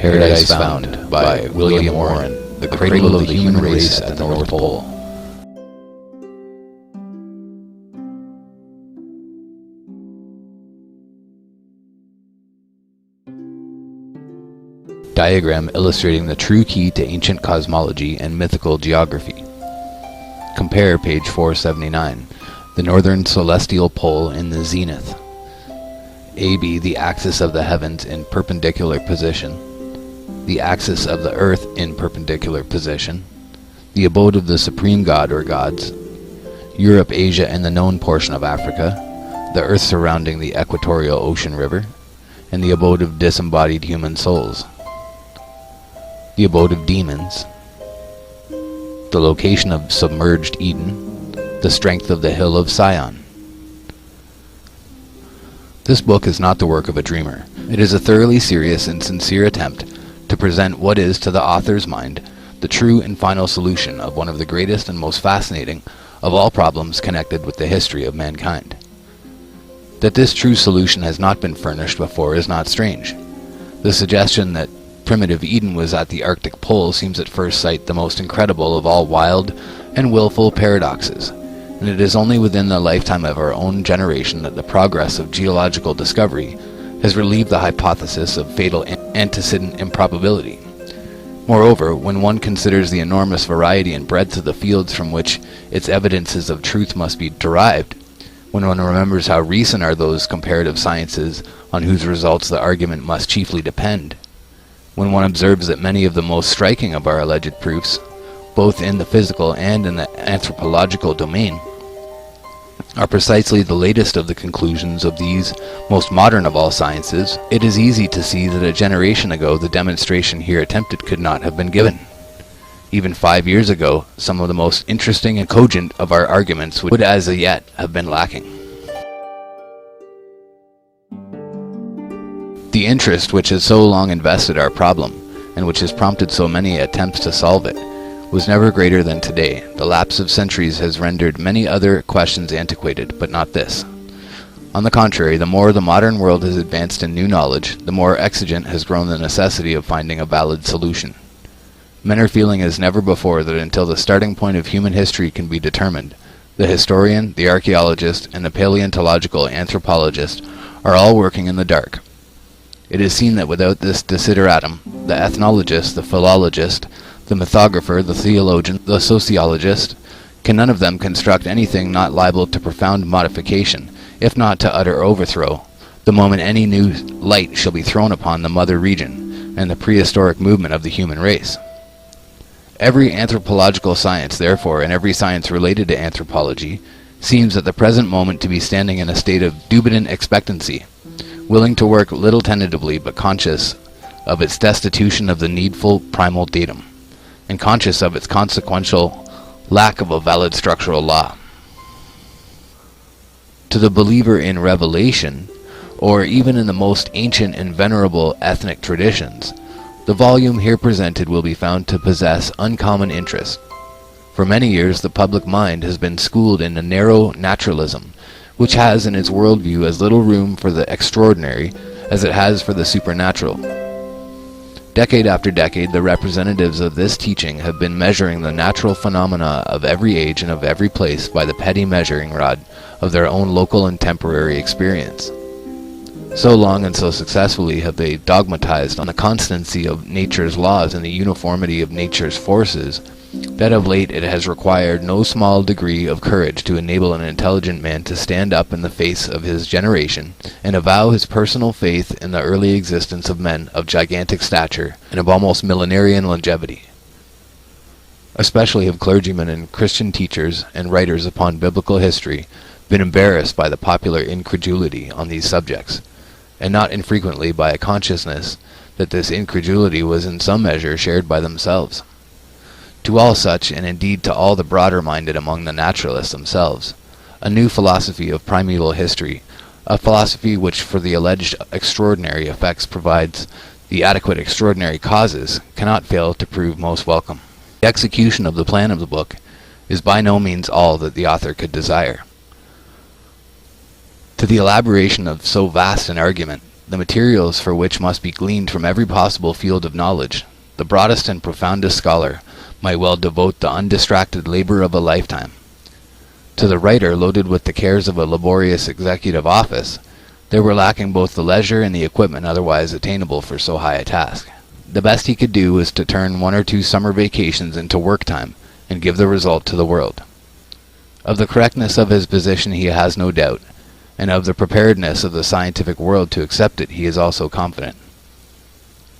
Paradise Found by William Warren, the cradle of the human race at the North Pole. Diagram illustrating the true key to ancient cosmology and mythical geography. Compare page 479. The northern celestial pole in the zenith. AB, the axis of the heavens in perpendicular position. The axis of the earth in perpendicular position. The abode of the supreme god or gods. Europe, Asia, and the known portion of Africa. The earth surrounding the equatorial ocean river. And the abode of disembodied human souls. The abode of demons. The location of submerged Eden. The strength of the hill of Sion. This book is not the work of a dreamer. It is a thoroughly serious and sincere attempt to present what is, to the author's mind, the true and final solution of one of the greatest and most fascinating of all problems connected with the history of mankind. That this true solution has not been furnished before is not strange. The suggestion that primitive Eden was at the Arctic Pole seems at first sight the most incredible of all wild and willful paradoxes, and it is only within the lifetime of our own generation that the progress of geological discovery has relieved the hypothesis of fatal antecedent improbability. Moreover, when one considers the enormous variety and breadth of the fields from which its evidences of truth must be derived, when one remembers how recent are those comparative sciences on whose results the argument must chiefly depend, when one observes that many of the most striking of our alleged proofs, both in the physical and in the anthropological domain, are precisely the latest of the conclusions of these most modern of all sciences, it is easy to see that a generation ago the demonstration here attempted could not have been given. Even 5 years ago, some of the most interesting and cogent of our arguments would as yet have been lacking. The interest which has so long invested our problem, and which has prompted so many attempts to solve it, was never greater than today. The lapse of centuries has rendered many other questions antiquated, but not this. On the contrary, the more the modern world has advanced in new knowledge, the more exigent has grown the necessity of finding a valid solution. Men are feeling as never before that until the starting point of human history can be determined, the historian, the archaeologist, and the paleontological anthropologist are all working in the dark. It is seen that without this desideratum, the ethnologist, the philologist, the mythographer, the theologian, the sociologist, can none of them construct anything not liable to profound modification, if not to utter overthrow, the moment any new light shall be thrown upon the mother region and the prehistoric movement of the human race. Every anthropological science, therefore, and every science related to anthropology, seems at the present moment to be standing in a state of dubitant expectancy, willing to work little tentatively but conscious of its destitution of the needful primal datum, and conscious of its consequential lack of a valid structural law. To the believer in revelation, or even in the most ancient and venerable ethnic traditions, the volume here presented will be found to possess uncommon interest. For many years the public mind has been schooled in a narrow naturalism, which has in its worldview as little room for the extraordinary as it has for the supernatural. Decade after decade, the representatives of this teaching have been measuring the natural phenomena of every age and of every place by the petty measuring rod of their own local and temporary experience. So long and so successfully have they dogmatized on the constancy of nature's laws and the uniformity of nature's forces, that of late it has required no small degree of courage to enable an intelligent man to stand up in the face of his generation and avow his personal faith in the early existence of men of gigantic stature and of almost millenarian longevity. Especially have clergymen and Christian teachers and writers upon biblical history been embarrassed by the popular incredulity on these subjects, and not infrequently by a consciousness that this incredulity was in some measure shared by themselves. To all such, and indeed to all the broader-minded among the naturalists themselves, a new philosophy of primeval history, a philosophy which for the alleged extraordinary effects provides the adequate extraordinary causes, cannot fail to prove most welcome. The execution of the plan of the book is by no means all that the author could desire. To the elaboration of so vast an argument, the materials for which must be gleaned from every possible field of knowledge, the broadest and profoundest scholar might well devote the undistracted labor of a lifetime. To the writer loaded with the cares of a laborious executive office, there were lacking both the leisure and the equipment otherwise attainable for so high a task. The best he could do was to turn 1 or 2 summer vacations into work time and give the result to the world. Of the correctness of his position he has no doubt, and of the preparedness of the scientific world to accept it he is also confident.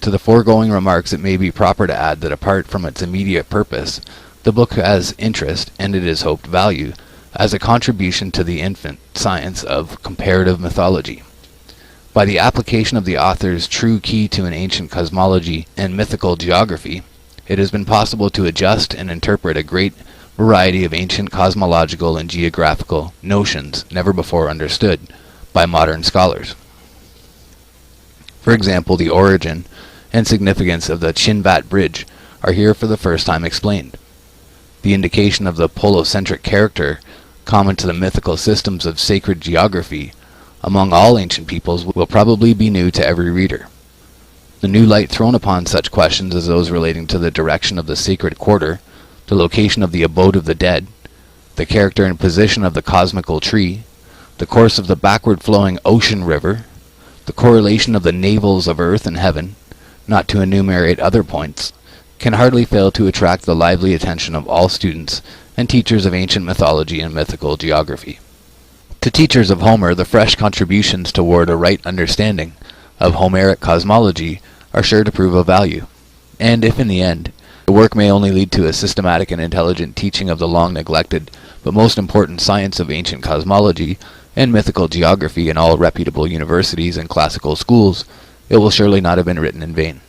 To the foregoing remarks it may be proper to add that apart from its immediate purpose, the book has interest, and it is hoped value, as a contribution to the infant science of comparative mythology. By the application of the author's true key to an ancient cosmology and mythical geography, it has been possible to adjust and interpret a great variety of ancient cosmological and geographical notions never before understood by modern scholars. For example, the origin and significance of the Chinvat Bridge are here for the first time explained. The indication of the polocentric character common to the mythical systems of sacred geography among all ancient peoples will probably be new to every reader. The new light thrown upon such questions as those relating to the direction of the sacred quarter, the location of the abode of the dead, the character and position of the cosmical tree, the course of the backward flowing ocean river, the correlation of the navels of earth and heaven, not to enumerate other points, can hardly fail to attract the lively attention of all students and teachers of ancient mythology and mythical geography. To teachers of Homer, the fresh contributions toward a right understanding of Homeric cosmology are sure to prove of value, and if in the end, the work may only lead to a systematic and intelligent teaching of the long-neglected but most important science of ancient cosmology and mythical geography in all reputable universities and classical schools, it will surely not have been written in vain.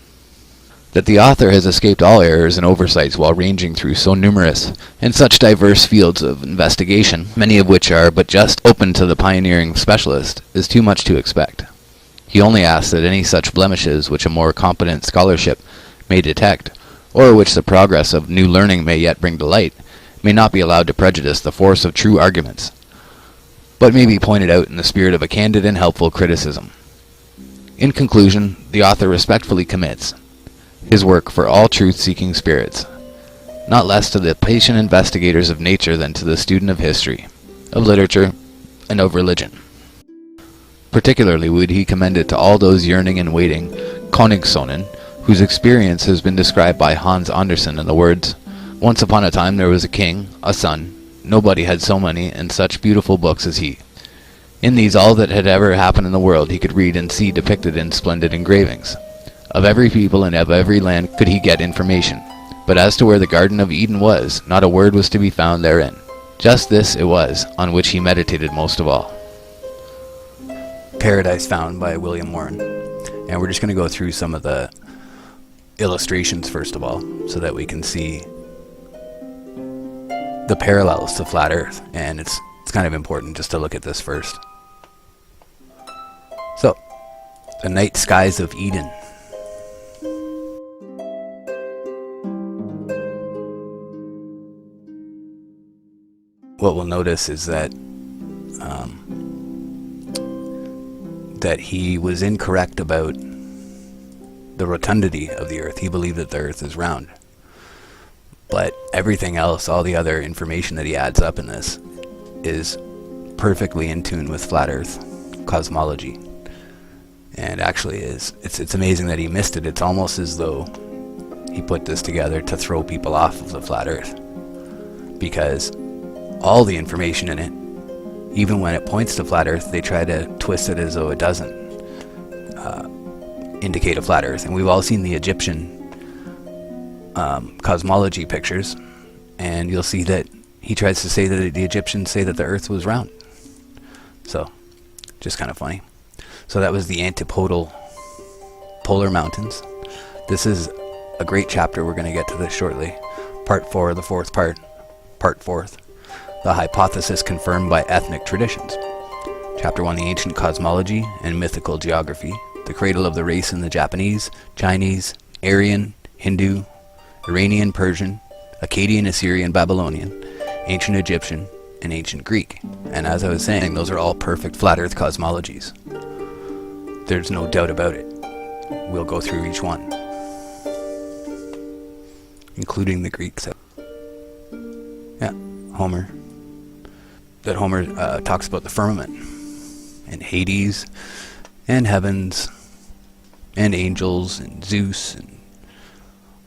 That the author has escaped all errors and oversights while ranging through so numerous and such diverse fields of investigation, many of which are but just open to the pioneering specialist, is too much to expect. He only asks that any such blemishes which a more competent scholarship may detect, or which the progress of new learning may yet bring to light, may not be allowed to prejudice the force of true arguments, but may be pointed out in the spirit of a candid and helpful criticism. In conclusion, the author respectfully commits his work for all truth-seeking spirits, not less to the patient investigators of nature than to the student of history, of literature, and of religion. Particularly would he commend it to all those yearning and waiting Königssonen, whose experience has been described by Hans Andersen in the words, "Once upon a time there was a king, a son. Nobody had so many and such beautiful books as he. In these all that had ever happened in the world he could read and see depicted in splendid engravings. Of every people and of every land could he get information. But as to where the Garden of Eden was, not a word was to be found therein. Just this it was, on which he meditated most of all." Paradise Found by William Warren. And we're just going to go through some of the illustrations first of all, so that we can see the parallels to Flat Earth. And it's kind of important just to look at this first. So, the night skies of Eden. What we'll notice is that that he was incorrect about the rotundity of the Earth. He believed that the Earth is round. But everything else, all the other information that he adds up in this, is perfectly in tune with Flat Earth cosmology. And actually it's amazing that he missed it. It's almost as though he put this together to throw people off of the Flat Earth. Because all the information in it, even when it points to Flat Earth, they try to twist it as though it doesn't indicate a Flat Earth. And we've all seen the Egyptian cosmology pictures, and you'll see that he tries to say that the Egyptians say that the Earth was round. So, just kind of funny. So that was the antipodal polar mountains. This is a great chapter. We're going to get to this shortly. Part 4, the fourth part. Part 4th. The hypothesis confirmed by ethnic traditions. Chapter 1, the ancient cosmology and mythical geography. The cradle of the race in the Japanese, Chinese, Aryan, Hindu, Iranian, Persian, Akkadian, Assyrian, Babylonian, ancient Egyptian, and ancient Greek. And as I was saying, those are all perfect flat earth cosmologies. there's no doubt about it. We'll go through each one, including the Greeks. Yeah, Homer. That Homer talks about the firmament, and Hades, and heavens, and angels, and Zeus, and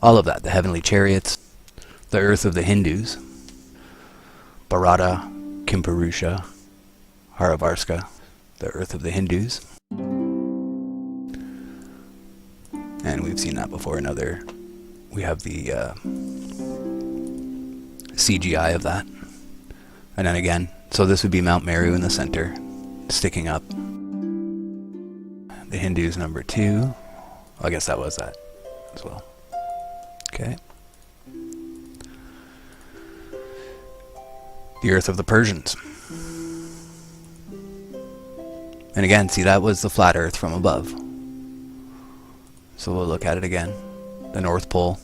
all of that. The heavenly chariots, the earth of the Hindus, Bharata, Kimpurusha, Haravarska, the earth of the Hindus. And we've seen that before in other... We have the CGI of that. And then again, so this would be Mount Meru in the center, sticking up. The Hindus number 2. Well, I guess that was that as well. Okay. The earth of the Persians. And again, see, that was the flat earth from above. So we'll look at it again. The North Pole.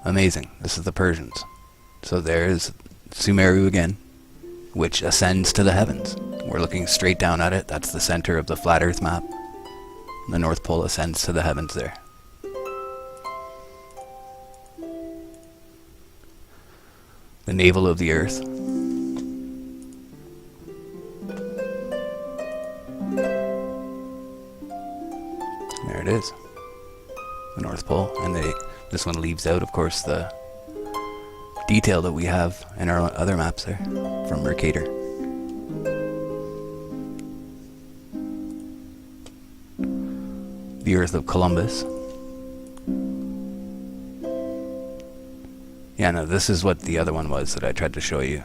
Amazing. This is the Persians. So there's Sumeru again, which ascends to the heavens. We're looking straight down at it. That's the center of the flat earth map. The North Pole ascends to the heavens there. The navel of the earth. There it is. The North Pole. And this one leaves out, of course, the detail that we have in our other maps there from Mercator. The earth of Columbus. Yeah, no, this is what the other one was that I tried to show you.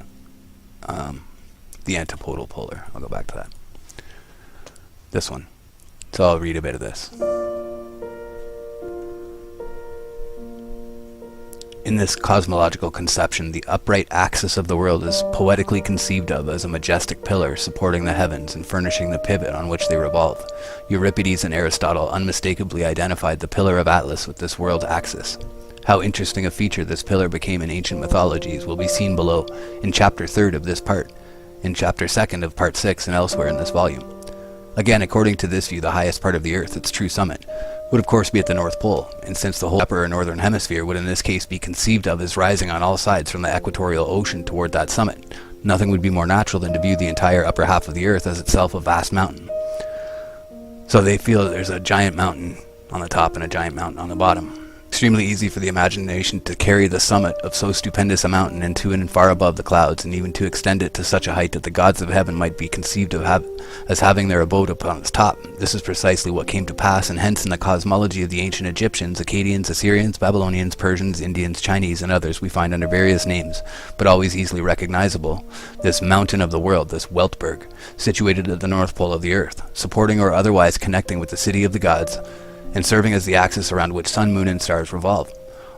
The antipodal polar. I'll go back to that. This one. So I'll read a bit of this. In this cosmological conception, the upright axis of the world is poetically conceived of as a majestic pillar supporting the heavens and furnishing the pivot on which they revolve. Euripides and Aristotle unmistakably identified the pillar of Atlas with this world's axis. How interesting a feature this pillar became in ancient mythologies will be seen below in chapter 3 of this part, in chapter 2 of part 6, and elsewhere in this volume. Again, according to this view, the highest part of the Earth, its true summit, would of course be at the North Pole, and since the whole upper or northern hemisphere would in this case be conceived of as rising on all sides from the equatorial ocean toward that summit, nothing would be more natural than to view the entire upper half of the Earth as itself a vast mountain. So they feel that there's a giant mountain on the top and a giant mountain on the bottom. Extremely easy for the imagination to carry the summit of so stupendous a mountain into and far above the clouds, and even to extend it to such a height that the gods of heaven might be conceived of as having their abode upon its top. This is precisely what came to pass, and hence in the cosmology of the ancient Egyptians, Akkadians, Assyrians, Babylonians, Persians, Indians, Chinese, and others we find under various names, but always easily recognizable, this mountain of the world, this Weltberg, situated at the North Pole of the Earth, supporting or otherwise connecting with the city of the gods, and serving as the axis around which sun, moon, and stars revolve.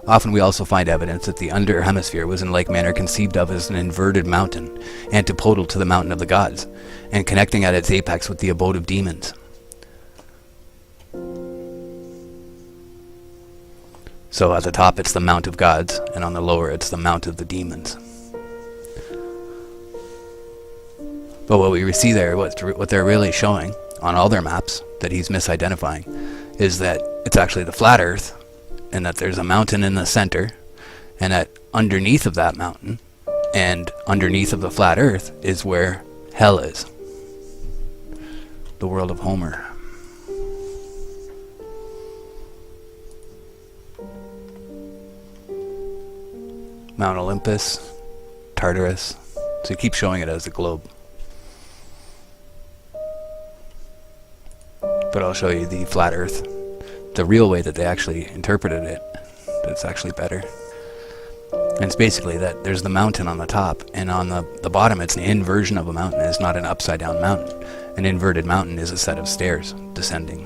Often we also find evidence that the under hemisphere was in like manner conceived of as an inverted mountain, antipodal to the mountain of the gods, and connecting at its apex with the abode of demons. So at the top it's the mount of gods, and on the lower it's the mount of the demons. But what we see there, what they're really showing on all their maps that he's misidentifying, is that it's actually the flat earth, and that there's a mountain in the center, and that underneath of that mountain and underneath of the flat earth is where hell is. The world of Homer. Mount Olympus, Tartarus. So he keeps showing it as a globe. But I'll show you the flat earth, the real way that they actually interpreted it. That's actually better. And it's basically that there's the mountain on the top, and on the bottom it's an inversion of a mountain. It's not an upside down mountain. An inverted mountain is a set of stairs descending.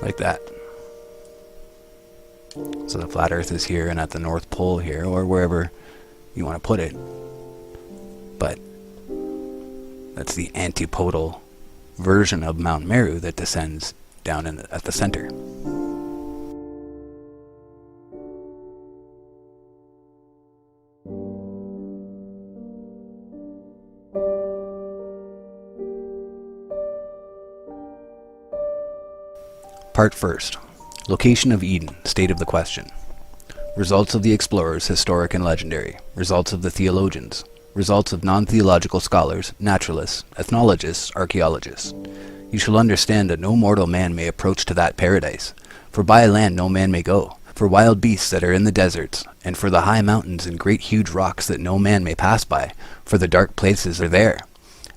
Like that. So the flat earth is here and at the North Pole here, or wherever you want to put it. But that's the antipodal version of Mount Meru that descends down at the center. Part first. Location of Eden, state of the question. Results of the explorers, historic and legendary. Results of the theologians. Results of non-theological scholars, naturalists, ethnologists, archaeologists. You shall understand that no mortal man may approach to that paradise, for by land no man may go, for wild beasts that are in the deserts, and for the high mountains and great huge rocks that no man may pass by, for the dark places are there.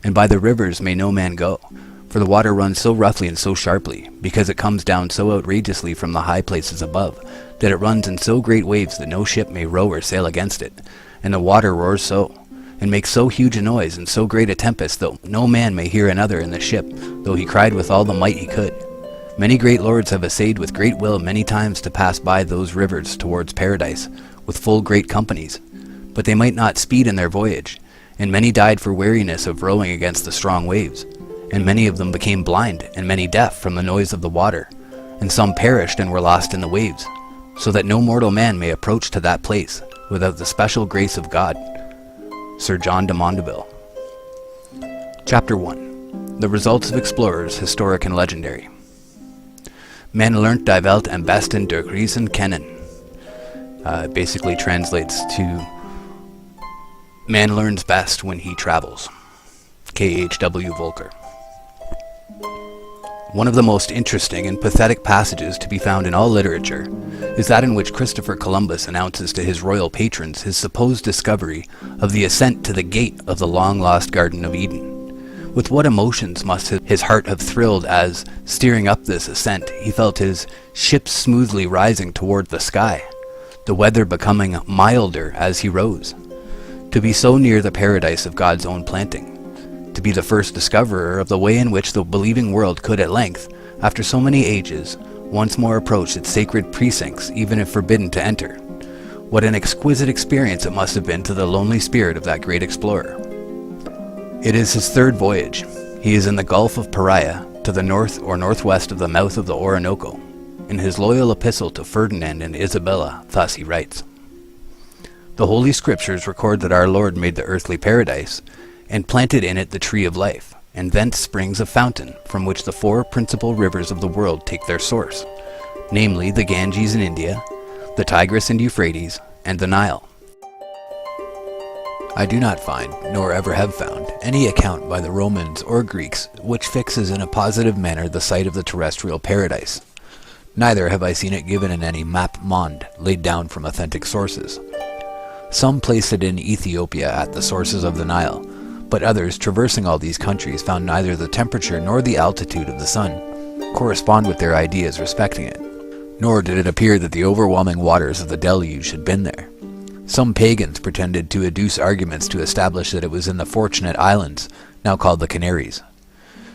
And by the rivers may no man go, for the water runs so roughly and so sharply, because it comes down so outrageously from the high places above, that it runs in so great waves that no ship may row or sail against it. And the water roars so, and makes so huge a noise and so great a tempest, that no man may hear another in the ship, though he cried with all the might he could. Many great lords have essayed with great will many times to pass by those rivers towards paradise, with full great companies, but they might not speed in their voyage, and many died for weariness of rowing against the strong waves. And many of them became blind, and many deaf from the noise of the water, and some perished and were lost in the waves, so that no mortal man may approach to that place without the special grace of God. Sir John de Mondeville. Chapter 1. The results of explorers, historic and legendary. Men learnt die Welt am besten durch Reisen kennen. It basically translates to man learns best when he travels. K.H.W. Volker. One of the most interesting and pathetic passages to be found in all literature is that in which Christopher Columbus announces to his royal patrons his supposed discovery of the ascent to the gate of the long-lost Garden of Eden. With what emotions must his heart have thrilled as, steering up this ascent, he felt his ship smoothly rising toward the sky, the weather becoming milder as he rose. To be so near the paradise of God's own planting, to be the first discoverer of the way in which the believing world could at length, after so many ages, once more approach its sacred precincts, even if forbidden to enter. What an exquisite experience it must have been to the lonely spirit of that great explorer. It is his third voyage. He is in the Gulf of Paria, to the north or northwest of the mouth of the Orinoco. In his loyal epistle to Ferdinand and Isabella, thus he writes: The Holy Scriptures record that our Lord made the earthly paradise, and planted in it the tree of life, and thence springs a fountain, from which the four principal rivers of the world take their source, namely the Ganges in India, the Tigris and Euphrates, and the Nile. I do not find, nor ever have found, any account by the Romans or Greeks which fixes in a positive manner the site of the terrestrial paradise. Neither have I seen it given in any map monde laid down from authentic sources. Some place it in Ethiopia at the sources of the Nile, but others, traversing all these countries, found neither the temperature nor the altitude of the sun correspond with their ideas respecting it, nor did it appear that the overwhelming waters of the deluge had been there. Some pagans pretended to adduce arguments to establish that it was in the Fortunate Islands, now called the Canaries.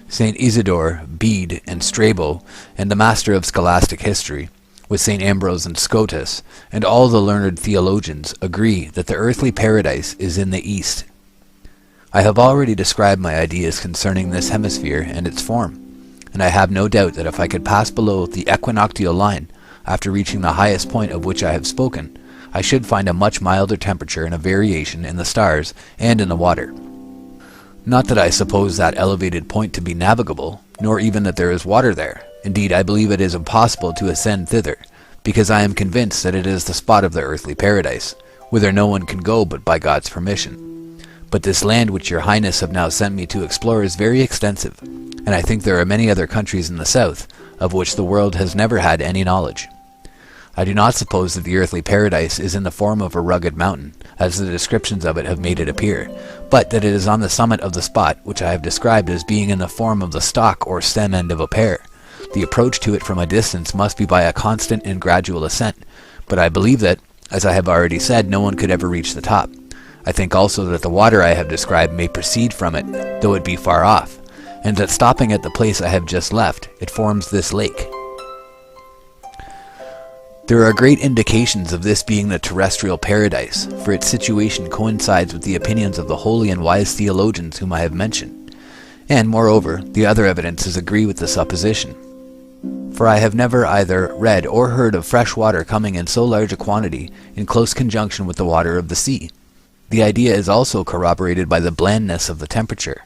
St. Isidore, Bede, and Strabo, and the master of scholastic history, with St. Ambrose and Scotus, and all the learned theologians, agree that the earthly paradise is in the east. I have already described my ideas concerning this hemisphere and its form, and I have no doubt that if I could pass below the equinoctial line, after reaching the highest point of which I have spoken, I should find a much milder temperature and a variation in the stars and in the water. Not that I suppose that elevated point to be navigable, nor even that there is water there. Indeed, I believe it is impossible to ascend thither, because I am convinced that it is the spot of the earthly paradise, whither no one can go but by God's permission. But this land which your Highness have now sent me to explore is very extensive, and I think there are many other countries in the south, of which the world has never had any knowledge. I do not suppose that the earthly paradise is in the form of a rugged mountain, as the descriptions of it have made it appear, but that it is on the summit of the spot which I have described as being in the form of the stalk or stem end of a pear. The approach to it from a distance must be by a constant and gradual ascent, but I believe that, as I have already said, no one could ever reach the top. I think also that the water I have described may proceed from it, though it be far off, and that stopping at the place I have just left, it forms this lake. There are great indications of this being the terrestrial paradise, for its situation coincides with the opinions of the holy and wise theologians whom I have mentioned, and, moreover, the other evidences agree with the supposition. For I have never either read or heard of fresh water coming in so large a quantity in close conjunction with the water of the sea. The idea is also corroborated by the blandness of the temperature,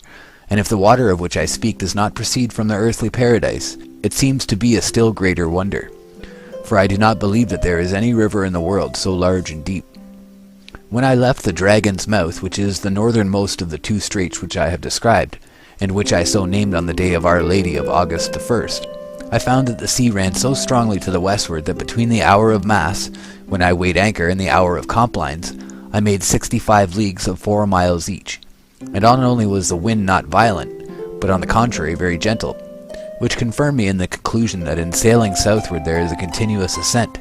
and if the water of which I speak does not proceed from the earthly paradise, it seems to be a still greater wonder, for I do not believe that there is any river in the world so large and deep. When I left the Dragon's Mouth, which is the northernmost of the two straits which I have described, and which I so named on the day of Our Lady of August the 1st, I found that the sea ran so strongly to the westward that between the hour of Mass, when I weighed anchor, and the hour of complines, I made 65 leagues of 4 miles each. And not only was the wind not violent, but on the contrary very gentle, which confirmed me in the conclusion that in sailing southward there is a continuous ascent,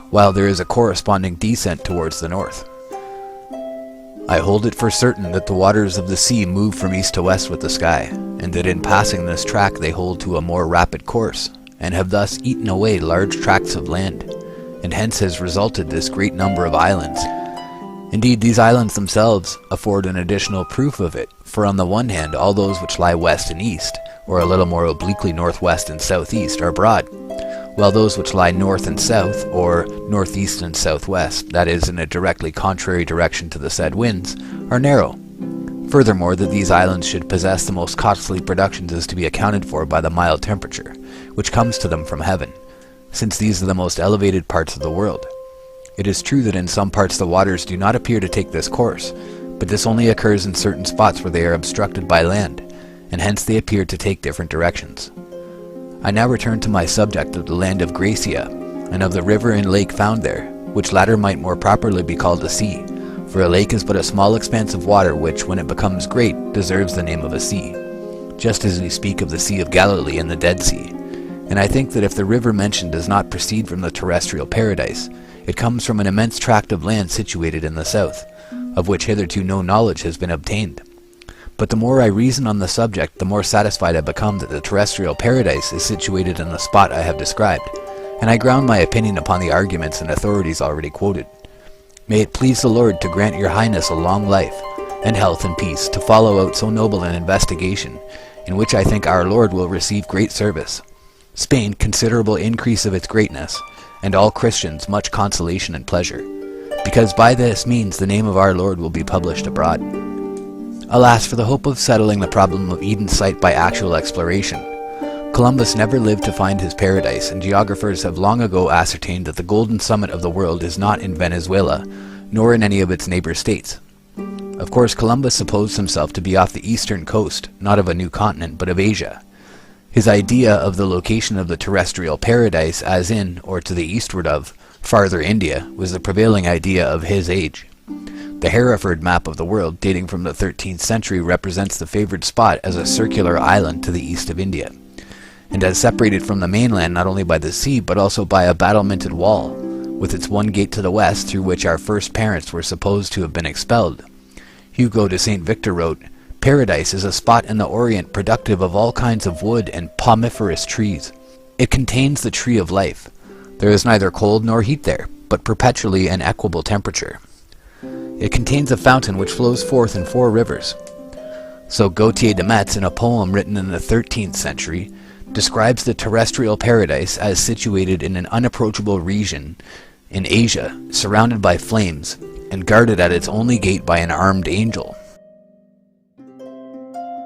while there is a corresponding descent towards the north. I hold it for certain that the waters of the sea move from east to west with the sky, and that in passing this track they hold to a more rapid course, and have thus eaten away large tracts of land, and hence has resulted this great number of islands. Indeed, these islands themselves afford an additional proof of it, for on the one hand all those which lie west and east, or a little more obliquely northwest and southeast, are broad, while those which lie north and south, or northeast and southwest, that is, in a directly contrary direction to the said winds, are narrow. Furthermore, that these islands should possess the most costly productions is to be accounted for by the mild temperature, which comes to them from heaven, since these are the most elevated parts of the world. It is true that in some parts the waters do not appear to take this course, but this only occurs in certain spots where they are obstructed by land, and hence they appear to take different directions. I now return to my subject of the land of Gracia, and of the river and lake found there, which latter might more properly be called a sea, for a lake is but a small expanse of water which, when it becomes great, deserves the name of a sea, just as we speak of the Sea of Galilee and the Dead Sea. And I think that if the river mentioned does not proceed from the terrestrial paradise, it comes from an immense tract of land situated in the south, of which hitherto no knowledge has been obtained. But the more I reason on the subject, the more satisfied I become that the terrestrial paradise is situated in the spot I have described, and I ground my opinion upon the arguments and authorities already quoted. May it please the Lord to grant your Highness a long life, and health and peace, to follow out so noble an investigation, in which I think our Lord will receive great service. Spain considerable increase of its greatness, and all Christians much consolation and pleasure, because by this means the name of our Lord will be published abroad. Alas for the hope of settling the problem of Eden's site by actual exploration. Columbus never lived to find his paradise, and geographers have long ago ascertained that the golden summit of the world is not in Venezuela, nor in any of its neighbor states. Of course, Columbus supposed himself to be off the eastern coast, not of a new continent, but of Asia. His idea of the location of the terrestrial paradise as in, or to the eastward of, farther India, was the prevailing idea of his age. The Hereford map of the world, dating from the 13th century, represents the favored spot as a circular island to the east of India, and as separated from the mainland not only by the sea, but also by a battlemented wall, with its one gate to the west through which our first parents were supposed to have been expelled. Hugo de St. Victor wrote, "Paradise is a spot in the Orient productive of all kinds of wood and palmiferous trees. It contains the tree of life. There is neither cold nor heat there, but perpetually an equable temperature. It contains a fountain which flows forth in 4 rivers." So Gautier de Metz, in a poem written in the 13th century, describes the terrestrial paradise as situated in an unapproachable region in Asia, surrounded by flames, and guarded at its only gate by an armed angel.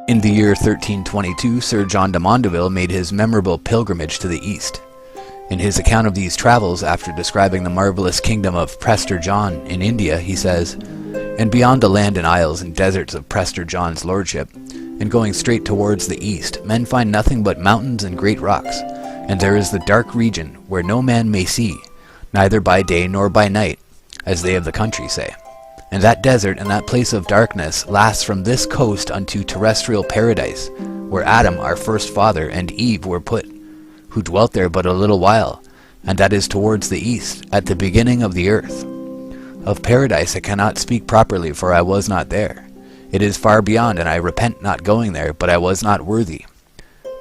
In the year 1322, Sir John de Mondeville made his memorable pilgrimage to the east. In his account of these travels, after describing the marvelous kingdom of Prester John in India, he says, "And beyond the land and isles and deserts of Prester John's lordship, and going straight towards the east, men find nothing but mountains and great rocks, and there is the dark region where no man may see, neither by day nor by night, as they of the country say. And that desert and that place of darkness lasts from this coast unto terrestrial paradise, where Adam our first father and Eve were put, who dwelt there but a little while, and that is towards the east, at the beginning of the earth. Of paradise I cannot speak properly, for I was not there. It is far beyond, and I repent not going there, but I was not worthy.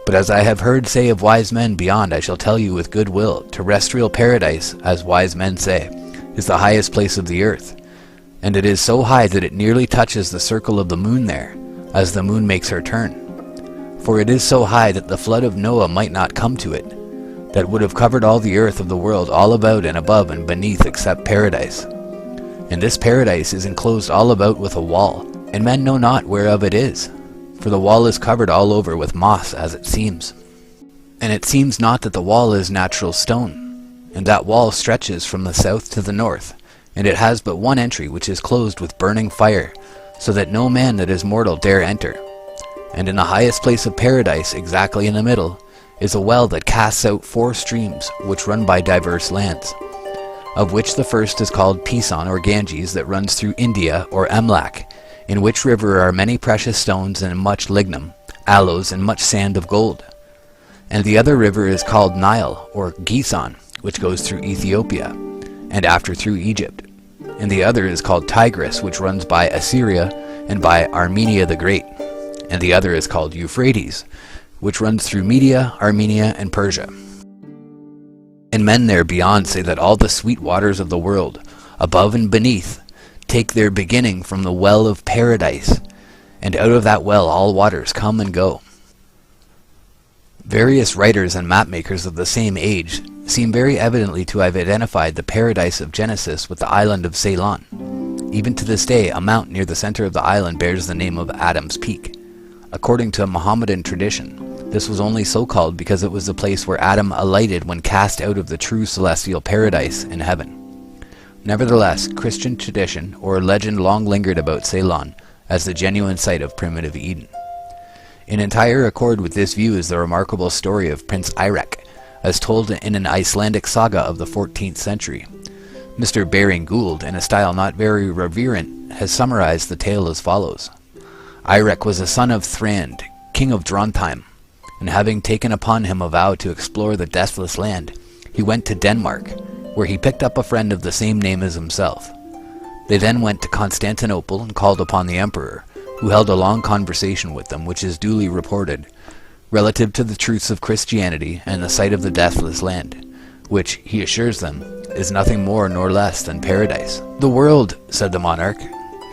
But as I have heard say of wise men beyond, I shall tell you with good will, terrestrial paradise, as wise men say, is the highest place of the earth, and it is so high that it nearly touches the circle of the moon there, as the moon makes her turn. For it is so high that the flood of Noah might not come to it, that would have covered all the earth of the world all about and above and beneath except paradise. And this paradise is enclosed all about with a wall, and men know not whereof it is, for the wall is covered all over with moss, as it seems." And it seems not that the wall is natural stone, and that wall stretches from the south to the north, and it has but one entry, which is closed with burning fire, so that no man that is mortal dare enter. And in the highest place of paradise, exactly in the middle, is a well that casts out 4 streams, which run by diverse lands, of which the first is called Pison or Ganges, that runs through India or Emlak, in which river are many precious stones and much lignum, aloes, and much sand of gold. And the other river is called Nile or Gison, which goes through Ethiopia, and after through Egypt. And the other is called Tigris, which runs by Assyria and by Armenia the Great. And the other is called Euphrates, which runs through Media, Armenia, and Persia. And men there beyond say that all the sweet waters of the world, above and beneath, take their beginning from the well of paradise, and out of that well all waters come and go. Various writers and mapmakers of the same age seem very evidently to have identified the paradise of Genesis with the island of Ceylon. Even to this day, a mount near the center of the island bears the name of Adam's Peak. According to Mohammedan tradition, this was only so called because it was the place where Adam alighted when cast out of the true celestial paradise in heaven. Nevertheless, Christian tradition or legend long lingered about Ceylon as the genuine site of primitive Eden. In entire accord with this view is the remarkable story of Prince Eirik, as told in an Icelandic saga of the 14th century. Mr. Baring Gould, in a style not very reverent, has summarized the tale as follows. Eirik was a son of Thrand, king of Drontheim, and having taken upon him a vow to explore the deathless land, he went to Denmark, where he picked up a friend of the same name as himself. They then went to Constantinople and called upon the emperor, who held a long conversation with them, which is duly reported, relative to the truths of Christianity and the site of the deathless land, which, he assures them, is nothing more nor less than paradise. The world, said the monarch,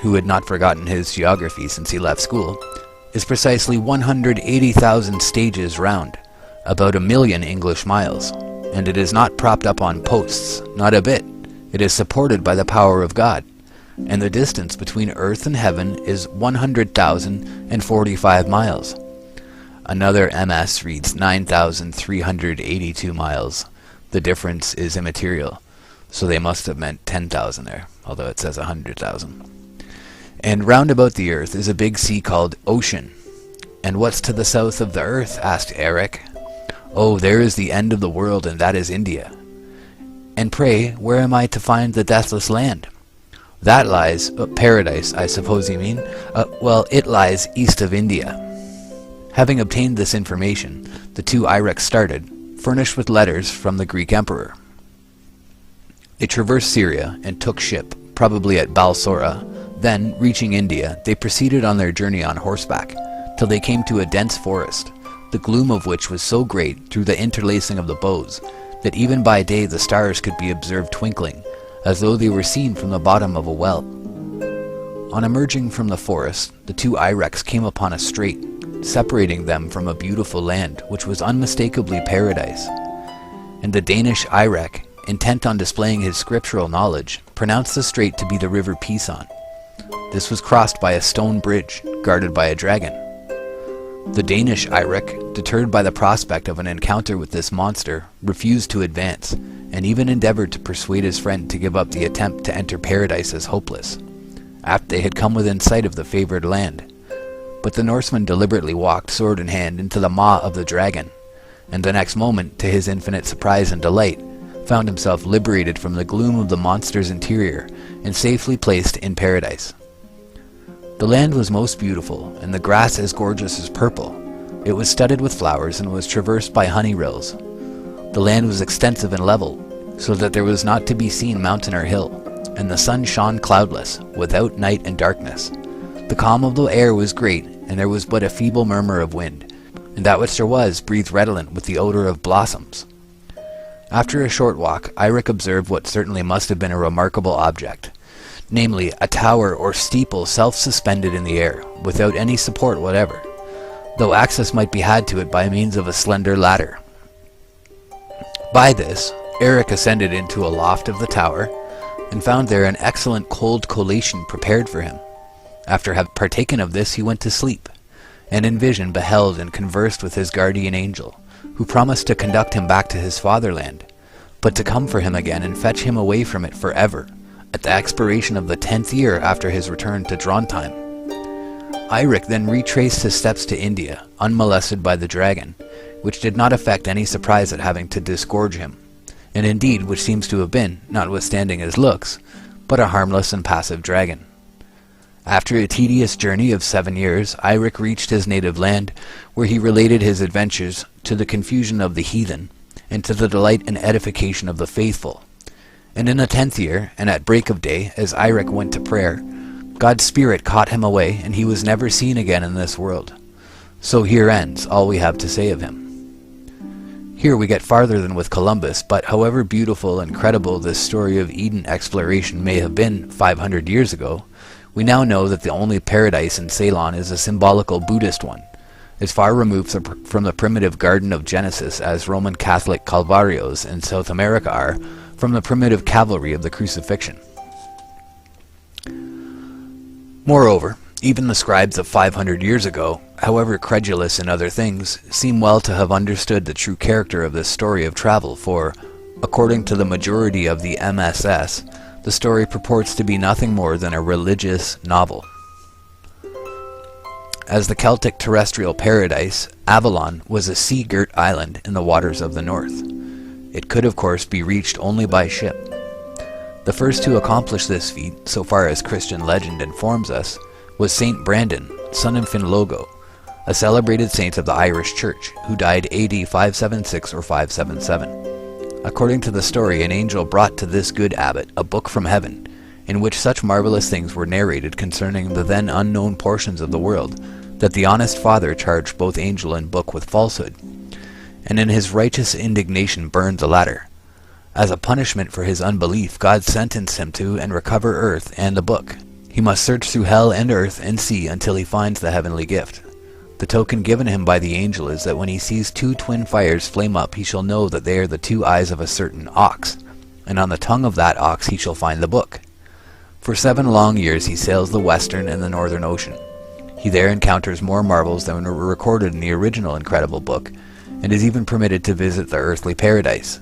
who had not forgotten his geography since he left school, is precisely 180,000 stages round, about 1,000,000 English miles, and it is not propped up on posts, not a bit. It is supported by the power of God, and the distance between earth and heaven is 100,045 miles. Another MS reads 9,382 miles. The difference is immaterial, so they must have meant 10,000 there, although it says 100,000. And round about the earth is a big sea called Ocean. And what's to the south of the earth? Asked Eric. Oh, there is the end of the world, and that is India. And pray, where am I to find the deathless land? That lies, paradise, I suppose you mean? Well, it lies east of India. Having obtained this information, the 2 Eiriks started, furnished with letters from the Greek emperor. They traversed Syria and took ship, probably at Balsora. Then, reaching India, they proceeded on their journey on horseback, till they came to a dense forest, the gloom of which was so great through the interlacing of the boughs, that even by day the stars could be observed twinkling, as though they were seen from the bottom of a well. On emerging from the forest, the 2 Eiriks came upon a strait, separating them from a beautiful land, which was unmistakably paradise. And the Danish Eirik, intent on displaying his scriptural knowledge, pronounced the strait to be the river Pison. This was crossed by a stone bridge, guarded by a dragon. The Danish Eirik, deterred by the prospect of an encounter with this monster, refused to advance, and even endeavored to persuade his friend to give up the attempt to enter paradise as hopeless, after they had come within sight of the favored land. But the Norseman deliberately walked sword in hand into the maw of the dragon, and the next moment, to his infinite surprise and delight, found himself liberated from the gloom of the monster's interior and safely placed in paradise. The land was most beautiful, and the grass as gorgeous as purple. It was studded with flowers and was traversed by honey rills. The land was extensive and level, so that there was not to be seen mountain or hill, and the sun shone cloudless, without night and darkness. The calm of the air was great, and there was but a feeble murmur of wind, and that which there was breathed redolent with the odor of blossoms. After a short walk, Eirik observed what certainly must have been a remarkable object, namely a tower or steeple self-suspended in the air, without any support whatever, though access might be had to it by means of a slender ladder. By this, Eirik ascended into a loft of the tower, and found there an excellent cold collation prepared for him. After having partaken of this, he went to sleep, and in vision beheld and conversed with his guardian angel, who promised to conduct him back to his fatherland, but to come for him again and fetch him away from it forever, at the expiration of the 10th year after his return to Drontheim. Eirik then retraced his steps to India, unmolested by the dragon, which did not affect any surprise at having to disgorge him, and indeed which seems to have been, notwithstanding his looks, but a harmless and passive dragon. After a tedious journey of 7 years, Eirik reached his native land, where he related his adventures to the confusion of the heathen, and to the delight and edification of the faithful. And in the 10th year, and at break of day, as Eirik went to prayer, God's Spirit caught him away, and he was never seen again in this world. So here ends all we have to say of him. Here we get farther than with Columbus, but however beautiful and credible this story of Eden exploration may have been 500 years ago, we now know that the only paradise in Ceylon is a symbolical Buddhist one, as far removed from the primitive Garden of Genesis as Roman Catholic Calvarios in South America are from the primitive cavalry of the crucifixion. Moreover, even the scribes of 500 years ago, however credulous in other things, seem well to have understood the true character of this story of travel, for, according to the majority of the MSS, the story purports to be nothing more than a religious novel. As the Celtic terrestrial paradise, Avalon was a sea-girt island in the waters of the north. It could, of course, be reached only by ship. The first to accomplish this feat, so far as Christian legend informs us, was Saint Brandon, son of Finlogo, a celebrated saint of the Irish Church, who died AD 576 or 577. According to the story, an angel brought to this good abbot a book from heaven, in which such marvelous things were narrated concerning the then unknown portions of the world, that the honest father charged both angel and book with falsehood, and in his righteous indignation burned the latter. As a punishment for his unbelief, God sentenced him to and recover earth and the book. He must search through hell and earth and sea until he finds the heavenly gift. The token given him by the angel is that when he sees 2 twin fires flame up, he shall know that they are the 2 eyes of a certain ox, and on the tongue of that ox he shall find the book. For 7 long years he sails the western and the northern ocean. He there encounters more marvels than were recorded in the original incredible book, and is even permitted to visit the earthly paradise.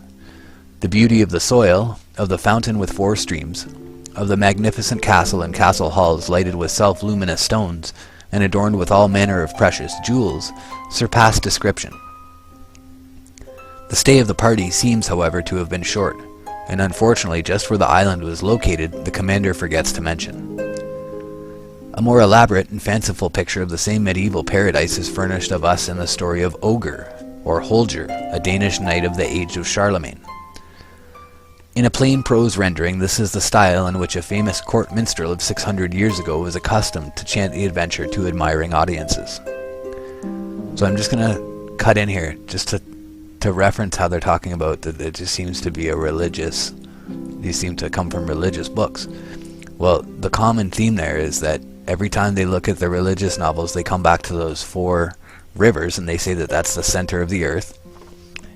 The beauty of the soil, of the fountain with 4 streams, of the magnificent castle and castle halls lighted with self-luminous stones, and adorned with all manner of precious jewels, surpassed description. The stay of the party seems, however, to have been short, and unfortunately just where the island was located, the commander forgets to mention. A more elaborate and fanciful picture of the same medieval paradise is furnished of us in the story of Ogre, or Holger, a Danish knight of the age of Charlemagne. In a plain prose rendering, this is the style in which a famous court minstrel of 600 years ago was accustomed to chant the adventure to admiring audiences. So I'm just going to cut in here just to reference how they're talking about that it just seems to be these seem to come from religious books. Well, the common theme there is that every time they look at the religious novels, they come back to those 4 rivers, and they say that that's the center of the earth,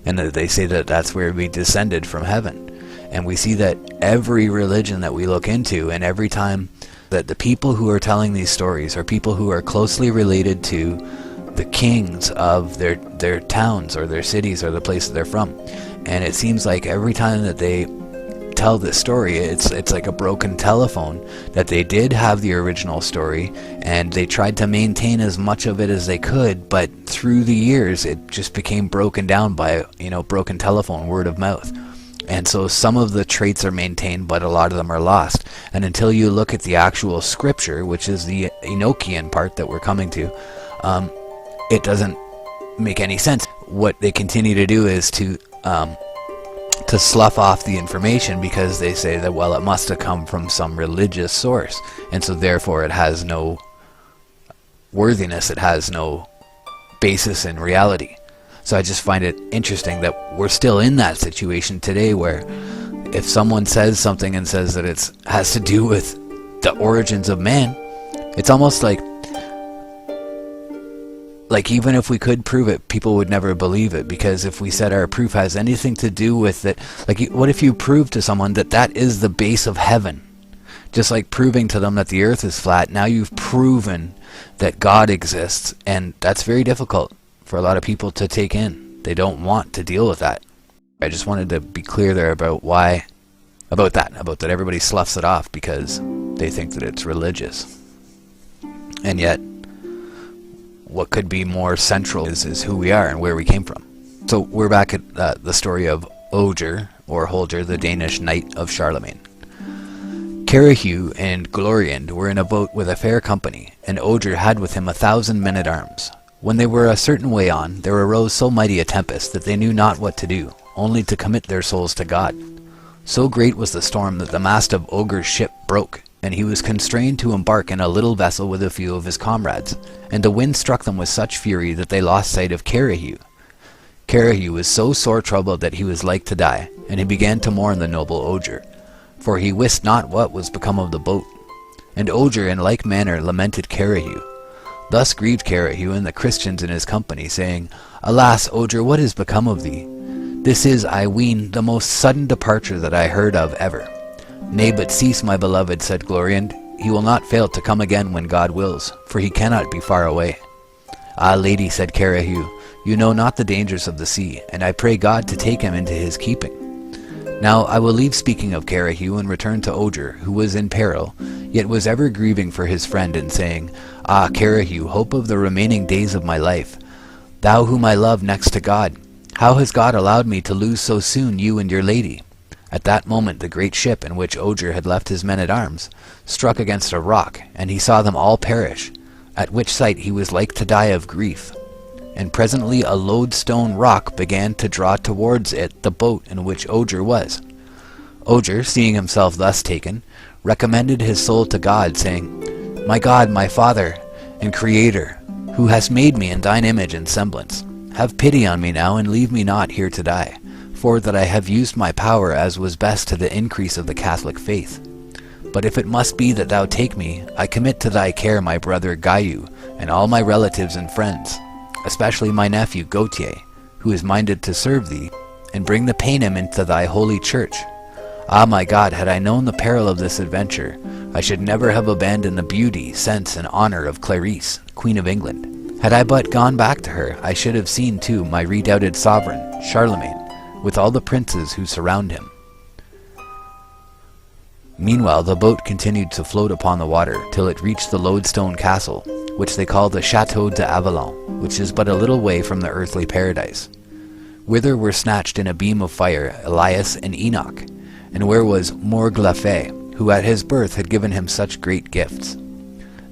and that they say that that's where we descended from heaven. And we see that every religion that we look into, and every time that the people who are telling these stories are people who are closely related to the kings of their towns or their cities or the place that they're from. And it seems like every time that they tell this story, it's like a broken telephone, that they did have the original story and they tried to maintain as much of it as they could, but through the years it just became broken down by, broken telephone, word of mouth. And so some of the traits are maintained, but a lot of them are lost. And until you look at the actual scripture, which is the Enochian part that we're coming to, it doesn't make any sense. What they continue to do is to slough off the information, because they say that, well, it must have come from some religious source, and so therefore it has no worthiness, it has no basis in reality. So I just find it interesting that we're still in that situation today, where if someone says something and says that it has to do with the origins of man, it's almost like even if we could prove it, people would never believe it, because if we said our proof has anything to do with it, what if you prove to someone that that is the base of heaven? Just like proving to them that the earth is flat, now you've proven that God exists, and that's very difficult for a lot of people to take in. They don't want to deal with that. I just wanted to be clear there about that everybody sloughs it off because they think that it's religious. And yet, what could be more central is who we are and where we came from. So we're back at the story of Oger, or Holger, the Danish knight of Charlemagne. Carahue and Gloriand were in a boat with a fair company, and Oger had with him 1,000 men-at-arms. When they were a certain way on, there arose so mighty a tempest that they knew not what to do, only to commit their souls to God. So great was the storm that the mast of Oger's ship broke, and he was constrained to embark in a little vessel with a few of his comrades, and the wind struck them with such fury that they lost sight of Carahue. Carahue was so sore troubled that he was like to die, and he began to mourn the noble Oger, for he wist not what was become of the boat. And Oger in like manner lamented Carahue. Thus grieved Carahue and the Christians in his company, saying, Alas, Oger, what is become of thee? This is, I ween, the most sudden departure that I heard of ever. Nay, but cease, my beloved, said Gloriand. He will not fail to come again when God wills, for he cannot be far away. Ah, lady, said Carahue, you know not the dangers of the sea, and I pray God to take him into his keeping. Now I will leave speaking of Carahue and return to Oger, who was in peril, yet was ever grieving for his friend, and saying, Ah, Carahue, hope of the remaining days of my life, thou whom I love next to God, how has God allowed me to lose so soon you and your lady? At that moment the great ship in which Oger had left his men-at-arms struck against a rock, and he saw them all perish, at which sight he was like to die of grief. And presently a lodestone rock began to draw towards it the boat in which Oger was. Oger, seeing himself thus taken, recommended his soul to God, saying, My God, my Father and Creator, who hast made me in thine image and semblance, have pity on me now, and leave me not here to die, for that I have used my power as was best to the increase of the Catholic faith. But if it must be that thou take me, I commit to thy care my brother Gaiu, and all my relatives and friends, especially my nephew Gautier, who is minded to serve thee, and bring the Paynim into thy holy church. Ah, my God, had I known the peril of this adventure, I should never have abandoned the beauty, sense, and honour of Clarice, Queen of England. Had I but gone back to her, I should have seen too my redoubted sovereign, Charlemagne, with all the princes who surround him. Meanwhile the boat continued to float upon the water, till it reached the lodestone castle, which they call the Château d'Avalon, which is but a little way from the earthly paradise. Whither were snatched in a beam of fire Elias and Enoch, and where was Morglafé, who at his birth had given him such great gifts.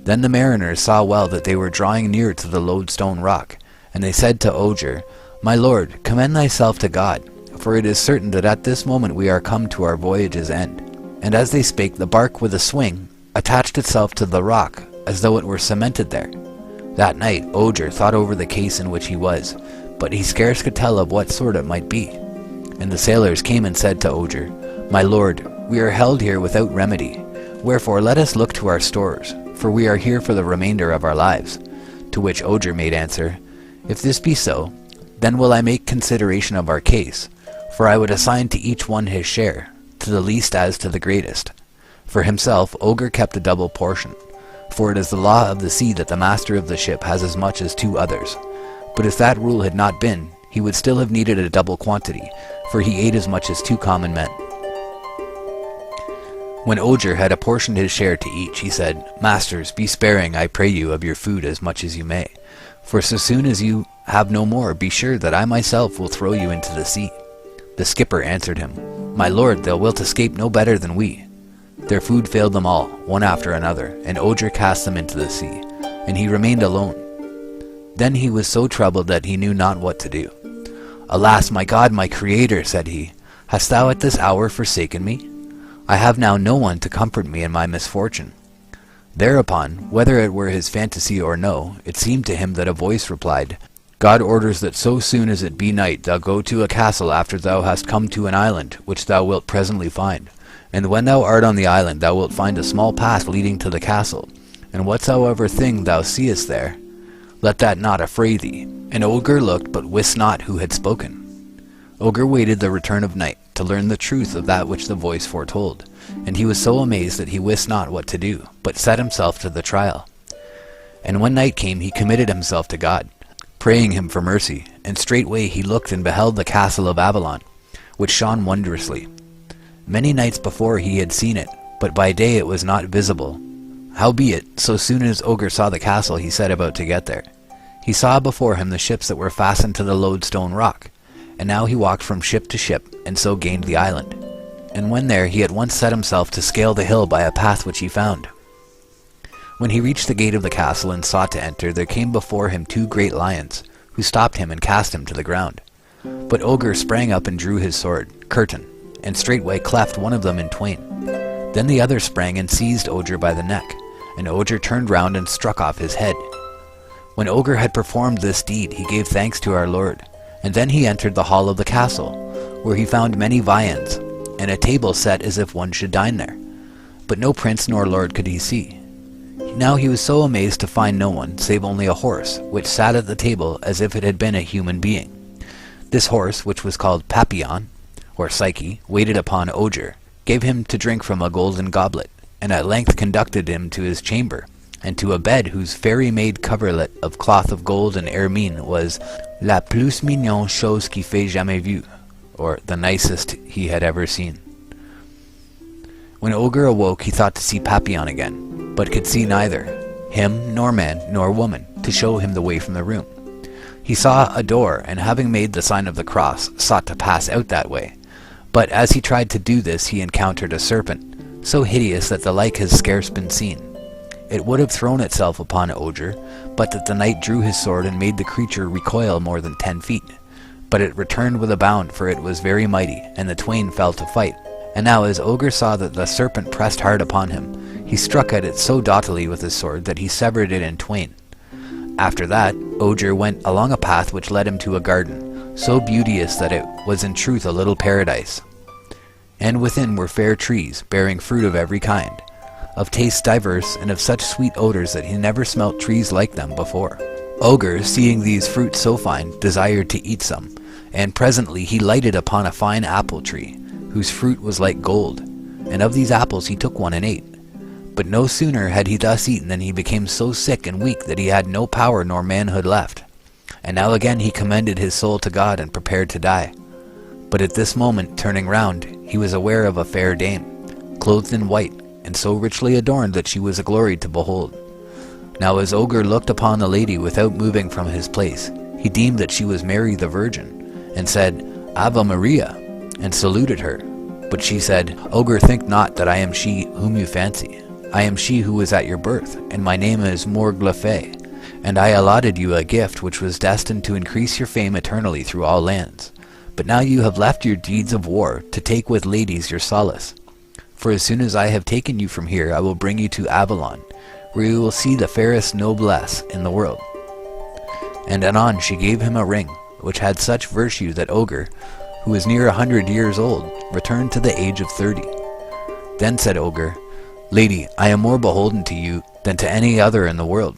Then the mariners saw well that they were drawing near to the lodestone rock, and they said to Oger, My lord, commend thyself to God, for it is certain that at this moment we are come to our voyage's end. And as they spake, the bark with a swing attached itself to the rock, as though it were cemented there. That night Oger thought over the case in which he was, but he scarce could tell of what sort it might be. And the sailors came and said to Oger, My lord, we are held here without remedy, wherefore let us look to our stores, for we are here for the remainder of our lives. To which Oger made answer, If this be so, then will I make consideration of our case, for I would assign to each one his share, to the least as to the greatest. For himself Oger kept a double portion, for it is the law of the sea that the master of the ship has as much as 2 others. But if that rule had not been, he would still have needed a double quantity, for he ate as much as 2 common men. When Oger had apportioned his share to each, he said, Masters, be sparing, I pray you, of your food as much as you may, for so soon as you have no more, be sure that I myself will throw you into the sea. The skipper answered him, My lord, thou wilt escape no better than we. Their food failed them all, one after another, and Oger cast them into the sea, and he remained alone. Then he was so troubled that he knew not what to do. Alas, my God, my Creator, said he, hast thou at this hour forsaken me? I have now no one to comfort me in my misfortune. Thereupon, whether it were his fantasy or no, it seemed to him that a voice replied, God orders that so soon as it be night thou go to a castle after thou hast come to an island, which thou wilt presently find. And when thou art on the island thou wilt find a small path leading to the castle, and whatsoever thing thou seest there, let that not affray thee. And Oger looked, but wist not who had spoken. Oger waited the return of night, to learn the truth of that which the voice foretold, and he was so amazed that he wist not what to do, but set himself to the trial. And when night came he committed himself to God, praying him for mercy, and straightway he looked and beheld the castle of Avalon, which shone wondrously. Many nights before he had seen it, but by day it was not visible. Howbeit, so soon as Ogre saw the castle, he set about to get there. He saw before him the ships that were fastened to the lodestone rock, and now he walked from ship to ship, and so gained the island. And when there, he at once set himself to scale the hill by a path which he found. When he reached the gate of the castle and sought to enter, there came before him 2 great lions, who stopped him and cast him to the ground. But Ogre sprang up and drew his sword, Curtain, and straightway cleft one of them in twain. Then the other sprang and seized Ogre by the neck, and Ogre turned round and struck off his head. When Ogre had performed this deed, he gave thanks to our Lord, and then he entered the hall of the castle, where he found many viands, and a table set as if one should dine there. But no prince nor lord could he see. Now he was so amazed to find no one, save only a horse, which sat at the table as if it had been a human being. This horse, which was called Papillon, or Psyche, waited upon Ogre, gave him to drink from a golden goblet, and at length conducted him to his chamber, and to a bed whose fairy-made coverlet of cloth of gold and ermine was la plus mignonne chose qu'il fait jamais vue, or the nicest he had ever seen. When Ogre awoke, he thought to see Papillon again, but could see neither him nor man nor woman to show him the way from the room. He saw a door, and having made the sign of the cross, sought to pass out that way. But as he tried to do this, he encountered a serpent, so hideous that the like has scarce been seen. It would have thrown itself upon Ogre, but that the knight drew his sword and made the creature recoil more than 10 feet. But it returned with a bound, for it was very mighty, and the twain fell to fight. And now as Ogre saw that the serpent pressed hard upon him, he struck at it so doughtily with his sword that he severed it in twain. After that, Ogre went along a path which led him to a garden, so beauteous that it was in truth a little paradise. And within were fair trees, bearing fruit of every kind, of tastes diverse, and of such sweet odors that he never smelt trees like them before. Ogre, seeing these fruits so fine, desired to eat some, and presently he lighted upon a fine apple tree, whose fruit was like gold, and of these apples he took one and ate. But no sooner had he thus eaten than he became so sick and weak that he had no power nor manhood left. And now again he commended his soul to God and prepared to die. But at this moment, turning round, he was aware of a fair dame, clothed in white, and so richly adorned that she was a glory to behold. Now as Ogre looked upon the lady without moving from his place, he deemed that she was Mary the Virgin, and said, Ave Maria, and saluted her. But she said, Ogre, think not that I am she whom you fancy. I am she who was at your birth, and my name is Morglefe, and I allotted you a gift which was destined to increase your fame eternally through all lands. But now you have left your deeds of war to take with ladies your solace. For as soon as I have taken you from here, I will bring you to Avalon, where you will see the fairest noblesse in the world. And anon she gave him a ring, which had such virtue that Ogre, who was near 100 years old, returned to the age of 30. Then said Ogre, Lady, I am more beholden to you than to any other in the world.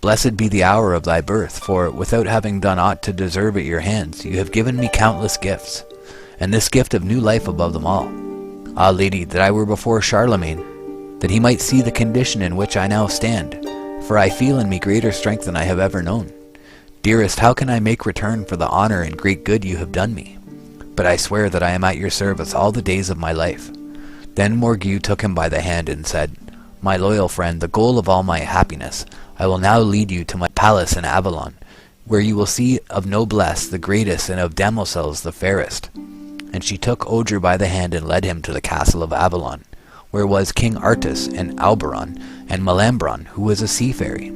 Blessed be the hour of thy birth, for, without having done aught to deserve at your hands, you have given me countless gifts, and this gift of new life above them all. Ah, lady, that I were before Charlemagne, that he might see the condition in which I now stand, for I feel in me greater strength than I have ever known. Dearest, how can I make return for the honor and great good you have done me? But I swear that I am at your service all the days of my life. Then Morgue took him by the hand and said, My loyal friend, the goal of all my happiness, I will now lead you to my palace in Avalon, where you will see of noblesse the greatest and of demoiselles the fairest. And she took Ogre by the hand and led him to the castle of Avalon, where was King Artus and Alberon and Melambron, who was a sea fairy.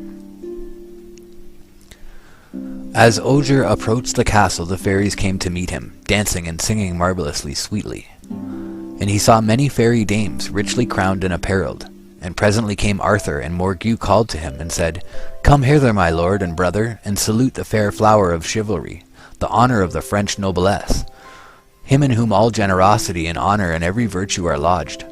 As Ogre approached the castle, the fairies came to meet him, dancing and singing marvellously sweetly. And he saw many fairy dames, richly crowned and apparelled. And presently came Arthur, and Morgue called to him, and said, Come hither, my lord and brother, and salute the fair flower of chivalry, the honour of the French noblesse, him in whom all generosity and honour and every virtue are lodged,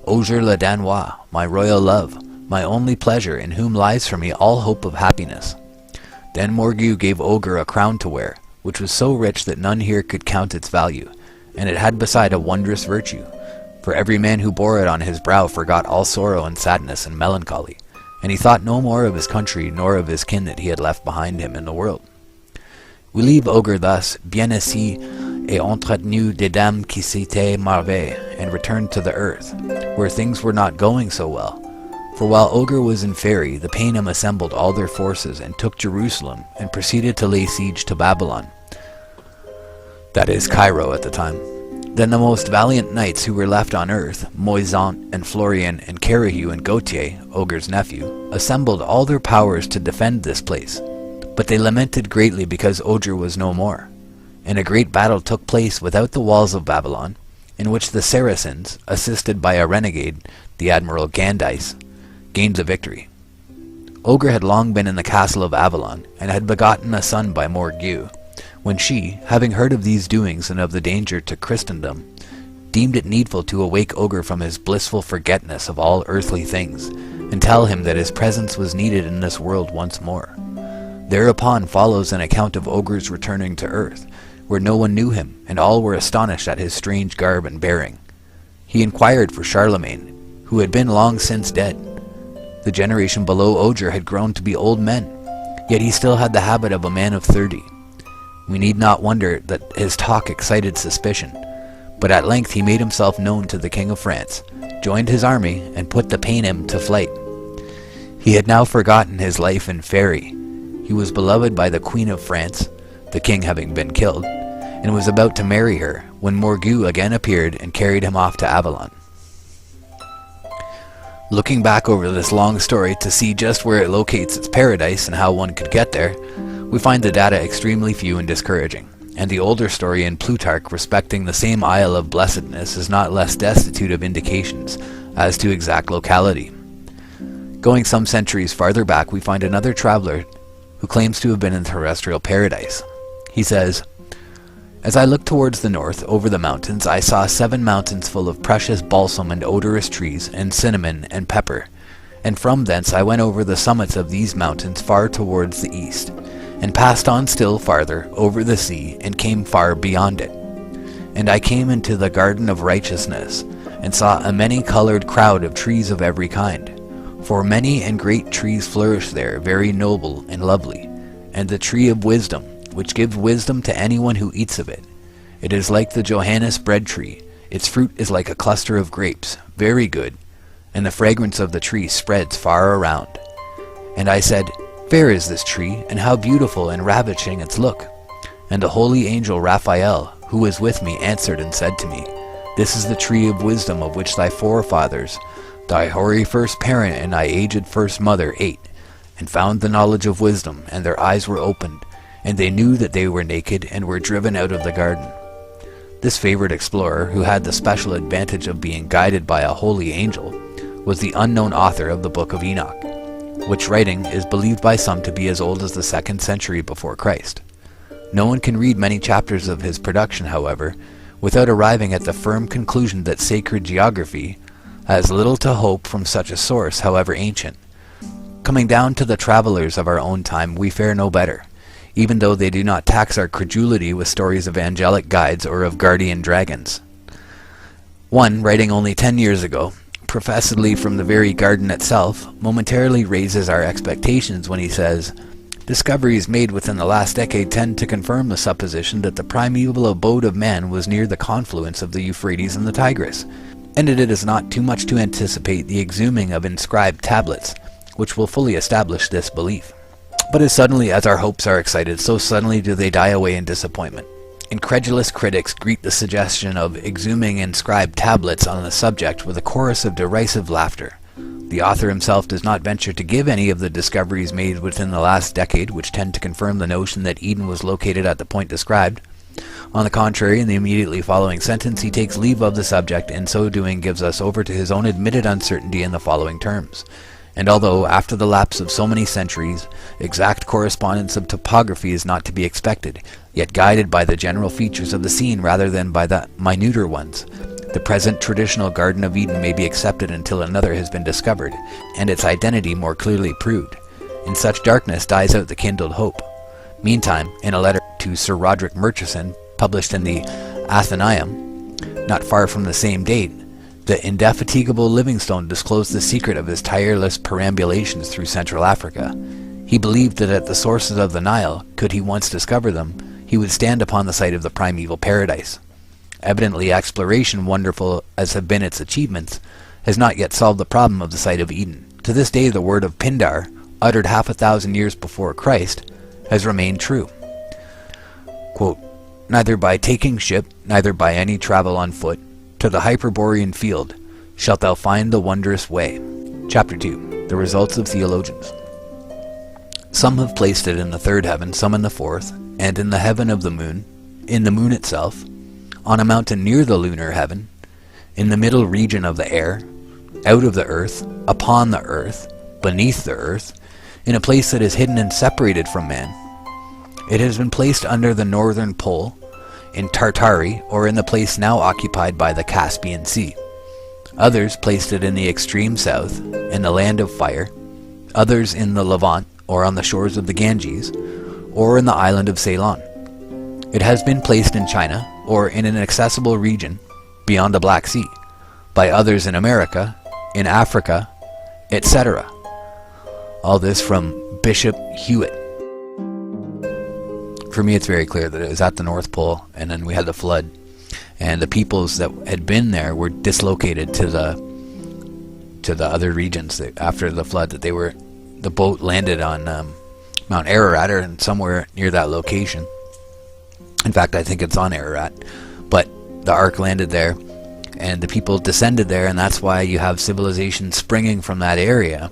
Ogre le Danois, my royal love, my only pleasure, in whom lies for me all hope of happiness. Then Morgue gave Ogre a crown to wear, which was so rich that none here could count its value, and it had beside a wondrous virtue, for every man who bore it on his brow forgot all sorrow and sadness and melancholy, and he thought no more of his country nor of his kin that he had left behind him in the world. We leave Ogre thus, bien assis et entretenu des dames qui s'étaient marveillées, and returned to the earth, where things were not going so well. For while Ogre was in Fairy, the Paynim assembled all their forces and took Jerusalem, and proceeded to lay siege to Babylon. That is, Cairo at the time. Then the most valiant knights who were left on earth, Moisant and Florian and Carahu and Gautier, Ogre's nephew, assembled all their powers to defend this place. But they lamented greatly because Ogre was no more. And a great battle took place without the walls of Babylon, in which the Saracens, assisted by a renegade, the Admiral Gandice, gained the victory. Ogre had long been in the castle of Avalon, and had begotten a son by Morgue, when she, having heard of these doings and of the danger to Christendom, deemed it needful to awake Ogre from his blissful forgetness of all earthly things, and tell him that his presence was needed in this world once more. Thereupon follows an account of Ogre's returning to earth, where no one knew him, and all were astonished at his strange garb and bearing. He inquired for Charlemagne, who had been long since dead. The generation below Ogre had grown to be old men, yet he still had the habit of a man of 30. We need not wonder that his talk excited suspicion, but at length he made himself known to the King of France, joined his army, and put the Paynim to flight. He had now forgotten his life in Fairy. He was beloved by the Queen of France, the king having been killed, and was about to marry her, when Morgue again appeared and carried him off to Avalon. Looking back over this long story to see just where it locates its paradise and how one could get there, we find the data extremely few and discouraging, and the older story in Plutarch respecting the same Isle of Blessedness is not less destitute of indications as to exact locality. Going some centuries farther back, we find another traveler who claims to have been in terrestrial paradise. He says, "As I looked towards the north, over the mountains, I saw 7 mountains full of precious balsam and odorous trees, and cinnamon and pepper. And from thence I went over the summits of these mountains far towards the east, and passed on still farther over the sea, and came far beyond it. And I came into the garden of righteousness, and saw a many-colored crowd of trees of every kind. For many and great trees flourish there, very noble and lovely, and the tree of wisdom, which gives wisdom to anyone who eats of it. It is like the Johannes bread tree. Its fruit is like a cluster of grapes, very good, and the fragrance of the tree spreads far around. And I said, Fair is this tree, and how beautiful and ravishing its look. And the holy angel Raphael, who was with me, answered and said to me, This is the tree of wisdom of which thy forefathers, thy hoary first parent and thy aged first mother, ate, and found the knowledge of wisdom, and their eyes were opened, and they knew that they were naked, and were driven out of the garden." This favored explorer, who had the special advantage of being guided by a holy angel, was the unknown author of the Book of Enoch, which writing is believed by some to be as old as the 2nd century before Christ. No one can read many chapters of his production, however, without arriving at the firm conclusion that sacred geography has little to hope from such a source, however ancient. Coming down to the travelers of our own time, we fare no better, even though they do not tax our credulity with stories of angelic guides or of guardian dragons. One, writing only 10 years ago, professedly from the very garden itself, momentarily raises our expectations when he says, "Discoveries made within the last decade tend to confirm the supposition that the primeval abode of man was near the confluence of the Euphrates and the Tigris, and it is not too much to anticipate the exhuming of inscribed tablets, which will fully establish this belief." But as suddenly as our hopes are excited, so suddenly do they die away in disappointment. Incredulous critics greet the suggestion of exhuming inscribed tablets on the subject with a chorus of derisive laughter. The author himself does not venture to give any of the discoveries made within the last decade which tend to confirm the notion that Eden was located at the point described. On the contrary, in the immediately following sentence, he takes leave of the subject, and so doing gives us over to his own admitted uncertainty in the following terms. And although, after the lapse of so many centuries, exact correspondence of topography is not to be expected, yet guided by the general features of the scene rather than by the minuter ones, the present traditional Garden of Eden may be accepted until another has been discovered, and its identity more clearly proved. In such darkness dies out the kindled hope. Meantime, in a letter to Sir Roderick Murchison, published in the Athenaeum, not far from the same date, the indefatigable Livingstone disclosed the secret of his tireless perambulations through Central Africa. He believed that at the sources of the Nile, could he once discover them, he would stand upon the site of the primeval paradise. Evidently, exploration, wonderful as have been its achievements, has not yet solved the problem of the site of Eden. To this day, the word of Pindar, uttered 500 years before Christ, has remained true. Quote, "Neither by taking ship, neither by any travel on foot, to the Hyperborean field, shalt thou find the wondrous way." Chapter 2. The results of theologians. Some have placed it in the third heaven, some in the fourth, and in the heaven of the moon, in the moon itself, on a mountain near the lunar heaven, in the middle region of the air, out of the earth, upon the earth, beneath the earth, in a place that is hidden and separated from man. It has been placed under the northern pole, in Tartary, or in the place now occupied by the Caspian Sea. Others placed it in the extreme south, in the land of fire, others in the Levant, or on the shores of the Ganges, or in the island of Ceylon. It has been placed in China, or in an accessible region beyond the Black Sea, by others in America, in Africa, etc. All this from Bishop Hewitt. For me, it's very clear that it was at the North Pole, and then we had the flood, and the peoples that had been there were dislocated to the other regions after the flood. That the boat landed on Mount Ararat, or somewhere near that location. In fact, I think it's on Ararat, but the ark landed there, and the people descended there, and that's why you have civilization springing from that area,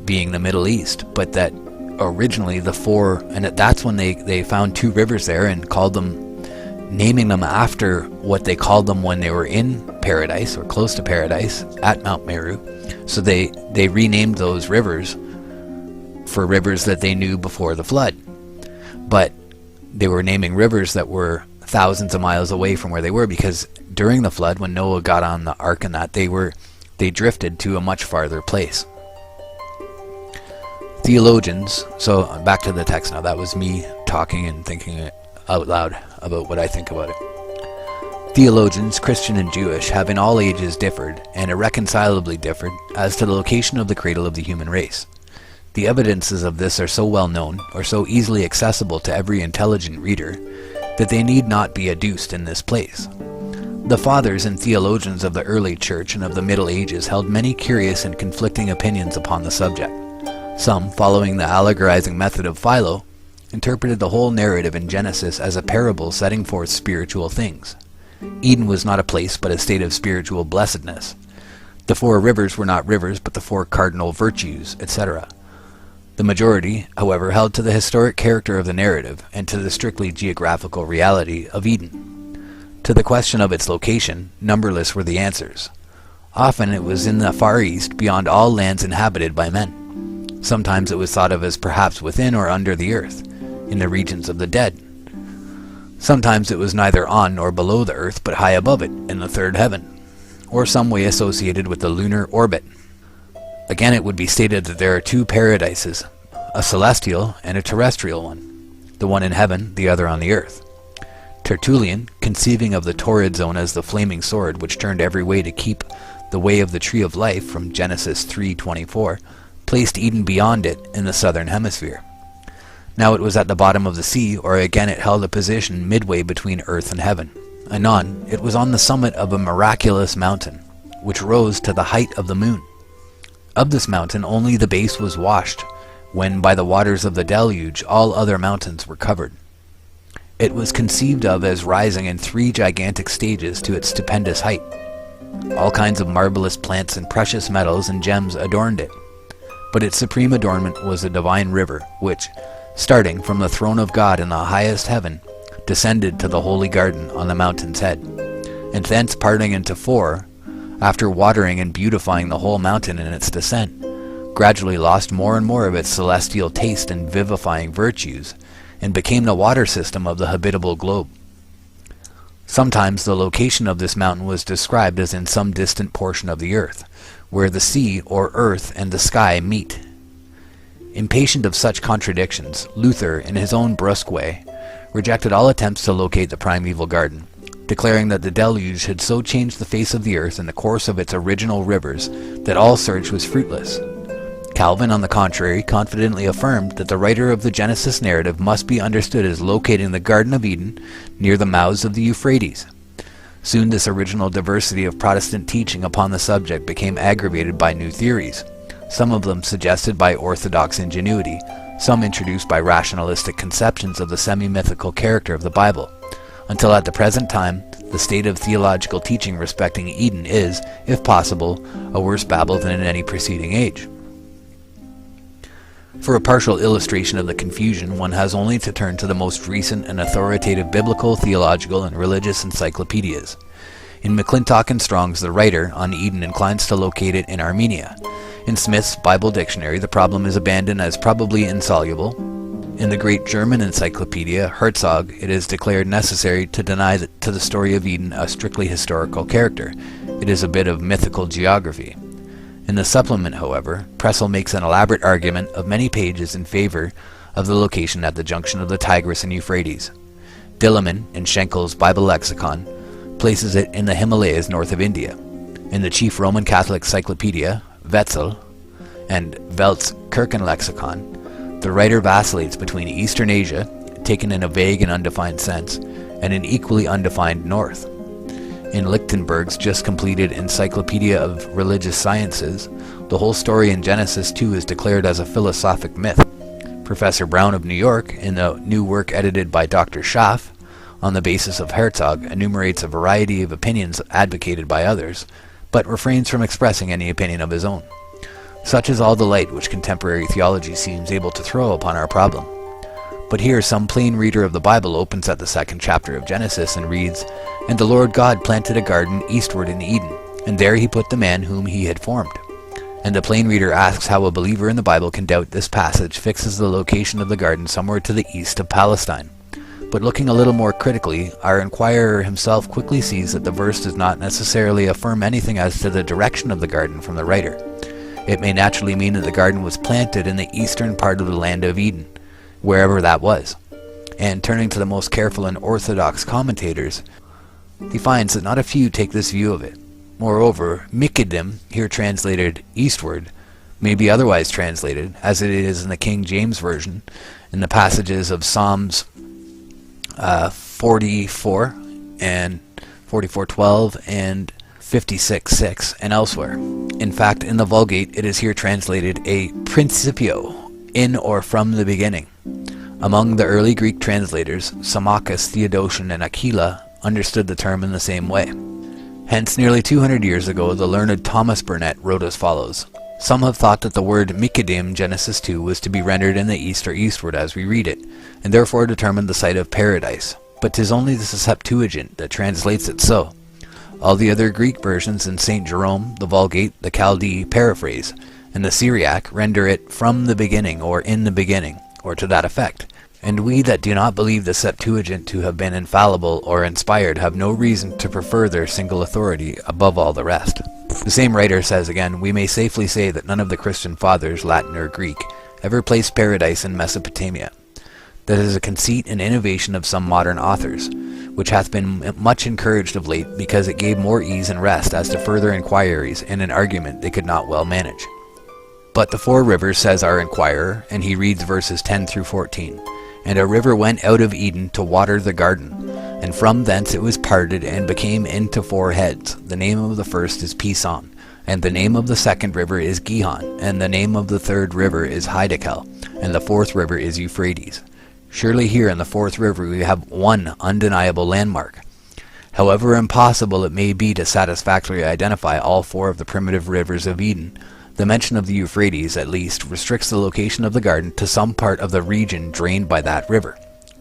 being the Middle East. But that originally that's when they found two rivers there and called them, naming them after what they called them when they were in paradise or close to paradise at Mount Meru. So they renamed those rivers for rivers that they knew before the flood. But they were naming rivers that were thousands of miles away from where they were, because during the flood, when Noah got on the ark and that, they drifted to a much farther place. Theologians, so back to the text now. That was me talking and thinking it out loud about what I think about it. Theologians, Christian and Jewish, have in all ages differed, and irreconcilably differed, as to the location of the cradle of the human race. The evidences of this are so well known, or so easily accessible to every intelligent reader, that they need not be adduced in this place. The fathers and theologians of the early church and of the Middle Ages held many curious and conflicting opinions upon the subject. Some, following the allegorizing method of Philo, interpreted the whole narrative in Genesis as a parable setting forth spiritual things. Eden was not a place but a state of spiritual blessedness. The four rivers were not rivers but the four cardinal virtues, etc. The majority, however, held to the historic character of the narrative and to the strictly geographical reality of Eden. To the question of its location, numberless were the answers. Often it was in the Far East, beyond all lands inhabited by men. Sometimes it was thought of as perhaps within or under the earth, in the regions of the dead. Sometimes it was neither on nor below the earth, but high above it, in the third heaven, or some way associated with the lunar orbit. Again, it would be stated that there are two paradises, a celestial and a terrestrial one, the one in heaven, the other on the earth. Tertullian, conceiving of the torrid zone as the flaming sword which turned every way to keep the way of the tree of life from Genesis 3:24, placed Eden beyond it in the southern hemisphere. Now it was at the bottom of the sea, or again it held a position midway between earth and heaven. Anon, it was on the summit of a miraculous mountain, which rose to the height of the moon. Of this mountain only the base was washed, when by the waters of the deluge all other mountains were covered. It was conceived of as rising in 3 gigantic stages to its stupendous height. All kinds of marvelous plants and precious metals and gems adorned it. But its supreme adornment was a divine river, which, starting from the throne of God in the highest heaven, descended to the holy garden on the mountain's head, and thence parting into 4, after watering and beautifying the whole mountain in its descent, gradually lost more and more of its celestial taste and vivifying virtues, and became the water system of the habitable globe. Sometimes the location of this mountain was described as in some distant portion of the earth, where the sea or earth and the sky meet. Impatient of such contradictions, Luther, in his own brusque way, rejected all attempts to locate the primeval garden, declaring that the deluge had so changed the face of the earth and the course of its original rivers that all search was fruitless. Calvin, on the contrary, confidently affirmed that the writer of the Genesis narrative must be understood as locating the Garden of Eden near the mouths of the Euphrates. Soon this original diversity of Protestant teaching upon the subject became aggravated by new theories, some of them suggested by orthodox ingenuity, some introduced by rationalistic conceptions of the semi-mythical character of the Bible, until at the present time the state of theological teaching respecting Eden is, if possible, a worse babble than in any preceding age. For a partial illustration of the confusion, one has only to turn to the most recent and authoritative biblical, theological, and religious encyclopedias. In McClintock and Strong's The Writer on Eden inclines to locate it in Armenia. In Smith's Bible Dictionary, the problem is abandoned as probably insoluble. In the great German encyclopedia, Herzog, it is declared necessary to deny to the story of Eden a strictly historical character. It is a bit of mythical geography. In the supplement, however, Pressel makes an elaborate argument of many pages in favor of the location at the junction of the Tigris and Euphrates. Dilliman, in Schenkel's Bible Lexicon, places it in the Himalayas north of India. In the chief Roman Catholic cyclopedia, Wetzel, and Velt's Kirchenlexikon, the writer vacillates between Eastern Asia, taken in a vague and undefined sense, and an equally undefined north. In Lichtenberg's just completed Encyclopedia of Religious Sciences, the whole story in Genesis 2 is declared as a philosophic myth. Professor Brown of New York, in the new work edited by Dr. Schaff, on the basis of Herzog, enumerates a variety of opinions advocated by others, but refrains from expressing any opinion of his own. Such is all the light which contemporary theology seems able to throw upon our problem. But here some plain reader of the Bible opens at the 2nd chapter of Genesis and reads, "And the Lord God planted a garden eastward in Eden, and there he put the man whom he had formed." And the plain reader asks how a believer in the Bible can doubt this passage fixes the location of the garden somewhere to the east of Palestine. But looking a little more critically, our inquirer himself quickly sees that the verse does not necessarily affirm anything as to the direction of the garden from the writer. It may naturally mean that the garden was planted in the eastern part of the land of Eden, wherever that was. And turning to the most careful and orthodox commentators, he finds that not a few take this view of it. Moreover, Mikkedim, here translated eastward, may be otherwise translated, as it is in the King James Version, in the passages of Psalms 44 and 44:12 and 56:6 and elsewhere. In fact, in the Vulgate, it is here translated a principio, in or from the beginning. Among the early Greek translators, Symmachus, Theodotion, and Aquila understood the term in the same way. Hence, nearly 200 years ago, the learned Thomas Burnet wrote as follows: "Some have thought that the word Mikkedim, Genesis 2, was to be rendered in the east or eastward as we read it, and therefore determined the site of paradise. But 'tis only the Septuagint that translates it so. All the other Greek versions in St. Jerome, the Vulgate, the Chaldee paraphrase, and the Syriac render it from the beginning or in the beginning, or to that effect. And we that do not believe the Septuagint to have been infallible or inspired have no reason to prefer their single authority above all the rest." The same writer says again, "We may safely say that none of the Christian fathers, Latin or Greek, ever placed paradise in Mesopotamia. That is a conceit and innovation of some modern authors, which hath been much encouraged of late, because it gave more ease and rest as to further inquiries in an argument they could not well manage. But the 4 rivers, says our inquirer, and he reads verses 10 through 14, "And a river went out of Eden to water the garden, and from thence it was parted and became into 4 heads. The name of the first is Pison, and the name of the second river is Gihon, and the name of the third river is Hiddekel, and the 4th river is Euphrates. Surely here in the 4th river we have one undeniable landmark. However impossible it may be to satisfactorily identify all 4 of the primitive rivers of Eden, the mention of the Euphrates, at least, restricts the location of the garden to some part of the region drained by that river.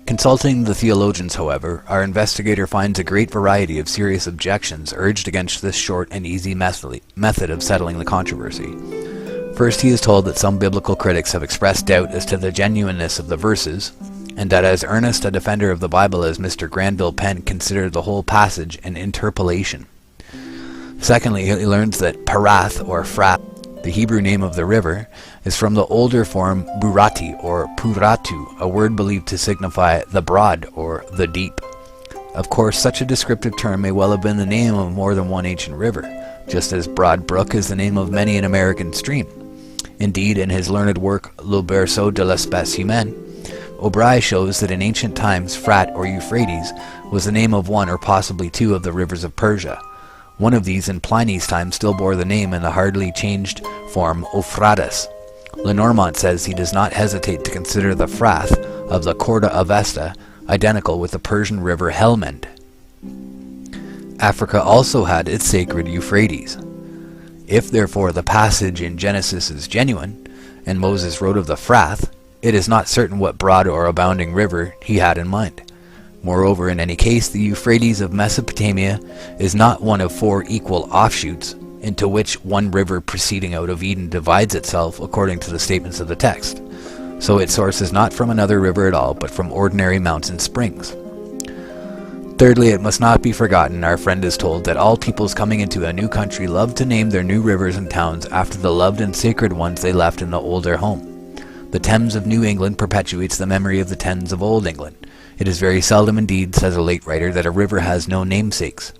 Consulting the theologians, however, our investigator finds a great variety of serious objections urged against this short and easy method of settling the controversy. First, he is told that some biblical critics have expressed doubt as to the genuineness of the verses, and that as earnest a defender of the Bible as Mr. Granville Penn considered the whole passage an interpolation. Secondly, he learns that Parath, or Frat, the Hebrew name of the river, is from the older form Burati or Puratu, a word believed to signify the broad or the deep. Of course, such a descriptive term may well have been the name of more than one ancient river, just as Broad Brook is the name of many an American stream. Indeed, in his learned work Le Berceau de l'Espèce Humaine, O'Bry shows that in ancient times Frat or Euphrates was the name of one or possibly two of the rivers of Persia. One of these in Pliny's time still bore the name in the hardly changed form Euphrates. Lenormant says he does not hesitate to consider the Frath of the Corda Avesta identical with the Persian river Helmand. Africa also had its sacred Euphrates. If therefore the passage in Genesis is genuine, and Moses wrote of the Frath, it is not certain what broad or abounding river he had in mind. Moreover, in any case, the Euphrates of Mesopotamia is not one of four equal offshoots, into which one river proceeding out of Eden divides itself according to the statements of the text. So its source is not from another river at all, but from ordinary mountain springs. Thirdly, it must not be forgotten, our friend is told, that all peoples coming into a new country love to name their new rivers and towns after the loved and sacred ones they left in the older home. The Thames of New England perpetuates the memory of the Thames of Old England. It is very seldom indeed, says a late writer, that a river has no namesakes.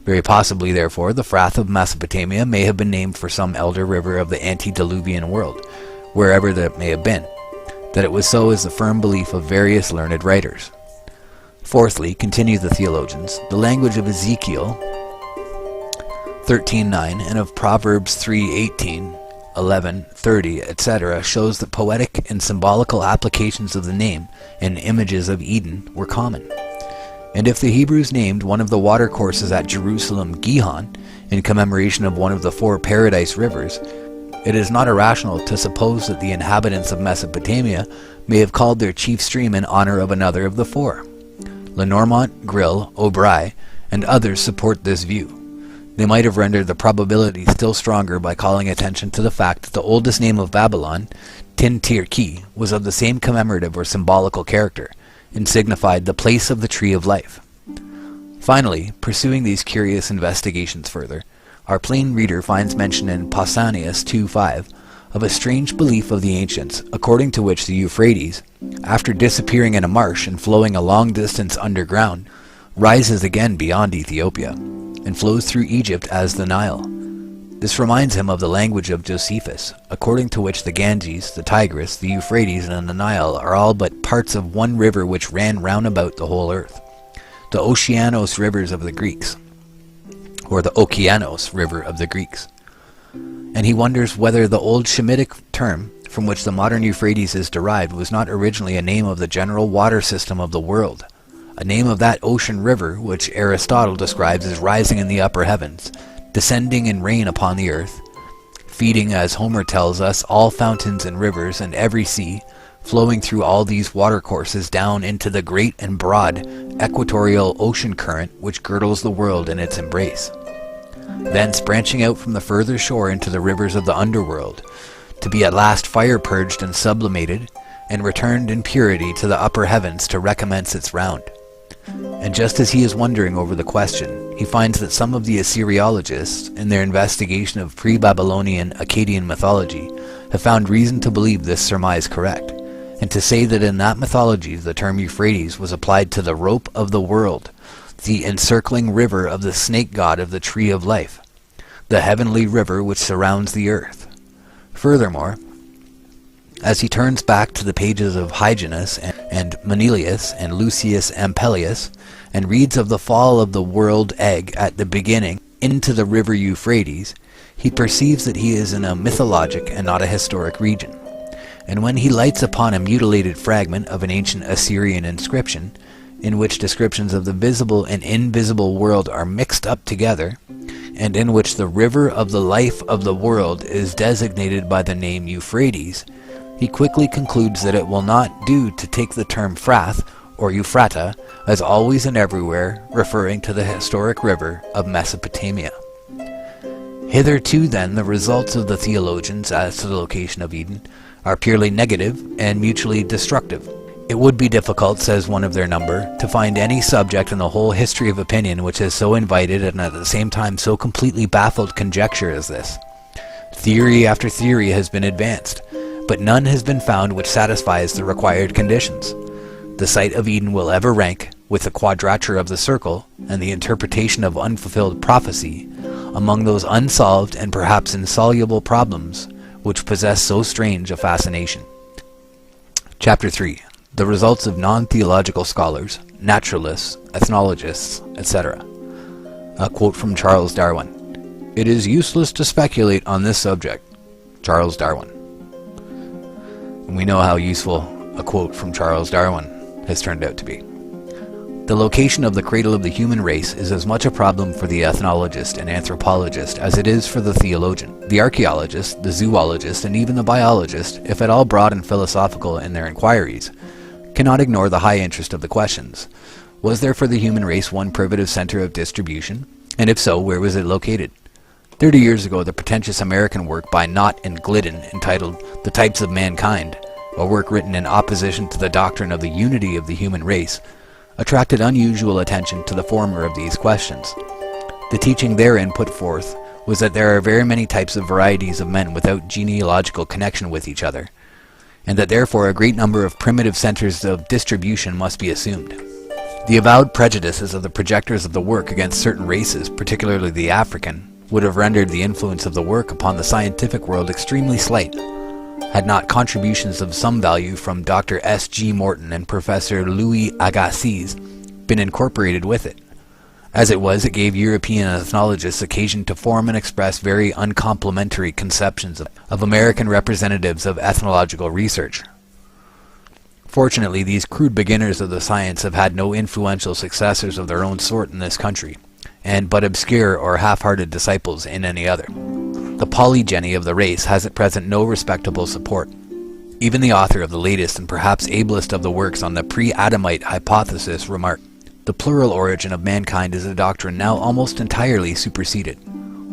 Very possibly, therefore, the Frath of Mesopotamia may have been named for some elder river of the antediluvian world, wherever that may have been. That it was so is the firm belief of various learned writers. Fourthly, continue the theologians, the language of Ezekiel 13:9 and of Proverbs 3:18, 11:30, etc. shows that poetic and symbolical applications of the name and images of Eden were common. And if the Hebrews named one of the watercourses at Jerusalem Gihon, in commemoration of one of the four paradise rivers, it is not irrational to suppose that the inhabitants of Mesopotamia may have called their chief stream in honor of another of the four. Lenormant, Grill, O'Bry, and others support this view. They might have rendered the probability still stronger by calling attention to the fact that the oldest name of Babylon, Tin-Tir-Ki, was of the same commemorative or symbolical character, and signified the place of the tree of life. Finally, pursuing these curious investigations further, our plain reader finds mention in Pausanias 2:5 of a strange belief of the ancients, according to which the Euphrates, after disappearing in a marsh and flowing a long distance underground, rises again beyond Ethiopia, and flows through Egypt as the Nile. This reminds him of the language of Josephus, according to which the Ganges, the Tigris, the Euphrates, and the Nile are all but parts of one river which ran round about the whole earth. The Oceanos rivers of the Greeks, or the Okeanos river of the Greeks. And he wonders whether the old Shemitic term, from which the modern Euphrates is derived, was not originally a name of the general water system of the world, a name of that ocean river which Aristotle describes as rising in the upper heavens, descending in rain upon the earth, feeding, as Homer tells us, all fountains and rivers and every sea, flowing through all these watercourses down into the great and broad equatorial ocean current which girdles the world in its embrace. Thence branching out from the further shore into the rivers of the underworld, to be at last fire-purged and sublimated, and returned in purity to the upper heavens to recommence its round. And just as he is wondering over the question, he finds that some of the Assyriologists, in their investigation of pre-Babylonian Akkadian mythology, have found reason to believe this surmise correct, and to say that in that mythology the term Euphrates was applied to the rope of the world, the encircling river of the snake god of the tree of life, the heavenly river which surrounds the earth. Furthermore, as he turns back to the pages of Hyginus and Manilius and Lucius Ampelius, and reads of the fall of the world egg at the beginning into the river Euphrates, he perceives that he is in a mythologic and not a historic region. And when he lights upon a mutilated fragment of an ancient Assyrian inscription, in which descriptions of the visible and invisible world are mixed up together, and in which the river of the life of the world is designated by the name Euphrates, he quickly concludes that it will not do to take the term Frath or Euphrata as always and everywhere referring to the historic river of Mesopotamia. Hitherto then the results of the theologians as to the location of Eden are purely negative and mutually destructive. It would be difficult, says one of their number, to find any subject in the whole history of opinion which has so invited and at the same time so completely baffled conjecture as this. Theory after theory has been advanced, but none has been found which satisfies the required conditions. The site of Eden will ever rank, with the quadrature of the circle and the interpretation of unfulfilled prophecy, among those unsolved and perhaps insoluble problems which possess so strange a fascination. Chapter 3. The results of non-theological scholars, naturalists, ethnologists, etc. A quote from Charles Darwin. "It is useless to speculate on this subject." Charles Darwin. And we know how useful a quote from Charles Darwin has turned out to be. The location of the cradle of the human race is as much a problem for the ethnologist and anthropologist as it is for the theologian. The archaeologist, the zoologist, and even the biologist, if at all broad and philosophical in their inquiries, cannot ignore the high interest of the questions. Was there for the human race one primitive center of distribution? And if so, where was it located? 30 years ago, the pretentious American work by Knott and Glidden, entitled The Types of Mankind, a work written in opposition to the doctrine of the unity of the human race, attracted unusual attention to the former of these questions. The teaching therein put forth was that there are very many types of varieties of men without genealogical connection with each other, and that therefore a great number of primitive centers of distribution must be assumed. The avowed prejudices of the projectors of the work against certain races, particularly the African, would have rendered the influence of the work upon the scientific world extremely slight, had not contributions of some value from Dr. S. G. Morton and Professor Louis Agassiz been incorporated with it. As it was, it gave European ethnologists occasion to form and express very uncomplimentary conceptions of American representatives of ethnological research. Fortunately, these crude beginners of the science have had no influential successors of their own sort in this country, and but obscure or half-hearted disciples in any other. The polygeny of the race has at present no respectable support. Even the author of the latest and perhaps ablest of the works on the pre-Adamite hypothesis remarked, "The plural origin of mankind is a doctrine now almost entirely superseded.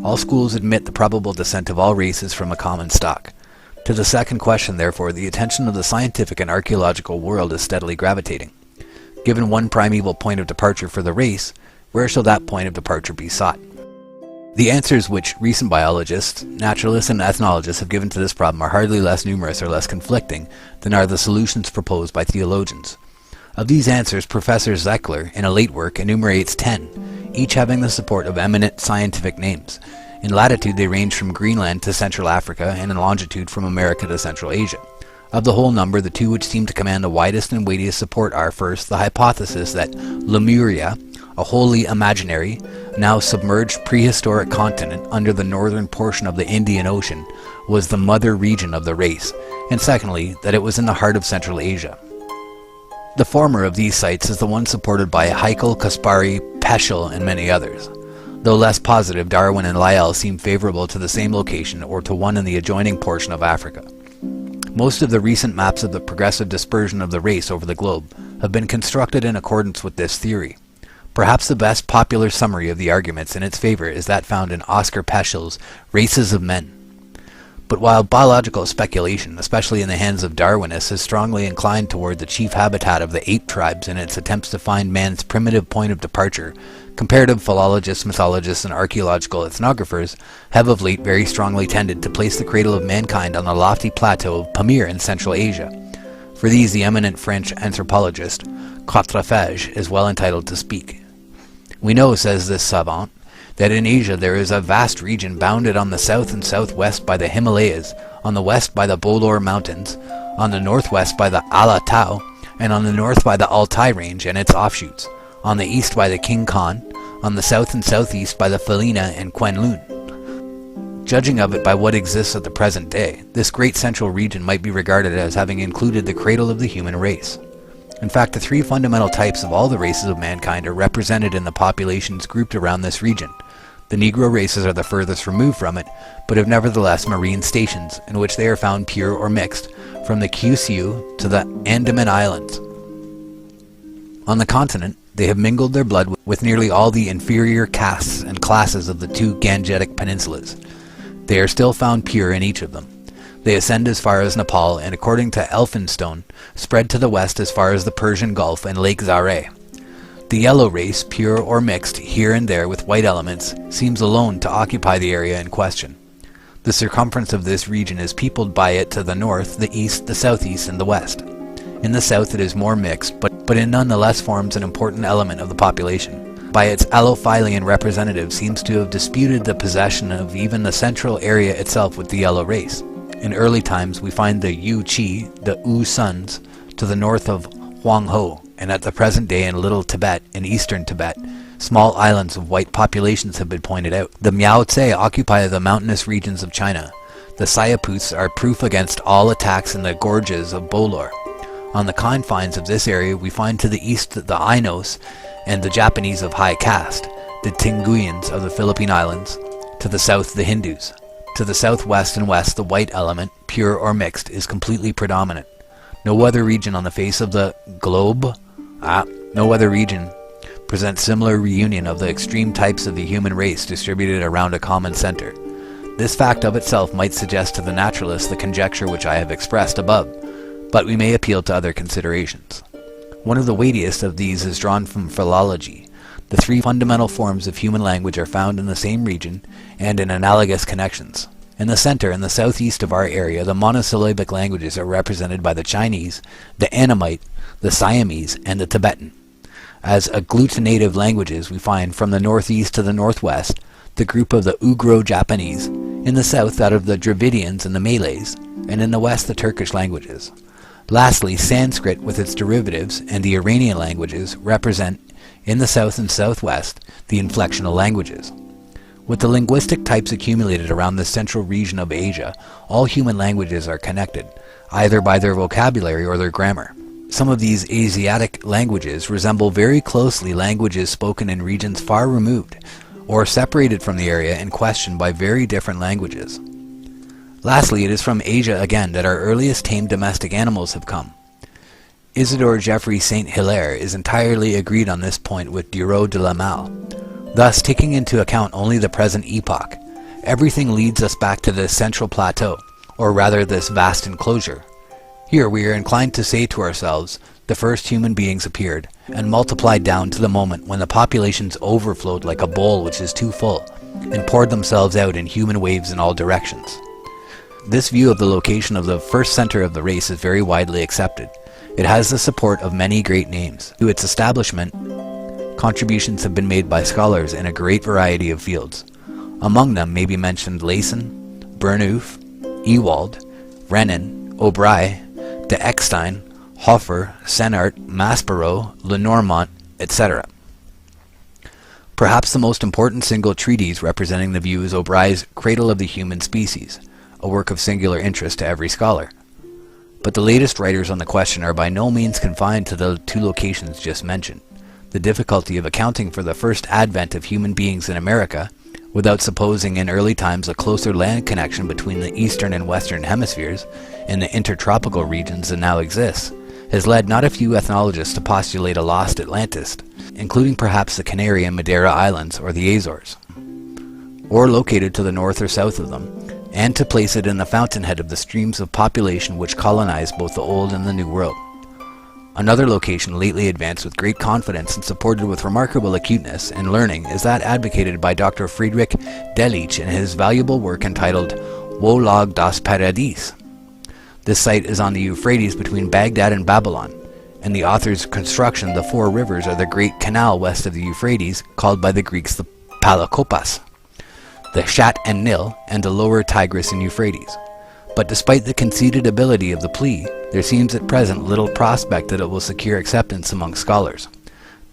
All schools admit the probable descent of all races from a common stock. To the second question, therefore, the attention of the scientific and archaeological world is steadily gravitating. Given one primeval point of departure for the race, where shall that point of departure be sought?" The answers which recent biologists, naturalists, and ethnologists have given to this problem are hardly less numerous or less conflicting than are the solutions proposed by theologians. Of these answers, Professor Zechler, in a late work, enumerates 10, each having the support of eminent scientific names. In latitude they range from Greenland to Central Africa, and in longitude from America to Central Asia. Of the whole number, the two which seem to command the widest and weightiest support are, first, the hypothesis that Lemuria, a wholly imaginary, now submerged prehistoric continent under the northern portion of the Indian Ocean, was the mother region of the race, and secondly, that it was in the heart of Central Asia. The former of these sites is the one supported by Haeckel, Kaspari, Peschel, and many others. Though less positive, Darwin and Lyell seem favorable to the same location or to one in the adjoining portion of Africa. Most of the recent maps of the progressive dispersion of the race over the globe have been constructed in accordance with this theory. Perhaps the best popular summary of the arguments in its favor is that found in Oscar Peschel's Races of Men. But while biological speculation, especially in the hands of Darwinists, is strongly inclined toward the chief habitat of the ape tribes in its attempts to find man's primitive point of departure, comparative philologists, mythologists, and archaeological ethnographers have of late very strongly tended to place the cradle of mankind on the lofty plateau of Pamir in Central Asia. For these, the eminent French anthropologist Quatrefages is well entitled to speak. "We know," says this savant, "that in Asia there is a vast region bounded on the south and southwest by the Himalayas, on the west by the Bolor Mountains, on the northwest by the Alatau, and on the north by the Altai Range and its offshoots, on the east by the King Khan, on the south and southeast by the Felina and Kwenlun. Judging of it by what exists at the present day, this great central region might be regarded as having included the cradle of the human race. In fact, the three fundamental types of all the races of mankind are represented in the populations grouped around this region. The Negro races are the furthest removed from it, but have nevertheless marine stations, in which they are found pure or mixed, from the Kyushu to the Andaman Islands. On the continent, they have mingled their blood with nearly all the inferior castes and classes of the two Gangetic peninsulas. They are still found pure in each of them. They ascend as far as Nepal, and according to Elphinstone, spread to the west as far as the Persian Gulf and Lake Zare. The yellow race, pure or mixed here and there with white elements, seems alone to occupy the area in question. The circumference of this region is peopled by it to the north, the east, the southeast, and the west. In the south it is more mixed, but it nonetheless forms an important element of the population. By its allophilian representative seems to have disputed the possession of even the central area itself with the yellow race. In early times, we find the Yu Qi, the Wu sons, to the north of Huangho, and at the present day in Little Tibet, in eastern Tibet, small islands of white populations have been pointed out. The Miao Tse occupy the mountainous regions of China. The Sayapus are proof against all attacks in the gorges of Bolor. On the confines of this area, we find to the east the Ainos and the Japanese of high caste, the Tinguyans of the Philippine Islands, to the south the Hindus. To the southwest and west, the white element, pure or mixed, is completely predominant. No other region on the face of the globe, no other region presents similar reunion of the extreme types of the human race distributed around a common center. This fact of itself might suggest to the naturalist the conjecture which I have expressed above, but we may appeal to other considerations. One of the weightiest of these is drawn from philology. The three fundamental forms of human language are found in the same region and in analogous connections. In the center and the southeast of our area, the monosyllabic languages are represented by the Chinese, the Annamite, the Siamese, and the Tibetan. As agglutinative languages, we find from the northeast to the northwest the group of the Ugro-Japanese, in the south that of the Dravidians and the Malays, and in the west the Turkish languages. Lastly, Sanskrit with its derivatives and the Iranian languages represent, in the south and southwest, the inflectional languages. With the linguistic types accumulated around the central region of Asia, all human languages are connected, either by their vocabulary or their grammar. Some of these Asiatic languages resemble very closely languages spoken in regions far removed, or separated from the area in question by very different languages. Lastly, it is from Asia again that our earliest tame domestic animals have come. Isidore Geoffroy Saint Hilaire is entirely agreed on this point with Dureau de la Malle. Thus, taking into account only the present epoch, everything leads us back to this central plateau, or rather this vast enclosure. Here we are inclined to say to ourselves, the first human beings appeared, and multiplied down to the moment when the populations overflowed like a bowl which is too full, and poured themselves out in human waves in all directions. This view of the location of the first center of the race is very widely accepted. It has the support of many great names. To its establishment, contributions have been made by scholars in a great variety of fields. Among them may be mentioned Layson, Bernoof, Ewald, Renan, O'Bry, de Eckstein, Hofer, Senart, Maspero, Lenormant, etc. Perhaps the most important single treatise representing the view is O'Bry's Cradle of the Human Species, a work of singular interest to every scholar. But the latest writers on the question are by no means confined to the two locations just mentioned. The difficulty of accounting for the first advent of human beings in America, without supposing in early times a closer land connection between the eastern and western hemispheres in the intertropical regions that now exists, has led not a few ethnologists to postulate a lost Atlantis, including perhaps the Canary and Madeira Islands or the Azores, or located to the north or south of them, and to place it in the fountainhead of the streams of population which colonized both the Old and the New World. Another location lately advanced with great confidence and supported with remarkable acuteness and learning is that advocated by Dr. Friedrich Delitzsch in his valuable work entitled Wohllage das Paradies. This site is on the Euphrates between Baghdad and Babylon, and the author's construction the four rivers are the great canal west of the Euphrates, called by the Greeks the Palakopas, the Shat and Nil, and the lower Tigris and Euphrates. But despite the conceded ability of the plea, there seems at present little prospect that it will secure acceptance among scholars.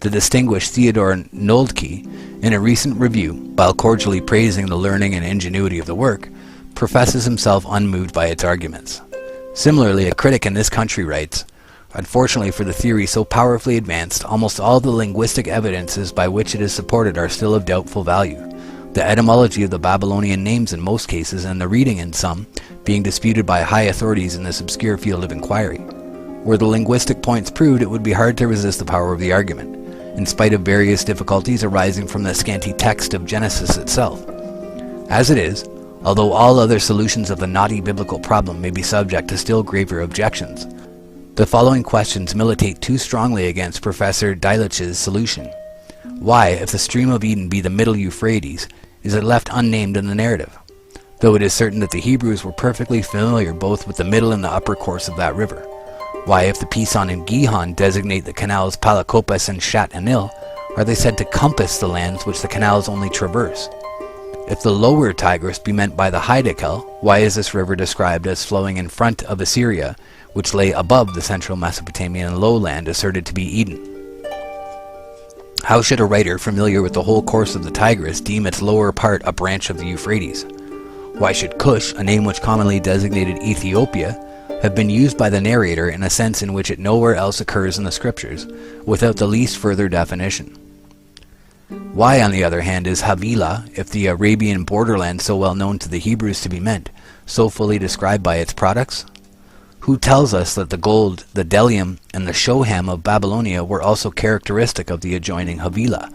The distinguished Theodor Noldke, in a recent review, while cordially praising the learning and ingenuity of the work, professes himself unmoved by its arguments. Similarly, a critic in this country writes, "Unfortunately for the theory so powerfully advanced, almost all the linguistic evidences by which it is supported are still of doubtful value. The etymology of the Babylonian names in most cases, and the reading in some, being disputed by high authorities in this obscure field of inquiry. Were the linguistic points proved, it would be hard to resist the power of the argument, in spite of various difficulties arising from the scanty text of Genesis itself. As it is, although all other solutions of the knotty biblical problem may be subject to still graver objections, the following questions militate too strongly against Professor Delitzsch's solution. Why, if the stream of Eden be the middle Euphrates, is it left unnamed in the narrative? Though it is certain that the Hebrews were perfectly familiar both with the middle and the upper course of that river. Why, if the Pison and Gihon designate the canals Palakopas and Shat and Nil, are they said to compass the lands which the canals only traverse? If the lower Tigris be meant by the Hiddekel, why is this river described as flowing in front of Assyria, which lay above the central Mesopotamian lowland asserted to be Eden? How should a writer familiar with the whole course of the Tigris deem its lower part a branch of the Euphrates? Why should Cush, a name which commonly designated Ethiopia, have been used by the narrator in a sense in which it nowhere else occurs in the scriptures, without the least further definition? Why, on the other hand, is Havilah, if the Arabian borderland so well known to the Hebrews to be meant, so fully described by its products? Who tells us that the gold, the bdellium, and the shoham of Babylonia were also characteristic of the adjoining Havilah?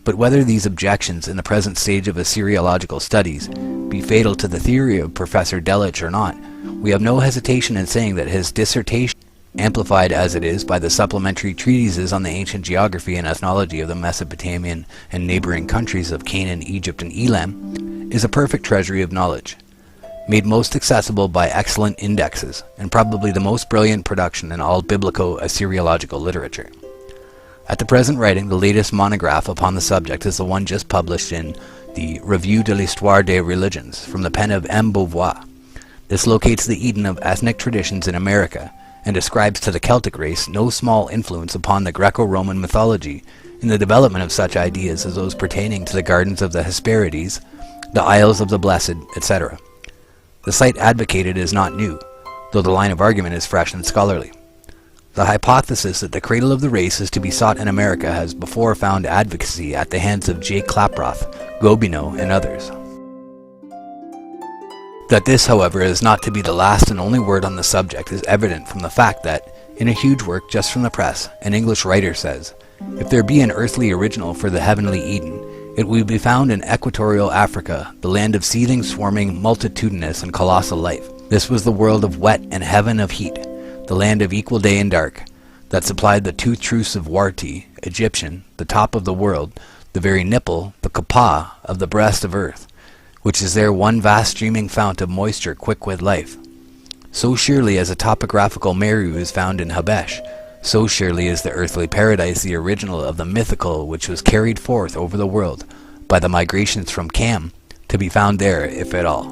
But whether these objections in the present stage of Assyriological studies be fatal to the theory of Professor Delitzsch or not, we have no hesitation in saying that his dissertation, amplified as it is by the supplementary treatises on the ancient geography and ethnology of the Mesopotamian and neighboring countries of Canaan, Egypt, and Elam, is a perfect treasury of knowledge, made most accessible by excellent indexes, and probably the most brilliant production in all biblico-Assyriological literature. At the present writing, the latest monograph upon the subject is the one just published in the Revue de l'Histoire des Religions, from the pen of M. Beauvoir. This locates the Eden of ethnic traditions in America, and ascribes to the Celtic race no small influence upon the Greco-Roman mythology in the development of such ideas as those pertaining to the gardens of the Hesperides, the Isles of the Blessed, etc. The site advocated is not new, though the line of argument is fresh and scholarly. The hypothesis that the cradle of the race is to be sought in America has before found advocacy at the hands of J. Klaproth, Gobineau, and others. That this, however, is not to be the last and only word on the subject is evident from the fact that, in a huge work just from the press, an English writer says, "If there be an earthly original for the heavenly Eden, it will be found in equatorial Africa, the land of seething, swarming, multitudinous, and colossal life. This was the world of wet and heaven of heat, the land of equal day and dark, that supplied the two truths of Warti, Egyptian, the top of the world, the very nipple, the kapah, of the breast of earth, which is there one vast streaming fount of moisture quick with life. So surely as a topographical Meru is found in Habesh, so surely is the earthly paradise the original of the mythical which was carried forth over the world by the migrations from Cam, to be found there, if at all."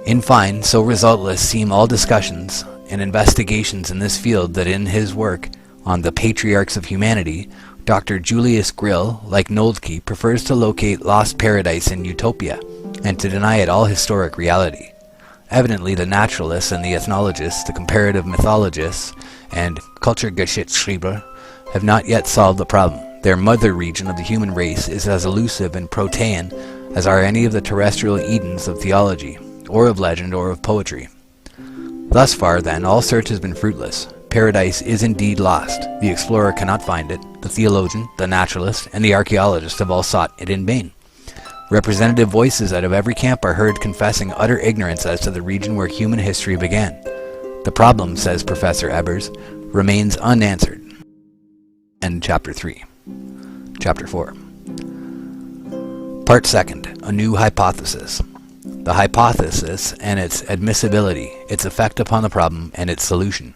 In fine, so resultless seem all discussions and investigations in this field that in his work on the Patriarchs of Humanity, Dr. Julius Grill, like Noldke, prefers to locate lost paradise in utopia, and to deny it all historic reality. Evidently the naturalists and the ethnologists, the comparative mythologists, and Kulturgeschichtschreiber have not yet solved the problem. Their mother region of the human race is as elusive and protean as are any of the terrestrial Edens of theology, or of legend, or of poetry. Thus far, then, all search has been fruitless. Paradise is indeed lost. The explorer cannot find it. The theologian, the naturalist, and the archaeologist have all sought it in vain. Representative voices out of every camp are heard confessing utter ignorance as to the region where human history began. The problem, says Professor Ebers, remains unanswered. End chapter 3. Chapter 4. Part 2. A new hypothesis. The hypothesis and its admissibility, its effect upon the problem, and its solution.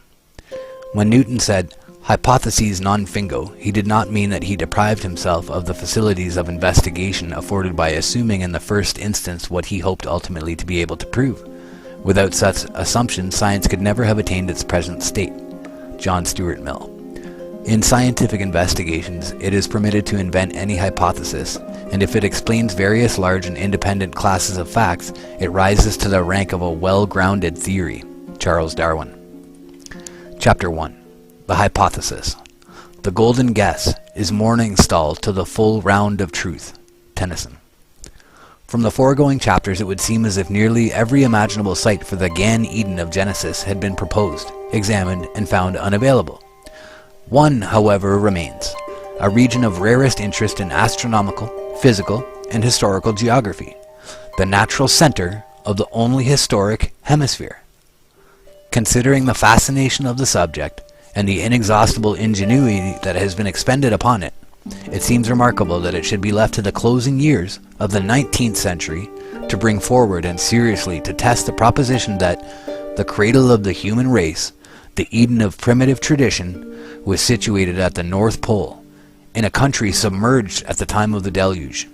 When Newton said, hypotheses non fingo, he did not mean that he deprived himself of the facilities of investigation afforded by assuming in the first instance what he hoped ultimately to be able to prove. Without such assumption, science could never have attained its present state. John Stuart Mill. In scientific investigations, it is permitted to invent any hypothesis, and if it explains various large and independent classes of facts, it rises to the rank of a well-grounded theory. Charles Darwin. Chapter 1. The Hypothesis. The golden guess is morning stall to the full round of truth. Tennyson. From the foregoing chapters it would seem as if nearly every imaginable site for the Gan Eden of Genesis had been proposed, examined, and found unavailable. One, however, remains, a region of rarest interest in astronomical, physical, and historical geography, the natural center of the only historic hemisphere. Considering the fascination of the subject, and the inexhaustible ingenuity that has been expended upon it, it seems remarkable that it should be left to the closing years of the 19th century to bring forward and seriously to test the proposition that the cradle of the human race, the Eden of primitive tradition, was situated at the North Pole, in a country submerged at the time of the deluge.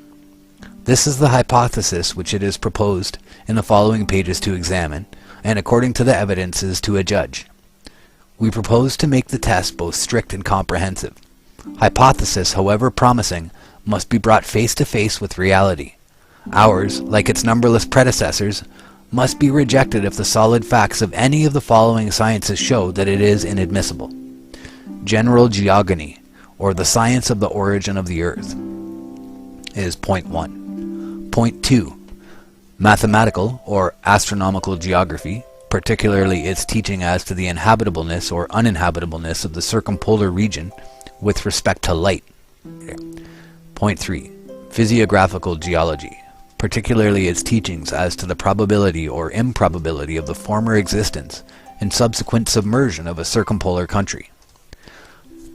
This is the hypothesis which it is proposed in the following pages to examine, and according to the evidences to adjudge. We propose to make the test both strict and comprehensive. Hypothesis, however promising, must be brought face to face with reality. Ours, like its numberless predecessors, must be rejected if the solid facts of any of the following sciences show that it is inadmissible. General geogony, or the science of the origin of the earth, is point 1. Point 2. Mathematical or astronomical geography, particularly its teaching as to the inhabitableness or uninhabitableness of the circumpolar region with respect to light. Point 3. Physiographical geology, particularly its teachings as to the probability or improbability of the former existence and subsequent submersion of a circumpolar country.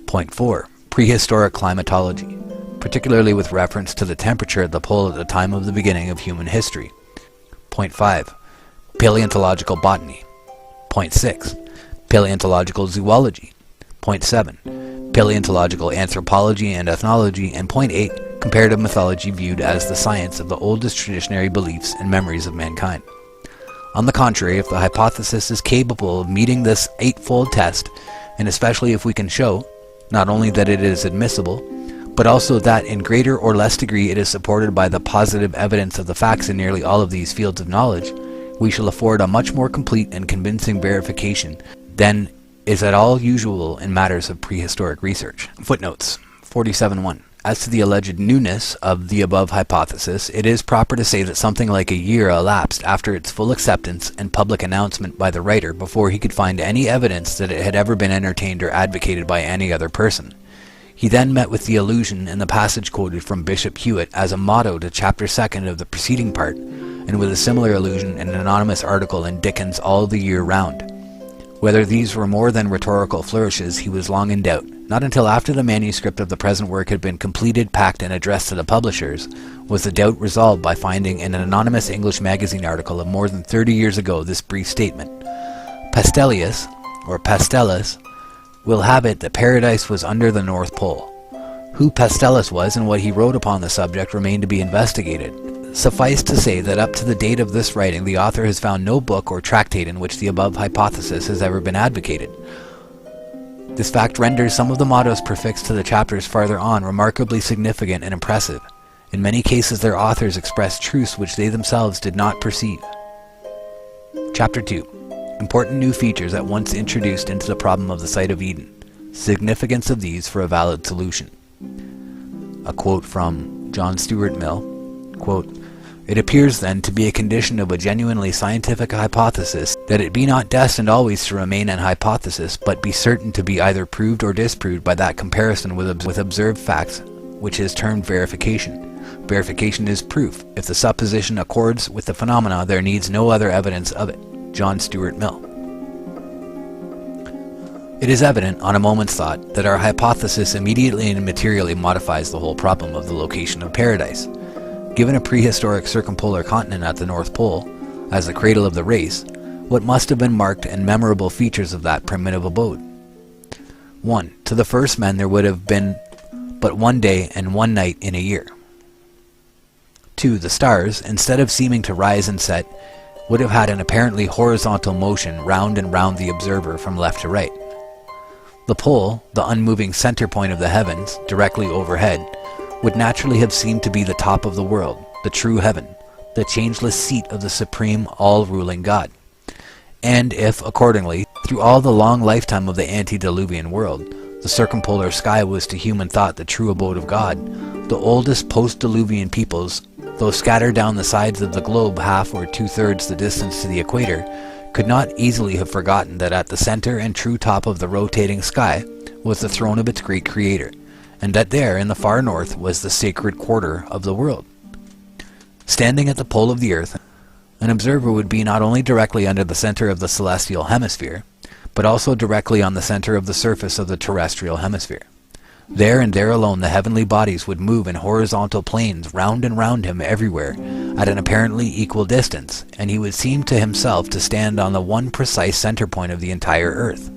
Point 4. Prehistoric climatology, particularly with reference to the temperature at the pole at the time of the beginning of human history. Point 5. Paleontological botany. Point 6. Paleontological zoology. Point 7. Paleontological anthropology and ethnology. And point 8. Comparative mythology viewed as the science of the oldest traditionary beliefs and memories of mankind. On the contrary, if the hypothesis is capable of meeting this eightfold test, and especially if we can show not only that it is admissible, but also that in greater or less degree it is supported by the positive evidence of the facts in nearly all of these fields of knowledge, we shall afford a much more complete and convincing verification than is at all usual in matters of prehistoric research. Footnotes 47.1. As to the alleged newness of the above hypothesis, it is proper to say that something like a year elapsed after its full acceptance and public announcement by the writer before he could find any evidence that it had ever been entertained or advocated by any other person. He then met with the allusion in the passage quoted from Bishop Hewitt as a motto to chapter 2 of the preceding part, and with a similar allusion in an anonymous article in Dickens' All the Year Round. Whether these were more than rhetorical flourishes he was long in doubt. Not until after the manuscript of the present work had been completed, packed, and addressed to the publishers, was the doubt resolved by finding in an anonymous English magazine article of more than 30 years ago this brief statement: Pastelius, or Pastellus, will have it that paradise was under the North Pole. Who Pastellus was and what he wrote upon the subject remain to be investigated. Suffice to say that up to the date of this writing the author has found no book or tractate in which the above hypothesis has ever been advocated. This fact renders some of the mottos prefixed to the chapters farther on remarkably significant and impressive. In many cases their authors express truths which they themselves did not perceive. Chapter 2. Important new features at once introduced into the problem of the site of Eden. Significance of these for a valid solution. A quote from John Stuart Mill, quote, "It appears then to be a condition of a genuinely scientific hypothesis that it be not destined always to remain an hypothesis, but be certain to be either proved or disproved by that comparison with observed facts which is termed verification. Verification is proof. If the supposition accords with the phenomena, there needs no other evidence of it." John Stuart Mill. It is evident, on a moment's thought, that our hypothesis immediately and materially modifies the whole problem of the location of paradise. Given a prehistoric circumpolar continent at the North Pole, as the cradle of the race, what must have been marked and memorable features of that primitive abode? 1. To the first men there would have been but one day and one night in a year. 2. The stars, instead of seeming to rise and set, would have had an apparently horizontal motion round and round the observer from left to right. The pole, the unmoving center point of the heavens, directly overhead, would naturally have seemed to be the top of the world, the true heaven, the changeless seat of the supreme, all-ruling God. And if, accordingly, through all the long lifetime of the antediluvian world, the circumpolar sky was to human thought the true abode of God, the oldest post-diluvian peoples, though scattered down the sides of the globe half or two-thirds the distance to the equator, could not easily have forgotten that at the center and true top of the rotating sky was the throne of its great Creator, and that there, in the far north, was the sacred quarter of the world. Standing at the pole of the earth, an observer would be not only directly under the center of the celestial hemisphere, but also directly on the center of the surface of the terrestrial hemisphere. There and there alone the heavenly bodies would move in horizontal planes round and round him everywhere, at an apparently equal distance, and he would seem to himself to stand on the one precise center point of the entire earth.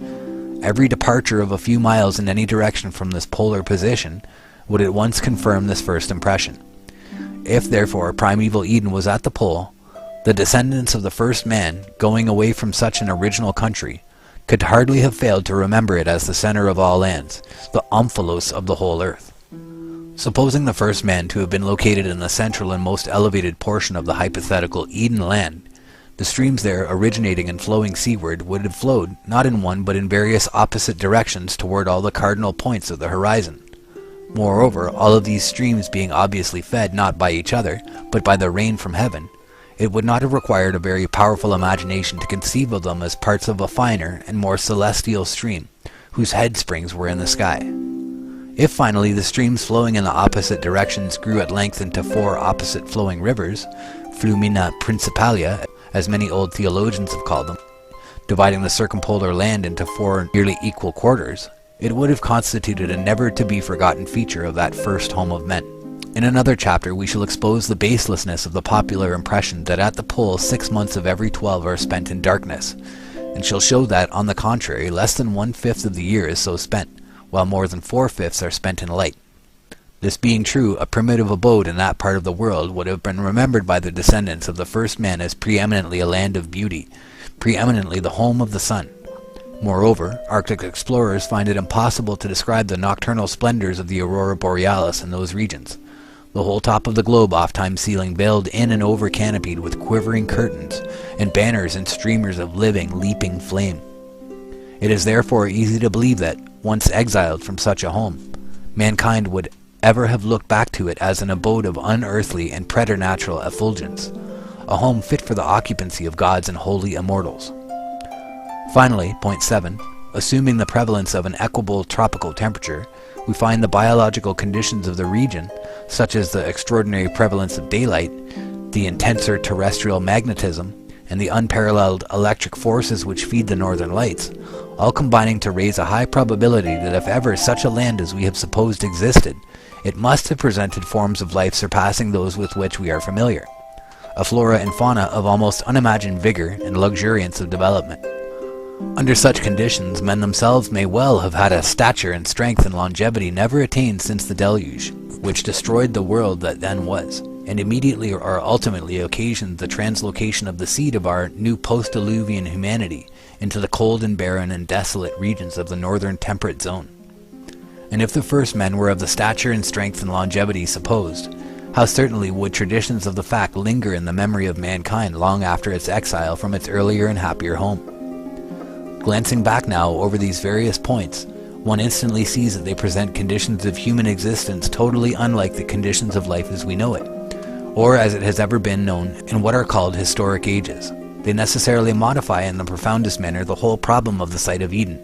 Every departure of a few miles in any direction from this polar position would at once confirm this first impression. If therefore primeval Eden was at the pole, the descendants of the first man, going away from such an original country, could hardly have failed to remember it as the center of all lands, the omphalos of the whole earth. Supposing the first man to have been located in the central and most elevated portion of the hypothetical Eden land, the streams there originating and flowing seaward would have flowed not in one but in various opposite directions toward all the cardinal points of the horizon. Moreover, all of these streams being obviously fed not by each other, but by the rain from heaven, it would not have required a very powerful imagination to conceive of them as parts of a finer and more celestial stream, whose head springs were in the sky. If finally the streams flowing in the opposite directions grew at length into four opposite flowing rivers, flumina principalia, as many old theologians have called them, dividing the circumpolar land into four nearly equal quarters, it would have constituted a never-to-be-forgotten feature of that first home of men. In another chapter we shall expose the baselessness of the popular impression that at the pole 6 months of every 12 are spent in darkness, and shall show that, on the contrary, less than 1/5 of the year is so spent, while more than 4/5 are spent in light. This being true, a primitive abode in that part of the world would have been remembered by the descendants of the first man as preeminently a land of beauty, preeminently the home of the sun. Moreover, Arctic explorers find it impossible to describe the nocturnal splendors of the aurora borealis in those regions, the whole top of the globe oft-times seeming veiled in and over canopied with quivering curtains, and banners and streamers of living, leaping flame. It is therefore easy to believe that, once exiled from such a home, mankind would ever have looked back to it as an abode of unearthly and preternatural effulgence, a home fit for the occupancy of gods and holy immortals. Finally, point 7, assuming the prevalence of an equable tropical temperature, we find the biological conditions of the region, such as the extraordinary prevalence of daylight, the intenser terrestrial magnetism, and the unparalleled electric forces which feed the northern lights, all combining to raise a high probability that if ever such a land as we have supposed existed, it must have presented forms of life surpassing those with which we are familiar, a flora and fauna of almost unimagined vigor and luxuriance of development. Under such conditions, men themselves may well have had a stature and strength and longevity never attained since the deluge, which destroyed the world that then was, and immediately or ultimately occasioned the translocation of the seed of our new post-diluvian humanity into the cold and barren and desolate regions of the northern temperate zone. And if the first men were of the stature and strength and longevity supposed, how certainly would traditions of the fact linger in the memory of mankind long after its exile from its earlier and happier home. Glancing back now over these various points, one instantly sees that they present conditions of human existence totally unlike the conditions of life as we know it, or as it has ever been known in what are called historic ages. They necessarily modify in the profoundest manner the whole problem of the site of Eden.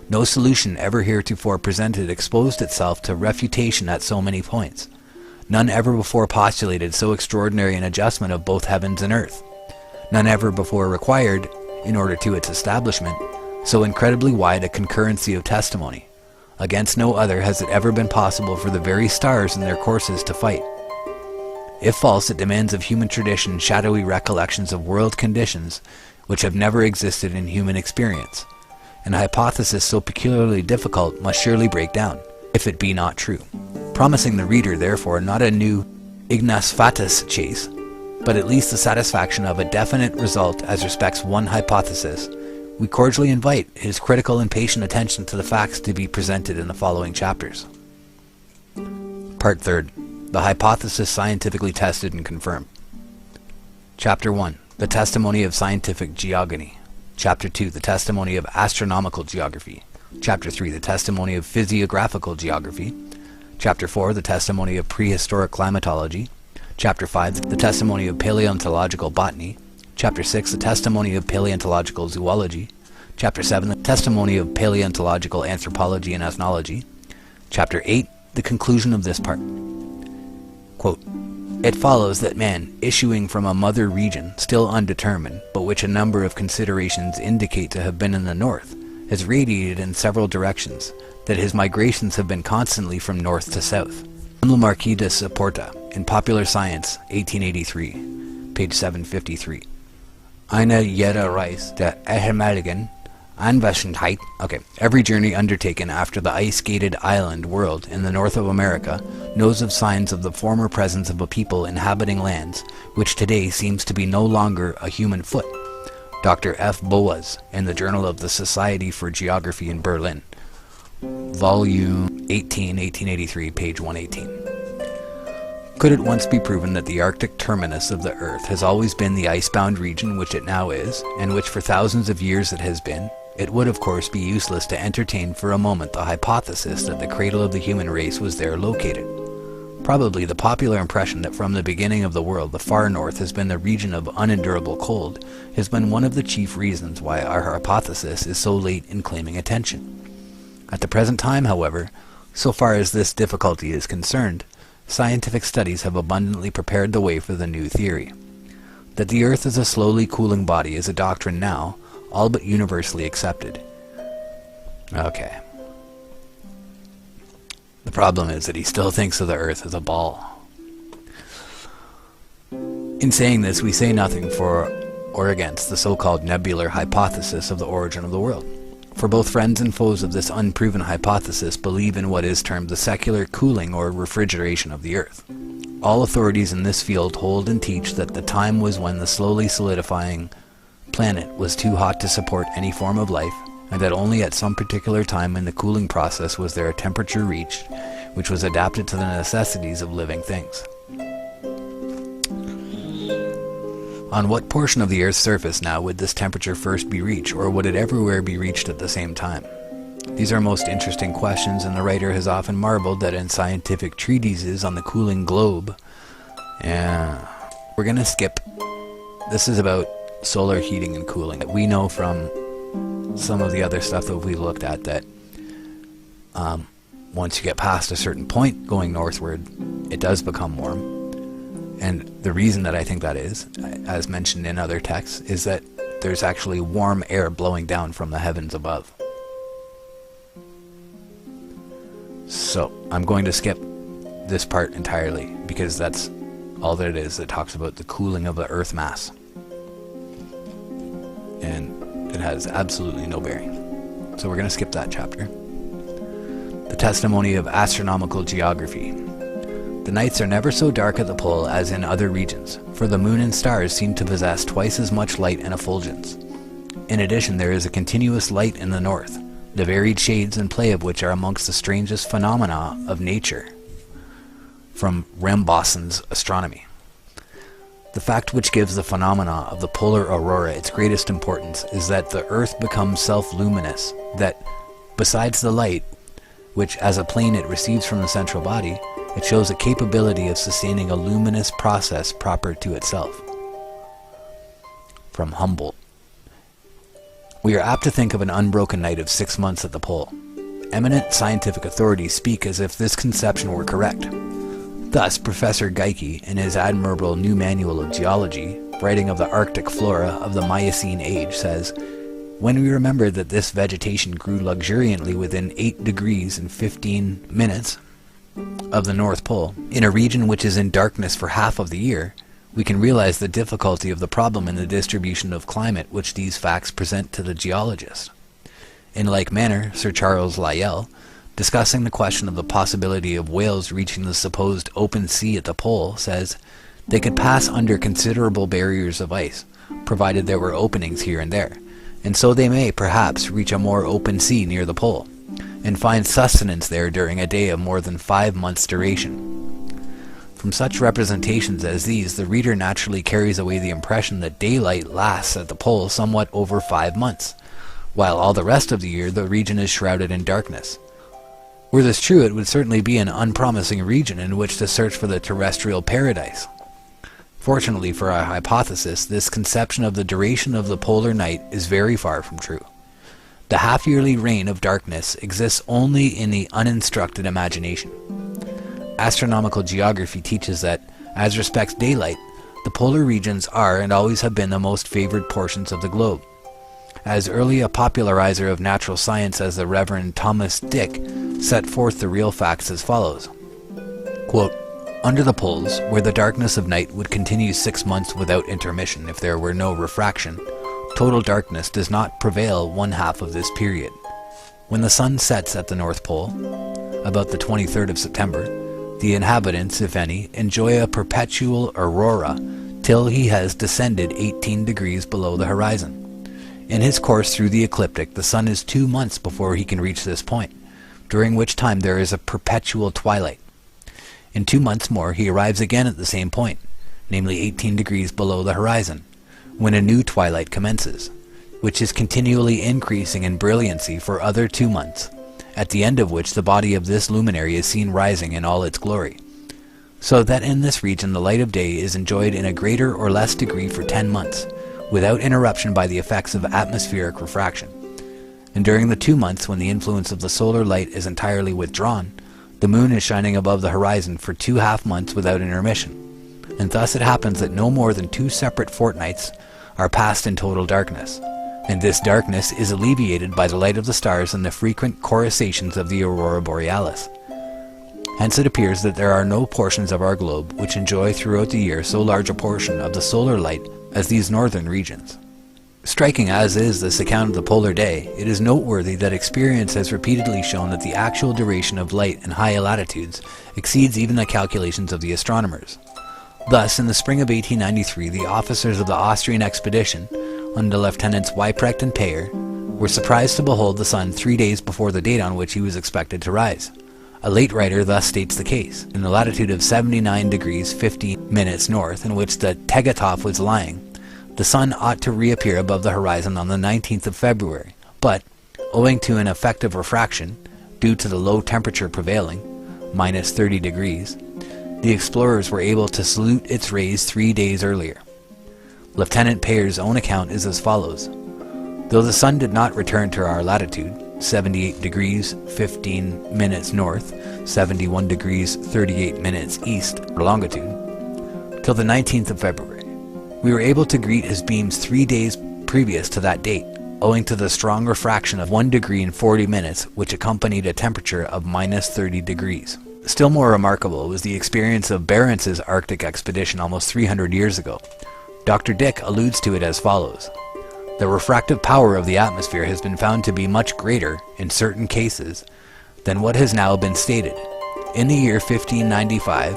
No solution ever heretofore presented exposed itself to refutation at so many points. None ever before postulated so extraordinary an adjustment of both heavens and earth. None ever before required, in order to its establishment, so incredibly wide a concurrency of testimony. Against no other has it ever been possible for the very stars in their courses to fight. If false, it demands of human tradition shadowy recollections of world conditions which have never existed in human experience. An hypothesis so peculiarly difficult must surely break down, if it be not true. Promising the reader, therefore, not a new ignis fatuus chase, but at least the satisfaction of a definite result as respects one hypothesis, we cordially invite his critical and patient attention to the facts to be presented in the following chapters. Part 3rd. The hypothesis scientifically tested and confirmed. Chapter 1. The testimony of scientific geogony. Chapter 2. The testimony of astronomical geography. Chapter 3. The testimony of physiographical geography. Chapter 4. The testimony of prehistoric climatology. Chapter 5. The testimony of paleontological botany. Chapter 6. The testimony of paleontological zoology. Chapter 7. The testimony of paleontological anthropology and ethnology. Chapter 8. The conclusion of this part. Quote, "It follows that man, issuing from a mother region, still undetermined, but which a number of considerations indicate to have been in the north, has radiated in several directions, that his migrations have been constantly from north to south." Le Marquis de Saporta, in Popular Science, 1883, page 753. Eine jeder Reis der Ehemaligen Inventio. Okay. Every journey undertaken after the ice-gated island world in the north of America knows of signs of the former presence of a people inhabiting lands which today seems to be no longer a human foot. Dr. F. Boas, in the Journal of the Society for Geography in Berlin, Volume 18, 1883, page 118. Could it once be proven that the Arctic terminus of the Earth has always been the icebound region which it now is, and which for thousands of years it has been, it would of course be useless to entertain for a moment the hypothesis that the cradle of the human race was there located. Probably the popular impression that from the beginning of the world the far north has been the region of unendurable cold has been one of the chief reasons why our hypothesis is so late in claiming attention. At the present time, however, so far as this difficulty is concerned, scientific studies have abundantly prepared the way for the new theory. That the Earth is a slowly cooling body is a doctrine now all but universally accepted. Okay. The problem is that he still thinks of the Earth as a ball. In saying this, we say nothing for or against the so-called nebular hypothesis of the origin of the world. For both friends and foes of this unproven hypothesis believe in what is termed the secular cooling or refrigeration of the Earth. All authorities in this field hold and teach that the time was when the slowly solidifying planet was too hot to support any form of life, and that only at some particular time in the cooling process was there a temperature reached which was adapted to the necessities of living things. On what portion of the Earth's surface now would this temperature first be reached, or would it everywhere be reached at the same time? These are most interesting questions, and the writer has often marveled that in scientific treatises on the cooling globe, we're going to skip. This is about solar heating and cooling. We know from some of the other stuff that we looked at that once you get past a certain point going northward, it does become warm. And the reason that I think that is, as mentioned in other texts, is that there's actually warm air blowing down from the heavens above. So I'm going to skip this part entirely because that's all that it is. It talks about the cooling of the Earth mass. And it has absolutely no bearing. So we're going to skip that chapter. The testimony of astronomical geography. The nights are never so dark at the pole as in other regions, for the moon and stars seem to possess twice as much light and effulgence. In addition, there is a continuous light in the north, the varied shades and play of which are amongst the strangest phenomena of nature. From Rambossen's Astronomy. The fact which gives the phenomena of the polar aurora its greatest importance is that the earth becomes self-luminous, that, besides the light, which as a plane it receives from the central body, it shows a capability of sustaining a luminous process proper to itself. From Humboldt. We are apt to think of an unbroken night of 6 months at the pole. Eminent scientific authorities speak as if this conception were correct. Thus, Professor Geikie, in his admirable New Manual of Geology, writing of the Arctic flora of the Miocene age, says, "When we remember that this vegetation grew luxuriantly within 8 degrees and 15 minutes of the North Pole, in a region which is in darkness for half of the year, we can realize the difficulty of the problem in the distribution of climate which these facts present to the geologist." In like manner, Sir Charles Lyell, discussing the question of the possibility of whales reaching the supposed open sea at the pole, says, "They could pass under considerable barriers of ice, provided there were openings here and there, and so they may, perhaps, reach a more open sea near the pole, and find sustenance there during a day of more than 5 months' duration." From such representations as these, the reader naturally carries away the impression that daylight lasts at the pole somewhat over 5 months, while all the rest of the year the region is shrouded in darkness. Were this true, it would certainly be an unpromising region in which to search for the terrestrial paradise. Fortunately for our hypothesis, this conception of the duration of the polar night is very far from true. The half-yearly reign of darkness exists only in the uninstructed imagination. Astronomical geography teaches that, as respects daylight, the polar regions are and always have been the most favored portions of the globe. As early a popularizer of natural science as the Reverend Thomas Dick set forth the real facts as follows. Quote, "Under the poles, where the darkness of night would continue 6 months without intermission if there were no refraction, Total darkness does not prevail one half of this period. When the sun sets at the North Pole, about the 23rd of September, the inhabitants, if any, enjoy a perpetual aurora till he has descended 18 degrees below the horizon. In his course through the ecliptic, the sun is 2 months before he can reach this point, during which time there is a perpetual twilight. In 2 months more he arrives again at the same point, namely 18 degrees below the horizon, when a new twilight commences, which is continually increasing in brilliancy for other 2 months, at the end of which the body of this luminary is seen rising in all its glory, so that in this region the light of day is enjoyed in a greater or less degree for 10 months, without interruption by the effects of atmospheric refraction. And during the 2 months when the influence of the solar light is entirely withdrawn, the moon is shining above the horizon for 2 half months without intermission, and thus it happens that no more than 2 separate fortnights are passed in total darkness, and this darkness is alleviated by the light of the stars and the frequent coruscations of the aurora borealis. Hence it appears that there are no portions of our globe which enjoy throughout the year so large a portion of the solar light as these northern regions. Striking as is this account of the polar day, it is noteworthy that experience has repeatedly shown that the actual duration of light in high latitudes exceeds even the calculations of the astronomers. Thus, in the spring of 1893, the officers of the Austrian expedition, under Lieutenants Weyprecht and Payer, were surprised to behold the sun 3 days before the date on which he was expected to rise. A late writer thus states the case: in the latitude of 79 degrees 15 minutes north, in which the Tegethoff was lying, the sun ought to reappear above the horizon on the 19th of February, but, owing to an effect of refraction, due to the low temperature prevailing, minus 30 degrees, the explorers were able to salute its rays 3 days earlier. Lieutenant Payer's own account is as follows: though the sun did not return to our latitude, 78 degrees 15 minutes north, 71 degrees 38 minutes east longitude, till the 19th of February, we were able to greet his beams 3 days previous to that date, owing to the strong refraction of 1 degree and 40 minutes which accompanied a temperature of minus 30 degrees. Still more remarkable was the experience of Barentz's Arctic expedition almost 300 years ago. Dr. Dick alludes to it as follows: the refractive power of the atmosphere has been found to be much greater, in certain cases, than what has now been stated. In the year 1595,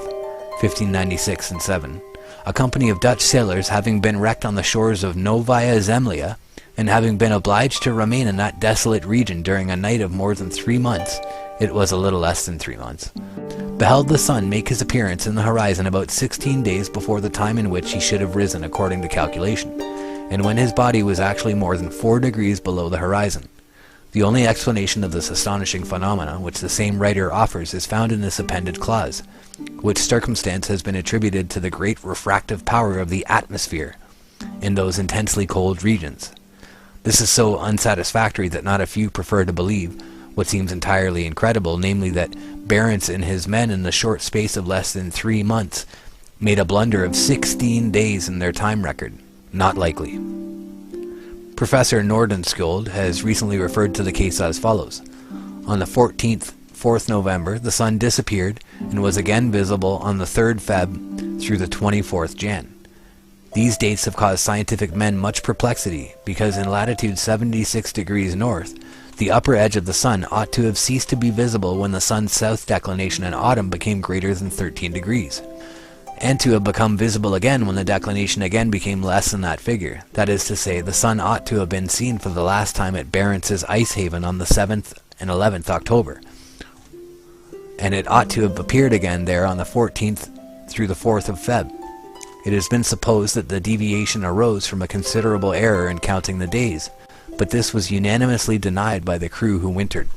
1596 and 7, a company of Dutch sailors having been wrecked on the shores of Novaya Zemlya, and having been obliged to remain in that desolate region during a night of more than 3 months, it was a little less than 3 months, beheld the sun make his appearance in the horizon about 16 days before the time in which he should have risen according to calculation, and when his body was actually more than 4 degrees below the horizon. The only explanation of this astonishing phenomena which the same writer offers is found in this appended clause, which circumstance has been attributed to the great refractive power of the atmosphere in those intensely cold regions. This is so unsatisfactory that not a few prefer to believe what seems entirely incredible, namely that Barentz and his men in the short space of less than 3 months made a blunder of 16 days in their time record. Not likely. Professor Nordenskjold has recently referred to the case as follows: on the 4th November, the sun disappeared and was again visible on the 3rd Feb through the 24th Jan. These dates have caused scientific men much perplexity, because in latitude 76 degrees north, the upper edge of the sun ought to have ceased to be visible when the sun's south declination in autumn became greater than 13 degrees, and to have become visible again when the declination again became less than that figure. That is to say, the sun ought to have been seen for the last time at Barentz's ice haven on the 7th and 11th October, and it ought to have appeared again there on the 14th through the 4th of Feb. It has been supposed that the deviation arose from a considerable error in counting the days, but this was unanimously denied by the crew who wintered.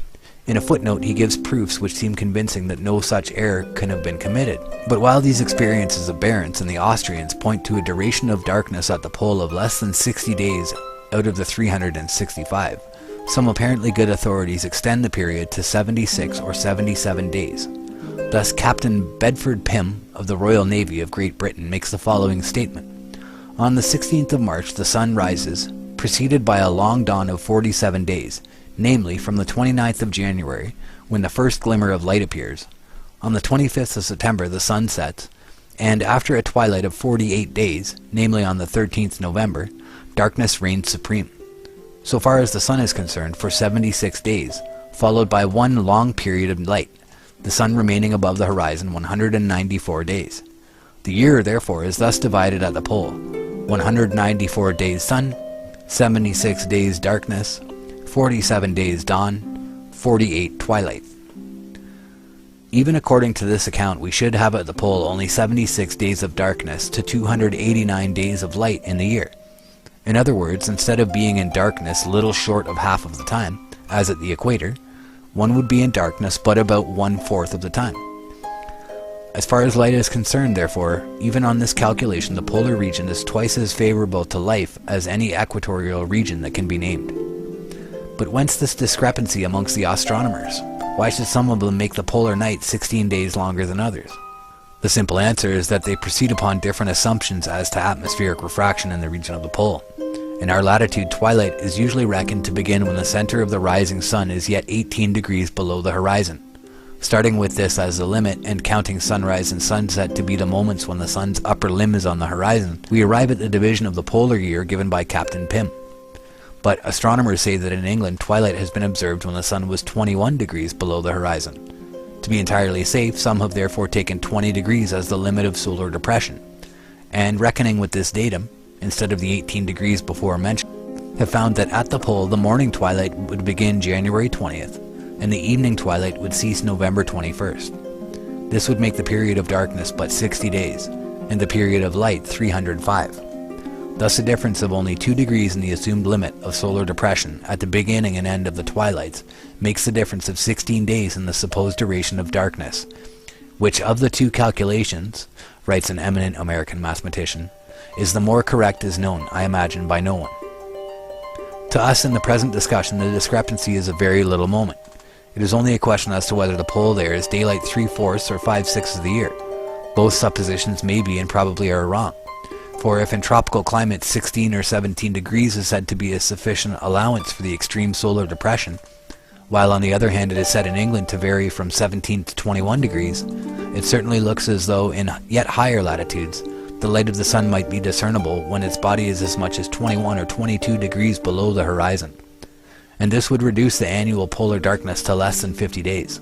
In a footnote he gives proofs which seem convincing that no such error can have been committed. But while these experiences of Barentz and the Austrians point to a duration of darkness at the pole of less than 60 days out of the 365, some apparently good authorities extend the period to 76 or 77 days. Thus Captain Bedford Pym of the Royal Navy of Great Britain makes the following statement: on the 16th of March the sun rises, preceded by a long dawn of 47 days, namely from the 29th of January, when the first glimmer of light appears. On the 25th of September the sun sets, and after a twilight of 48 days, namely on the 13th November, darkness reigns supreme, so far as the sun is concerned, for 76 days, followed by one long period of light, the sun remaining above the horizon 194 days. The year, therefore, is thus divided at the pole: 194 days sun, 76 days darkness, 47 days dawn, 48 twilight. Even according to this account, we should have at the pole only 76 days of darkness to 289 days of light in the year. In other words, instead of being in darkness little short of half of the time, as at the equator, one would be in darkness but about 1/4 of the time. As far as light is concerned, therefore, even on this calculation, the polar region is twice as favorable to life as any equatorial region that can be named. But whence this discrepancy amongst the astronomers? Why should some of them make the polar night 16 days longer than others? The simple answer is that they proceed upon different assumptions as to atmospheric refraction in the region of the pole. In our latitude, twilight is usually reckoned to begin when the center of the rising sun is yet 18 degrees below the horizon. Starting with this as the limit and counting sunrise and sunset to be the moments when the sun's upper limb is on the horizon, we arrive at the division of the polar year given by Captain Pym. But astronomers say that in England, twilight has been observed when the sun was 21 degrees below the horizon. To be entirely safe, some have therefore taken 20 degrees as the limit of solar depression, and reckoning with this datum, instead of the 18 degrees before mentioned, have found that at the pole the morning twilight would begin January 20th, and the evening twilight would cease November 21st. This would make the period of darkness but 60 days, and the period of light 305. Thus a difference of only 2 degrees in the assumed limit of solar depression at the beginning and end of the twilights makes the difference of 16 days in the supposed duration of darkness, which of the two calculations, writes an eminent American mathematician, is the more correct is known, I imagine, by no one. To us in the present discussion, the discrepancy is of very little moment. It is only a question as to whether the pole there is daylight 3/4 or 5/6 of the year. Both suppositions may be and probably are wrong. For if in tropical climates 16 or 17 degrees is said to be a sufficient allowance for the extreme solar depression, while on the other hand it is said in England to vary from 17 to 21 degrees, it certainly looks as though in yet higher latitudes the light of the sun might be discernible when its body is as much as 21 or 22 degrees below the horizon, and this would reduce the annual polar darkness to less than 50 days.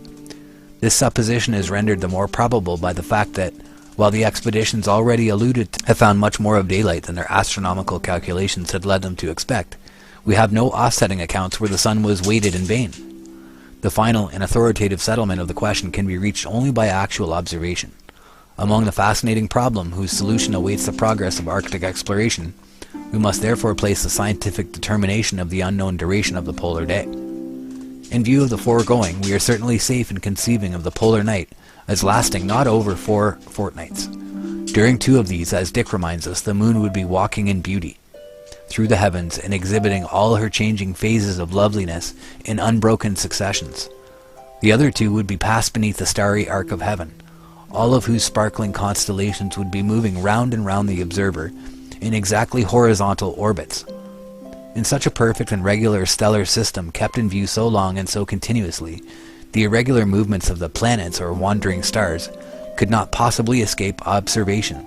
This supposition is rendered the more probable by the fact that, while the expeditions already alluded to have found much more of daylight than their astronomical calculations had led them to expect, we have no offsetting accounts where the sun was weighted in vain. The final and authoritative settlement of the question can be reached only by actual observation. Among the fascinating problem whose solution awaits the progress of Arctic exploration, we must therefore place the scientific determination of the unknown duration of the polar day. In view of the foregoing, we are certainly safe in conceiving of the polar night as lasting not over 4 fortnights. During 2 of these, as Dick reminds us, the moon would be walking in beauty through the heavens and exhibiting all her changing phases of loveliness in unbroken successions. The other 2 would be passed beneath the starry arc of heaven, all of whose sparkling constellations would be moving round and round the observer in exactly horizontal orbits. In such a perfect and regular stellar system kept in view so long and so continuously, the irregular movements of the planets or wandering stars could not possibly escape observation.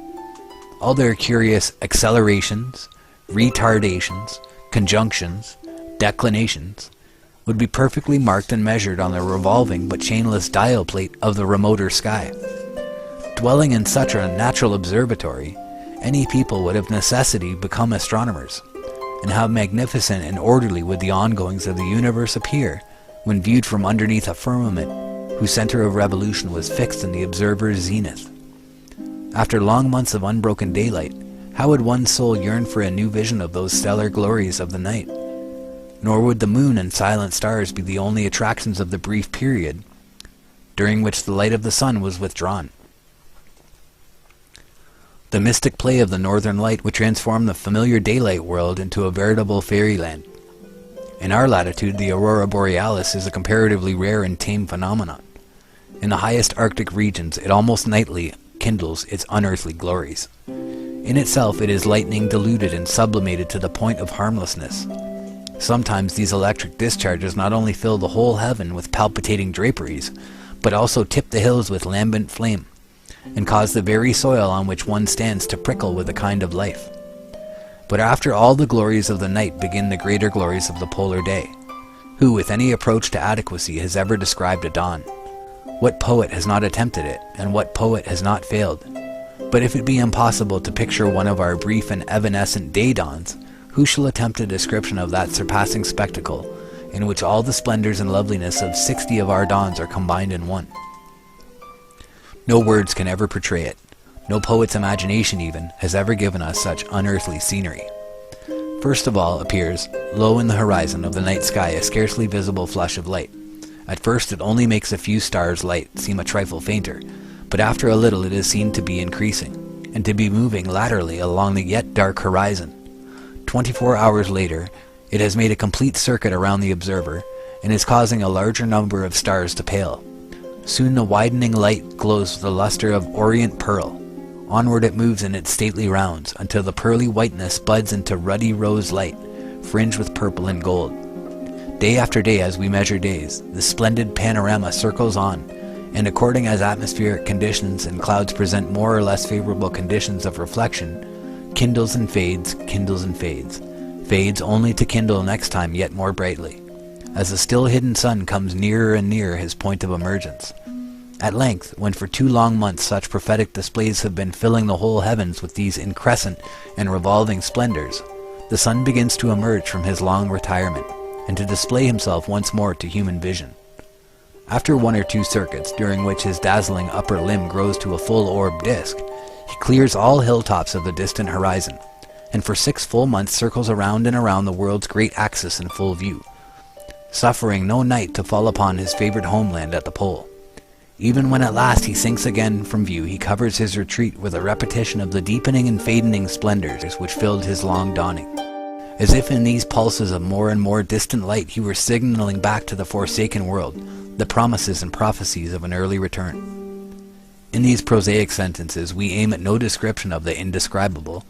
All their curious accelerations, retardations, conjunctions, declinations would be perfectly marked and measured on the revolving but chainless dial plate of the remoter sky. Dwelling in such a natural observatory, any people would of necessity become astronomers, and how magnificent and orderly would the ongoings of the universe appear when viewed from underneath a firmament whose center of revolution was fixed in the observer's zenith. After long months of unbroken daylight, how would one's soul yearn for a new vision of those stellar glories of the night? Nor would the moon and silent stars be the only attractions of the brief period during which the light of the sun was withdrawn. The mystic play of the northern light would transform the familiar daylight world into a veritable fairyland. In our latitude, the aurora borealis is a comparatively rare and tame phenomenon. In the highest Arctic regions, it almost nightly kindles its unearthly glories. In itself, it is lightning diluted and sublimated to the point of harmlessness. Sometimes these electric discharges not only fill the whole heaven with palpitating draperies, but also tip the hills with lambent flame, and cause the very soil on which one stands to prickle with a kind of life. But after all the glories of the night begin the greater glories of the polar day. Who with any approach to adequacy has ever described a dawn? What poet has not attempted it, and what poet has not failed? But if it be impossible to picture one of our brief and evanescent day dawns, who shall attempt a description of that surpassing spectacle, in which all the splendors and loveliness of 60 of our dawns are combined in one? No words can ever portray it. No poet's imagination even has ever given us such unearthly scenery. First of all appears, low in the horizon of the night sky, a scarcely visible flush of light. At first it only makes a few stars' light seem a trifle fainter, but after a little it is seen to be increasing, and to be moving laterally along the yet dark horizon. 24 hours later, it has made a complete circuit around the observer, and is causing a larger number of stars to pale. Soon the widening light glows with the luster of orient pearl. Onward it moves in its stately rounds, until the pearly whiteness buds into ruddy rose light, fringed with purple and gold. Day after day, as we measure days, the splendid panorama circles on, and according as atmospheric conditions and clouds present more or less favorable conditions of reflection, kindles and fades, fades only to kindle next time yet more brightly, as the still hidden sun comes nearer and nearer his point of emergence. At length, when for 2 long months such prophetic displays have been filling the whole heavens with these increscent and revolving splendors, the sun begins to emerge from his long retirement, and to display himself once more to human vision. After 1 or 2 circuits, during which his dazzling upper limb grows to a full orb disk, he clears all hilltops of the distant horizon, and for 6 full months circles around and around the world's great axis in full view, suffering no night to fall upon his favored homeland at the pole. Even when at last he sinks again from view, he covers his retreat with a repetition of the deepening and fadening splendors which filled his long dawning, as if in these pulses of more and more distant light he were signaling back to the forsaken world the promises and prophecies of an early return. In these prosaic sentences we aim at no description of the indescribable.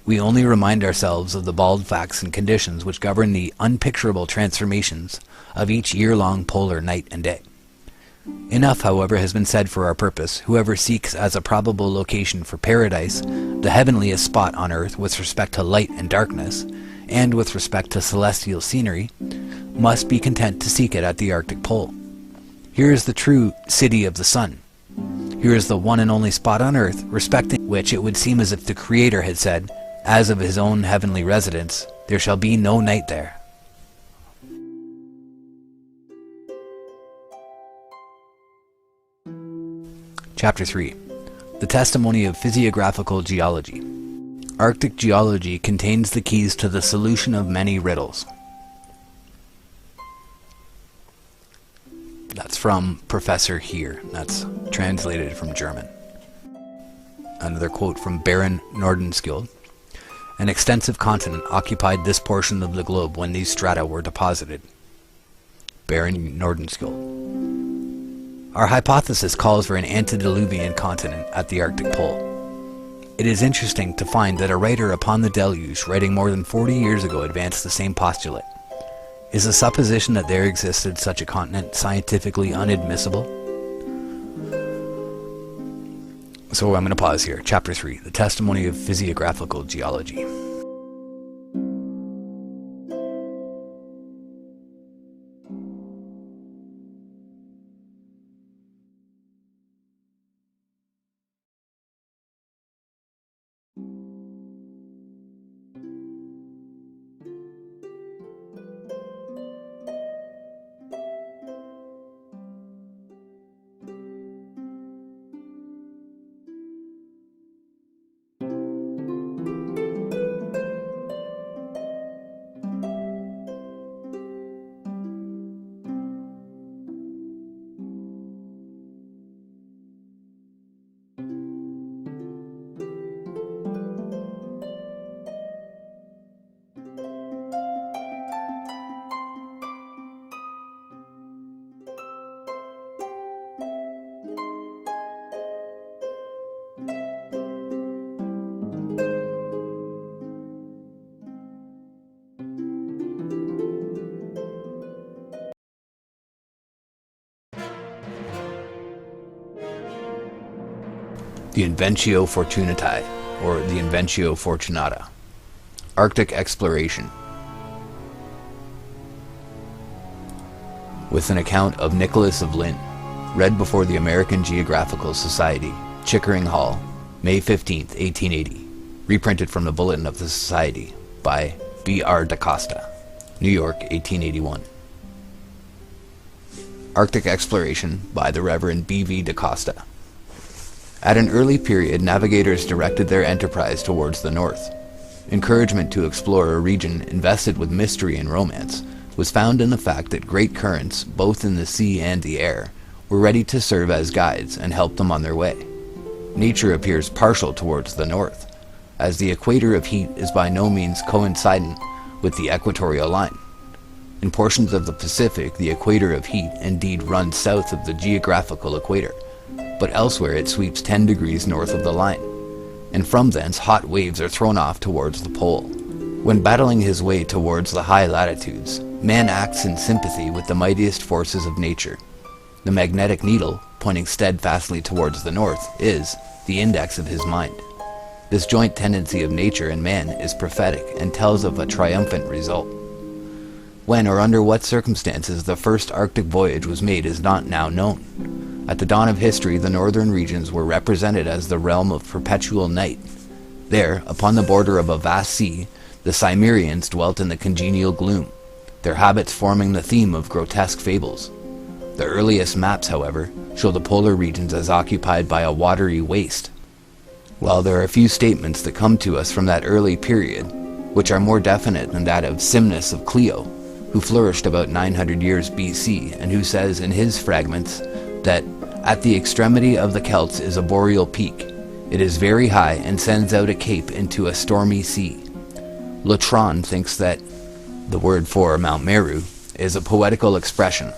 We only remind ourselves of the bald facts and conditions which govern the unpicturable transformations of each year-long polar night and day. Enough, however, has been said for our purpose. Whoever seeks as a probable location for paradise, the heavenliest spot on earth with respect to light and darkness, and with respect to celestial scenery, must be content to seek it at the Arctic Pole. Here is the true city of the sun. Here is the one and only spot on earth, respecting which it would seem as if the Creator had said, as of his own heavenly residence, there shall be no night there. Chapter 3. The Testimony of Physiographical Geology. Arctic geology contains the keys to the solution of many riddles. That's from Professor Here. That's translated from German. Another quote from Baron Nordenskjöld. An extensive continent occupied this portion of the globe when these strata were deposited. Baron Nordenskjöld. Our hypothesis calls for an antediluvian continent at the Arctic Pole. It is interesting to find that a writer upon the deluge, writing more than 40 years ago, advanced the same postulate. Is the supposition that there existed such a continent scientifically unadmissible? So I'm going to pause here. Chapter 3, The Testimony of Physiographical Geology. The Inventio Fortunatae, or the Inventio Fortunata. Arctic exploration. With an account of Nicholas of Lynn, read before the American Geographical Society, Chickering Hall, May 15, 1880. Reprinted from the Bulletin of the Society by B.R. da Costa, New York, 1881. Arctic exploration by the Reverend B.V. da Costa. At an early period, navigators directed their enterprise towards the north. Encouragement to explore a region invested with mystery and romance was found in the fact that great currents, both in the sea and the air, were ready to serve as guides and help them on their way. Nature appears partial towards the north, as the equator of heat is by no means coincident with the equatorial line. In portions of the Pacific, the equator of heat indeed runs south of the geographical equator, but elsewhere it sweeps 10 degrees north of the line, and from thence hot waves are thrown off towards the pole. When battling his way towards the high latitudes, man acts in sympathy with the mightiest forces of nature. The magnetic needle, pointing steadfastly towards the north, is the index of his mind. This joint tendency of nature and man is prophetic and tells of a triumphant result. When or under what circumstances the first Arctic voyage was made is not now known. At the dawn of history, the northern regions were represented as the realm of perpetual night. There, upon the border of a vast sea, the Cimmerians dwelt in the congenial gloom, their habits forming the theme of grotesque fables. The earliest maps, however, show the polar regions as occupied by a watery waste. While there are few statements that come to us from that early period, which are more definite than that of Simnus of Clio, who flourished about 900 years BC, and who says in his fragments that at the extremity of the Celts is a boreal peak. It is very high and sends out a cape into a stormy sea. Latron thinks that the word for Mount Meru is a poetical expression,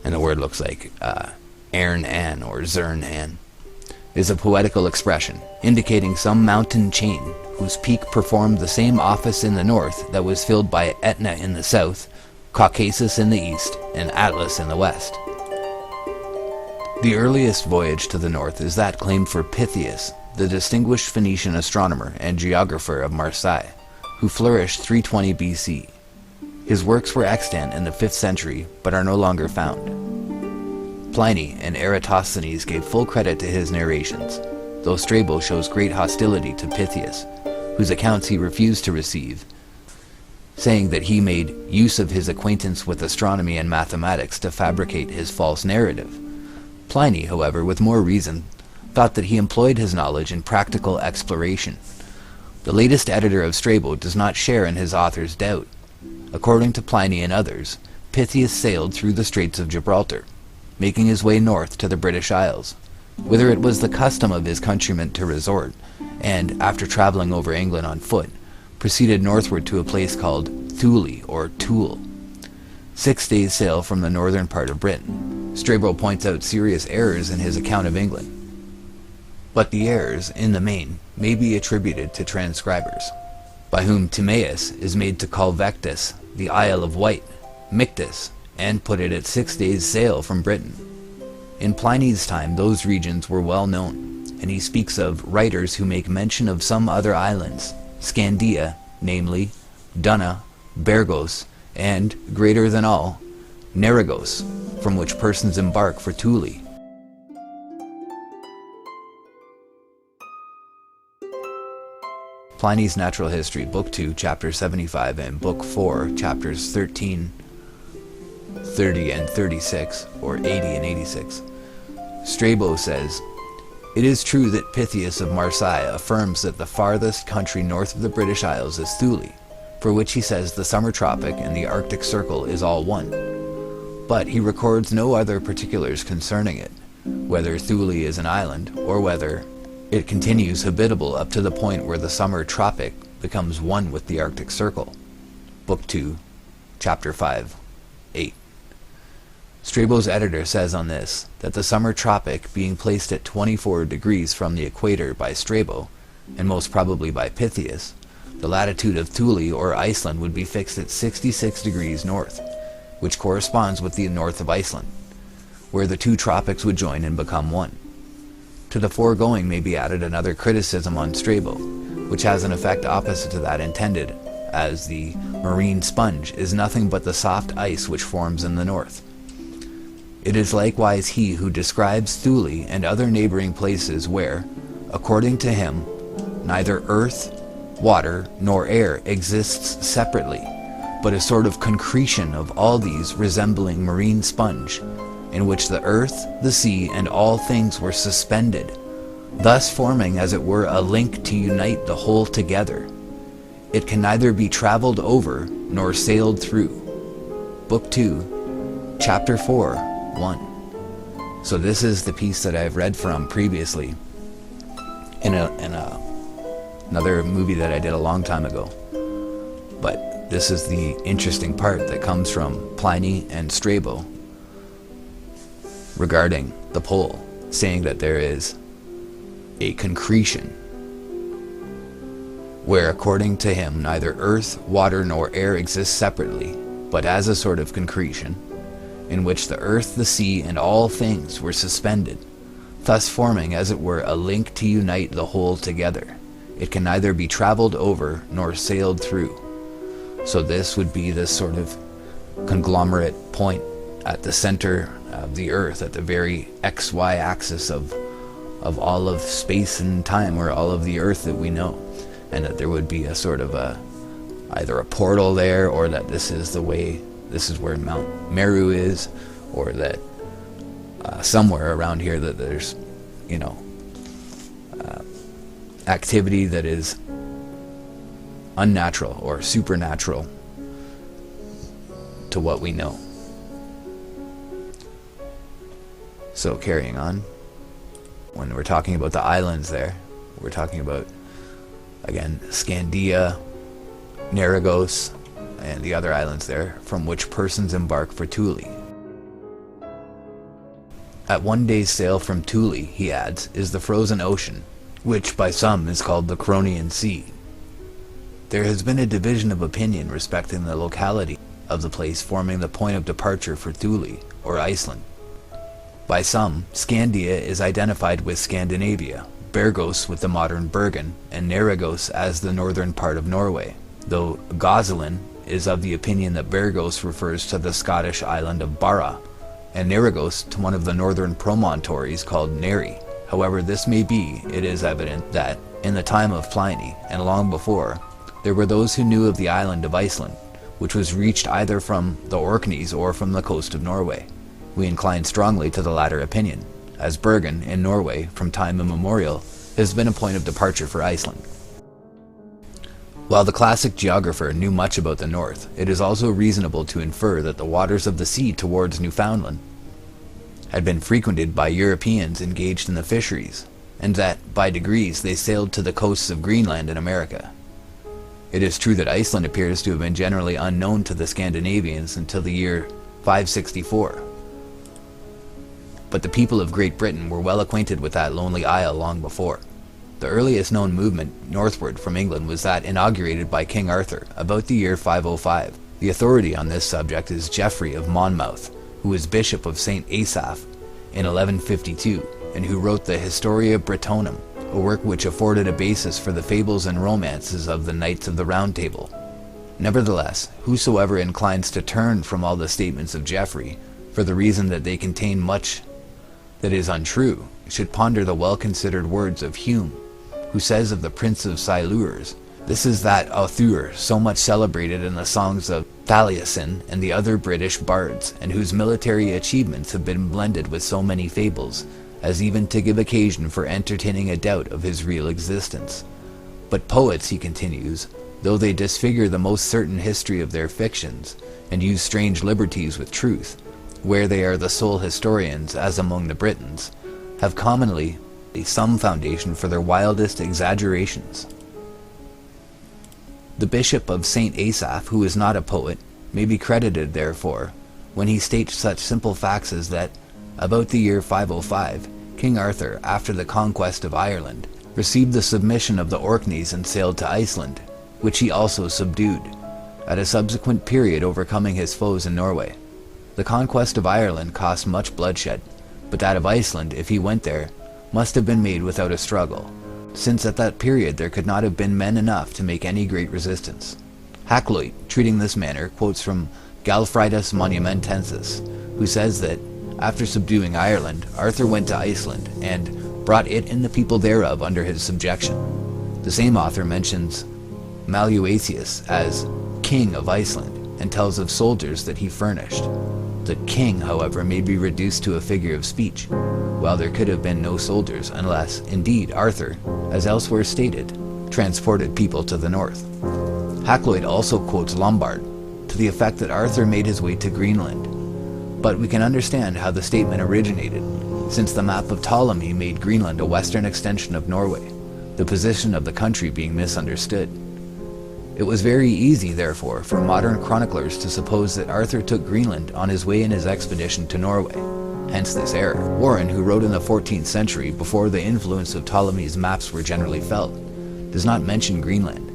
and the word looks like Ern An or Zern An, is a poetical expression indicating some mountain chain whose peak performed the same office in the north that was filled by Etna in the south, Caucasus in the east, and Atlas in the west. The earliest voyage to the north is that claimed for Pytheas, the distinguished Phoenician astronomer and geographer of Marseille, who flourished 320 BC. His works were extant in the 5th century, but are no longer found. Pliny and Eratosthenes gave full credit to his narrations, though Strabo shows great hostility to Pytheas, whose accounts he refused to receive, saying that he made use of his acquaintance with astronomy and mathematics to fabricate his false narrative. Pliny, however, with more reason, thought that he employed his knowledge in practical exploration. The latest editor of Strabo does not share in his author's doubt. According to Pliny and others, Pytheas sailed through the Straits of Gibraltar, making his way north to the British Isles, whither it was the custom of his countrymen to resort, and, after traveling over England on foot, proceeded northward to a place called Thule or Toul. 6 days' sail from the northern part of Britain. Strabo points out serious errors in his account of England, but the errors, in the main, may be attributed to transcribers, by whom Timaeus is made to call Vectis the Isle of Wight, Mictus, and put it at 6 days' sail from Britain. In Pliny's time those regions were well known, and he speaks of writers who make mention of some other islands, Scandia, namely, Dunna, Bergos, and, greater than all, Nerigos, from which persons embark for Thule. Pliny's Natural History, Book 2, Chapter 75, and Book 4, Chapters 13, 30, and 36, or 80 and 86. Strabo says, "It is true that Pytheas of Marseille affirms that the farthest country north of the British Isles is Thule, for which he says the summer tropic and the Arctic Circle is all one. But he records no other particulars concerning it, whether Thule is an island, or whether it continues habitable up to the point where the summer tropic becomes one with the Arctic Circle." Book 2, Chapter 5, 8. Strabo's editor says on this, that the summer tropic being placed at 24 degrees from the equator by Strabo, and most probably by Pytheas, the latitude of Thule or Iceland would be fixed at 66 degrees north, which corresponds with the north of Iceland, where the two tropics would join and become one. To the foregoing may be added another criticism on Strabo, which has an effect opposite to that intended, as the marine sponge is nothing but the soft ice which forms in the north. It is likewise he who describes Thule and other neighboring places where, according to him, neither earth, water, nor air exists separately, but a sort of concretion of all these resembling marine sponge, in which the earth, the sea, and all things were suspended, thus forming as it were a link to unite the whole together. It can neither be traveled over nor sailed through. Book 2, Chapter 4, 1. So this is the piece that I've read from previously in another movie that I did a long time ago. But this is the interesting part that comes from Pliny and Strabo regarding the pole, saying that there is a concretion where, according to him, neither earth, water, nor air exists separately, but as a sort of concretion, in which the earth, the sea, and all things were suspended, thus forming, as it were, a link to unite the whole together. It can neither be traveled over nor sailed through. So this would be this sort of conglomerate point at the center of the earth, at the very XY axis of all of space and time, or all of the earth that we know. And that there would be a sort of either a portal there, or that this is where Mount Meru is, or that somewhere around here that there's, activity that is unnatural or supernatural to what we know. So carrying on, when we're talking about the islands there, we're talking about, again, Scandia, Narragos, and the other islands there, from which persons embark for Thule. At one day's sail from Thule, he adds, is the frozen ocean, which by some is called the Cronian Sea. There has been a division of opinion respecting the locality of the place forming the point of departure for Thule, or Iceland. By some, Scandia is identified with Scandinavia, Bergos with the modern Bergen, and Narragos as the northern part of Norway, though Gosselin is of the opinion that Bergos refers to the Scottish island of Barra, and Narragos to one of the northern promontories called Neri. However this may be, it is evident that, in the time of Pliny, and long before, there were those who knew of the island of Iceland, which was reached either from the Orkneys or from the coast of Norway. We incline strongly to the latter opinion, as Bergen, in Norway, from time immemorial, has been a point of departure for Iceland. While the classic geographer knew much about the north, it is also reasonable to infer that the waters of the sea towards Newfoundland had been frequented by Europeans engaged in the fisheries, and that, by degrees, they sailed to the coasts of Greenland and America. It is true that Iceland appears to have been generally unknown to the Scandinavians until the year 564. But the people of Great Britain were well acquainted with that lonely isle long before. The earliest known movement northward from England was that inaugurated by King Arthur about the year 505. The authority on this subject is Geoffrey of Monmouth, who was Bishop of St. Asaph in 1152, and who wrote the Historia Britonum, a work which afforded a basis for the fables and romances of the Knights of the Round Table. Nevertheless, whosoever inclines to turn from all the statements of Geoffrey, for the reason that they contain much that is untrue, should ponder the well-considered words of Hume, who says of the Prince of Silures, this is that author so much celebrated in the songs of Taliesin and the other British bards, and whose military achievements have been blended with so many fables, as even to give occasion for entertaining a doubt of his real existence. But poets, he continues, though they disfigure the most certain history of their fictions, and use strange liberties with truth, where they are the sole historians, as among the Britons, have commonly some foundation for their wildest exaggerations. The Bishop of St. Asaph, who is not a poet, may be credited, therefore, when he states such simple facts as that, about the year 505, King Arthur, after the conquest of Ireland, received the submission of the Orkneys and sailed to Iceland, which he also subdued, at a subsequent period overcoming his foes in Norway. The conquest of Ireland cost much bloodshed, but that of Iceland, if he went there, must have been made without a struggle, since at that period there could not have been men enough to make any great resistance. Hakluyt, treating this matter, quotes from Galfridus Monumentensis, who says that, after subduing Ireland, Arthur went to Iceland, and brought it and the people thereof under his subjection. The same author mentions Maluasius as king of Iceland, and tells of soldiers that he furnished. The king, however, may be reduced to a figure of speech, while there could have been no soldiers unless, indeed, Arthur, as elsewhere stated, transported people to the north. Hakluyt also quotes Lombard, to the effect that Arthur made his way to Greenland. But we can understand how the statement originated, since the map of Ptolemy made Greenland a western extension of Norway, the position of the country being misunderstood. It was very easy, therefore, for modern chroniclers to suppose that Arthur took Greenland on his way in his expedition to Norway, hence this error. Warren, who wrote in the 14th century, before the influence of Ptolemy's maps were generally felt, does not mention Greenland,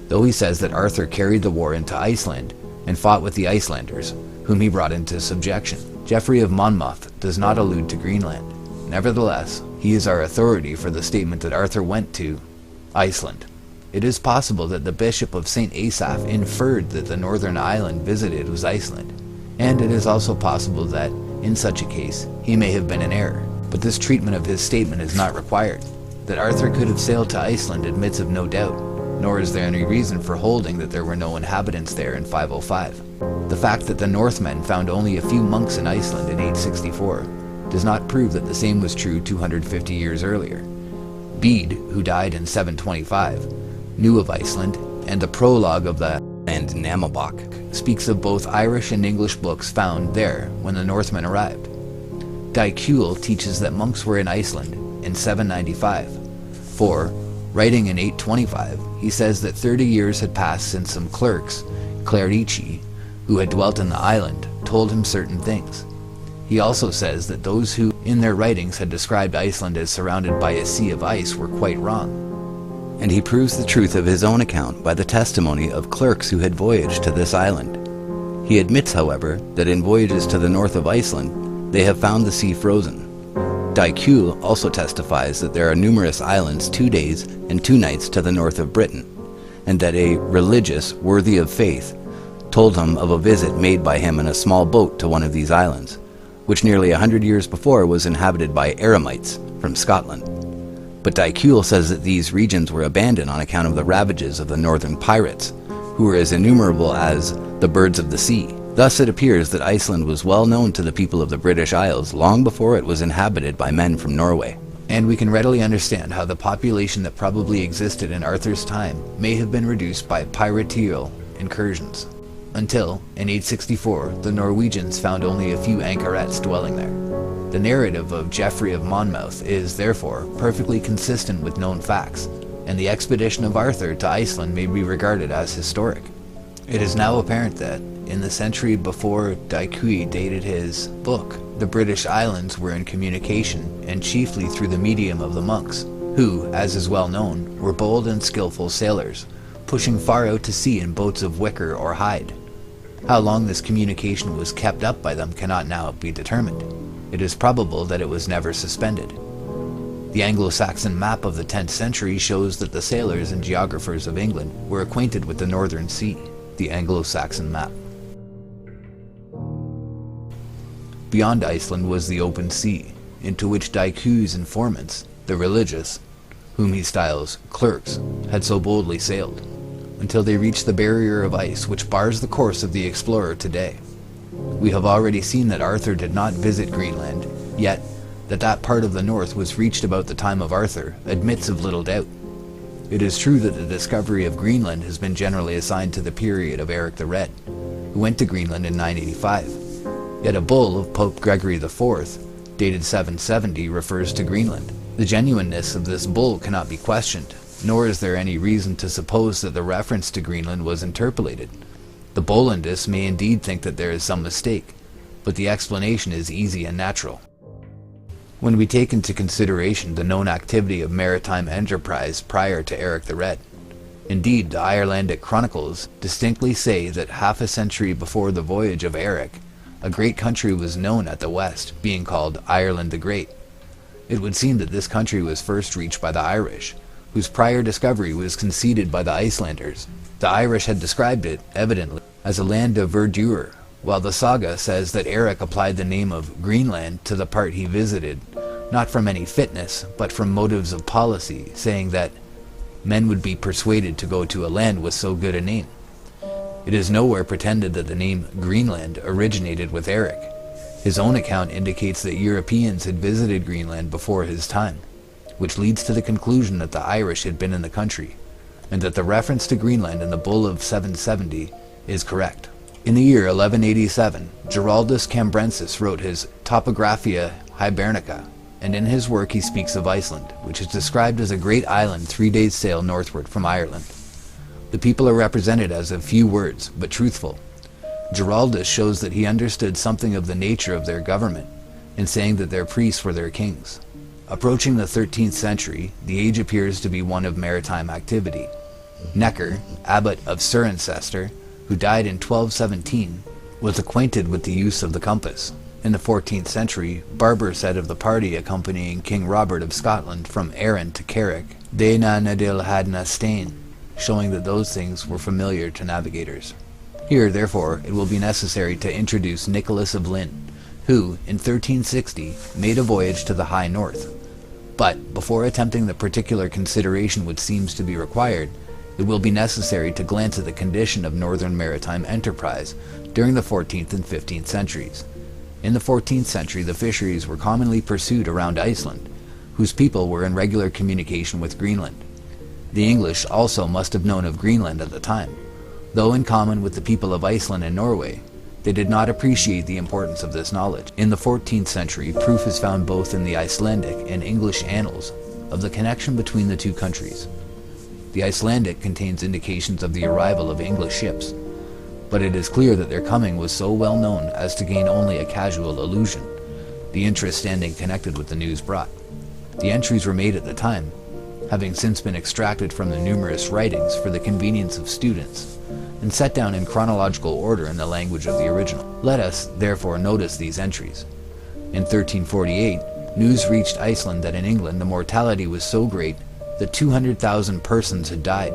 though he says that Arthur carried the war into Iceland and fought with the Icelanders, whom he brought into subjection. Geoffrey of Monmouth does not allude to Greenland. Nevertheless, he is our authority for the statement that Arthur went to Iceland. It is possible that the Bishop of St. Asaph inferred that the northern island visited was Iceland, and it is also possible that, in such a case, he may have been in error. But this treatment of his statement is not required. That Arthur could have sailed to Iceland admits of no doubt, nor is there any reason for holding that there were no inhabitants there in 505. The fact that the Northmen found only a few monks in Iceland in 864 does not prove that the same was true 250 years earlier. Bede, who died in 725, knew of Iceland, and the prologue of the and Namabok speaks of both Irish and English books found there when the Northmen arrived. Dicule teaches that monks were in Iceland in 795, for, writing in 825, he says that 30 years had passed since some clerks, clerici, who had dwelt in the island, told him certain things. He also says that those who, in their writings, had described Iceland as surrounded by a sea of ice were quite wrong. And he proves the truth of his own account by the testimony of clerks who had voyaged to this island. He admits, however, that in voyages to the north of Iceland, they have found the sea frozen. Dicule also testifies that there are numerous islands 2 days and 2 nights to the north of Britain, and that a religious, worthy of faith, told him of a visit made by him in a small boat to one of these islands, which nearly 100 years before was inhabited by Eremites from Scotland. But Dicule says that these regions were abandoned on account of the ravages of the northern pirates, who were as innumerable as the birds of the sea. Thus it appears that Iceland was well known to the people of the British Isles long before it was inhabited by men from Norway. And we can readily understand how the population that probably existed in Arthur's time may have been reduced by piraterial incursions, until, in 864, the Norwegians found only a few anchorets dwelling there. The narrative of Geoffrey of Monmouth is, therefore, perfectly consistent with known facts, and the expedition of Arthur to Iceland may be regarded as historic. It is now apparent that, in the century before Dicule dated his book, the British Islands were in communication, and chiefly through the medium of the monks, who, as is well known, were bold and skillful sailors, pushing far out to sea in boats of wicker or hide. How long this communication was kept up by them cannot now be determined. It is probable that it was never suspended. The Anglo-Saxon map of the 10th century shows that the sailors and geographers of England were acquainted with the Northern Sea, the Anglo-Saxon map. Beyond Iceland was the open sea, into which Dicule's informants, the religious, whom he styles clerks, had so boldly sailed, until they reached the barrier of ice which bars the course of the explorer today. We have already seen that Arthur did not visit Greenland, yet that part of the north was reached about the time of Arthur admits of little doubt. It is true that the discovery of Greenland has been generally assigned to the period of Eric the Red, who went to Greenland in 985. Yet a bull of Pope Gregory IV, dated 770, refers to Greenland. The genuineness of this bull cannot be questioned, nor is there any reason to suppose that the reference to Greenland was interpolated. The Bollandists may indeed think that there is some mistake, but the explanation is easy and natural. When we take into consideration the known activity of maritime enterprise prior to Eric the Red, indeed the Irelandic chronicles distinctly say that half a century before the voyage of Eric, a great country was known at the west, being called Ireland the Great. It would seem that this country was first reached by the Irish, whose prior discovery was conceded by the Icelanders. The Irish had described it, evidently, as a land of verdure, while the saga says that Eric applied the name of Greenland to the part he visited, not from any fitness, but from motives of policy, saying that men would be persuaded to go to a land with so good a name. It is nowhere pretended that the name Greenland originated with Eric. His own account indicates that Europeans had visited Greenland before his time, which leads to the conclusion that the Irish had been in the country, and that the reference to Greenland in the Bull of 770 is correct. In the year 1187, Giraldus Cambrensis wrote his Topographia Hibernica, and in his work he speaks of Iceland, which is described as a great island 3 days' sail northward from Ireland. The people are represented as of few words, but truthful. Giraldus shows that he understood something of the nature of their government, in saying that their priests were their kings. Approaching the 13th century, the age appears to be one of maritime activity. Necker, abbot of Cirencester, who died in 1217, was acquainted with the use of the compass. In the 14th century, Barber said of the party accompanying King Robert of Scotland from Arran to Carrick, "Dana nadil hadna stain," showing that those things were familiar to navigators. Here, therefore, it will be necessary to introduce Nicholas of Lynn, who, in 1360, made a voyage to the high north. But, before attempting the particular consideration which seems to be required, it will be necessary to glance at the condition of northern maritime enterprise during the 14th and 15th centuries. In the 14th century, the fisheries were commonly pursued around Iceland, whose people were in regular communication with Greenland. The English also must have known of Greenland at the time, though in common with the people of Iceland and Norway, they did not appreciate the importance of this knowledge. In the 14th century, proof is found both in the Icelandic and English annals of the connection between the two countries. The Icelandic contains indications of the arrival of English ships, but it is clear that their coming was so well known as to gain only a casual allusion, the interest standing connected with the news brought. The entries were made at the time, having since been extracted from the numerous writings for the convenience of students, and set down in chronological order in the language of the original. Let us, therefore, notice these entries. In 1348, news reached Iceland that in England the mortality was so great that 200,000 persons had died.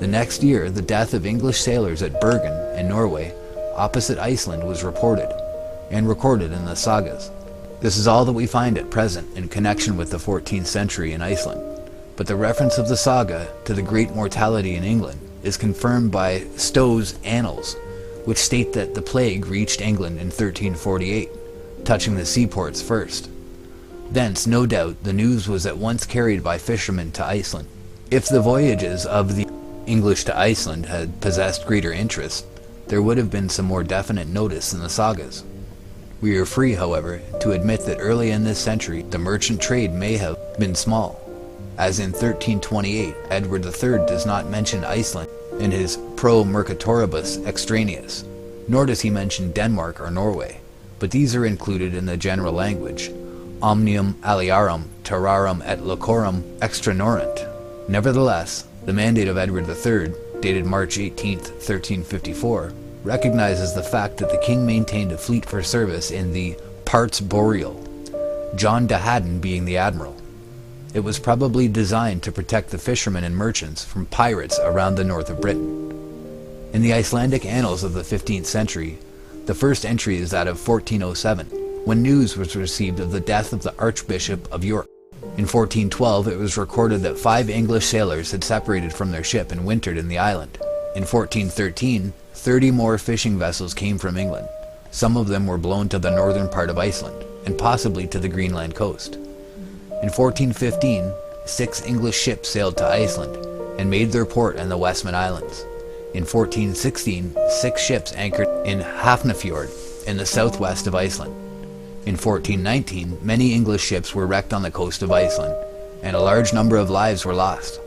The next year, the death of English sailors at Bergen, in Norway, opposite Iceland, was reported, and recorded in the sagas. This is all that we find at present in connection with the 14th century in Iceland, but the reference of the saga to the great mortality in England is confirmed by Stowe's Annals, which state that the plague reached England in 1348, touching the seaports first. Thence, no doubt, the news was at once carried by fishermen to Iceland. If the voyages of the English to Iceland had possessed greater interest, there would have been some more definite notice in the sagas. We are free, however, to admit that early in this century the merchant trade may have been small, as in 1328 Edward III does not mention Iceland in his Pro Mercatoribus Extraneus, nor does he mention Denmark or Norway, but these are included in the general language, omnium aliarum terrarum et locorum extranorant. Nevertheless, the mandate of Edward III, dated March 18, 1354, recognizes the fact that the king maintained a fleet for service in the Parts Boreal, John de Haddon being the admiral. It was probably designed to protect the fishermen and merchants from pirates around the north of Britain. In the Icelandic annals of the 15th century, the first entry is that of 1407, when news was received of the death of the Archbishop of York. In 1412, it was recorded that 5 English sailors had separated from their ship and wintered in the island. In 1413, 30 more fishing vessels came from England. Some of them were blown to the northern part of Iceland, and possibly to the Greenland coast. In 1415, 6 English ships sailed to Iceland, and made their port in the Westman Islands. In 1416, 6 ships anchored in Hafnarfjord, in the southwest of Iceland. In 1419, many English ships were wrecked on the coast of Iceland, and a large number of lives were lost.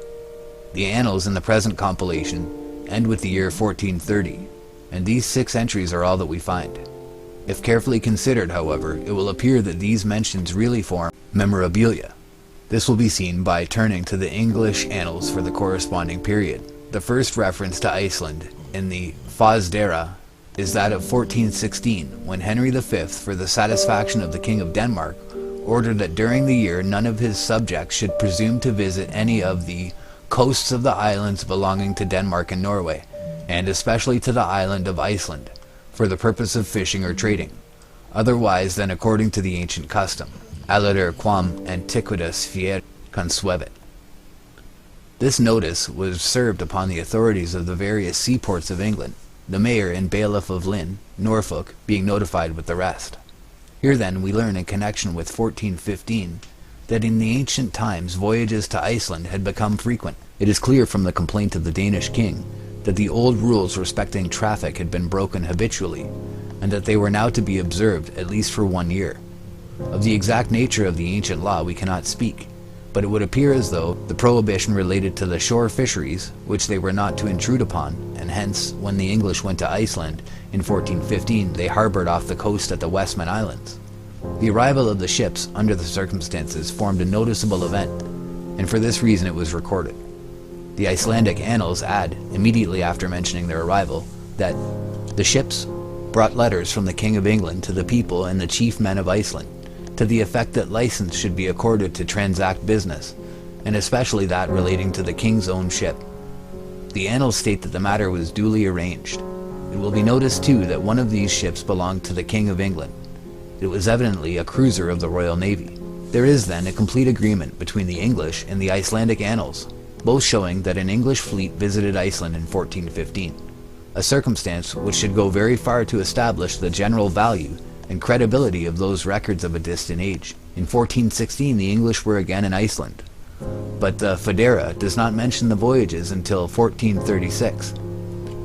The annals in the present compilation end with the year 1430, and these 6 entries are all that we find. If carefully considered, however, it will appear that these mentions really form memorabilia. This will be seen by turning to the English annals for the corresponding period. The first reference to Iceland in the Fosdera is that of 1416, when Henry V, for the satisfaction of the King of Denmark, ordered that during the year none of his subjects should presume to visit any of the coasts of the islands belonging to Denmark and Norway, and especially to the island of Iceland, for the purpose of fishing or trading, otherwise than according to the ancient custom, aliter quam antiquitas fier consuevit. This notice was served upon the authorities of the various seaports of England, the mayor and bailiff of Lynn, Norfolk, being notified with the rest. Here then we learn in connection with 1415 that in the ancient times voyages to Iceland had become frequent. It is clear from the complaint of the Danish king that the old rules respecting traffic had been broken habitually, and that they were now to be observed at least for 1 year. Of the exact nature of the ancient law we cannot speak, but it would appear as though the prohibition related to the shore fisheries, which they were not to intrude upon, and hence, when the English went to Iceland in 1415, they harbored off the coast at the Westman Islands. The arrival of the ships, under the circumstances, formed a noticeable event, and for this reason it was recorded. The Icelandic annals add, immediately after mentioning their arrival, that the ships brought letters from the King of England to the people and the chief men of Iceland, to the effect that license should be accorded to transact business, and especially that relating to the king's own ship. The annals state that the matter was duly arranged. It will be noticed too that one of these ships belonged to the King of England. It was evidently a cruiser of the Royal Navy. There is then a complete agreement between the English and the Icelandic annals, both showing that an English fleet visited Iceland in 1415, a circumstance which should go very far to establish the general value and credibility of those records of a distant age. In 1416 the English were again in Iceland, but the Foedera does not mention the voyages until 1436,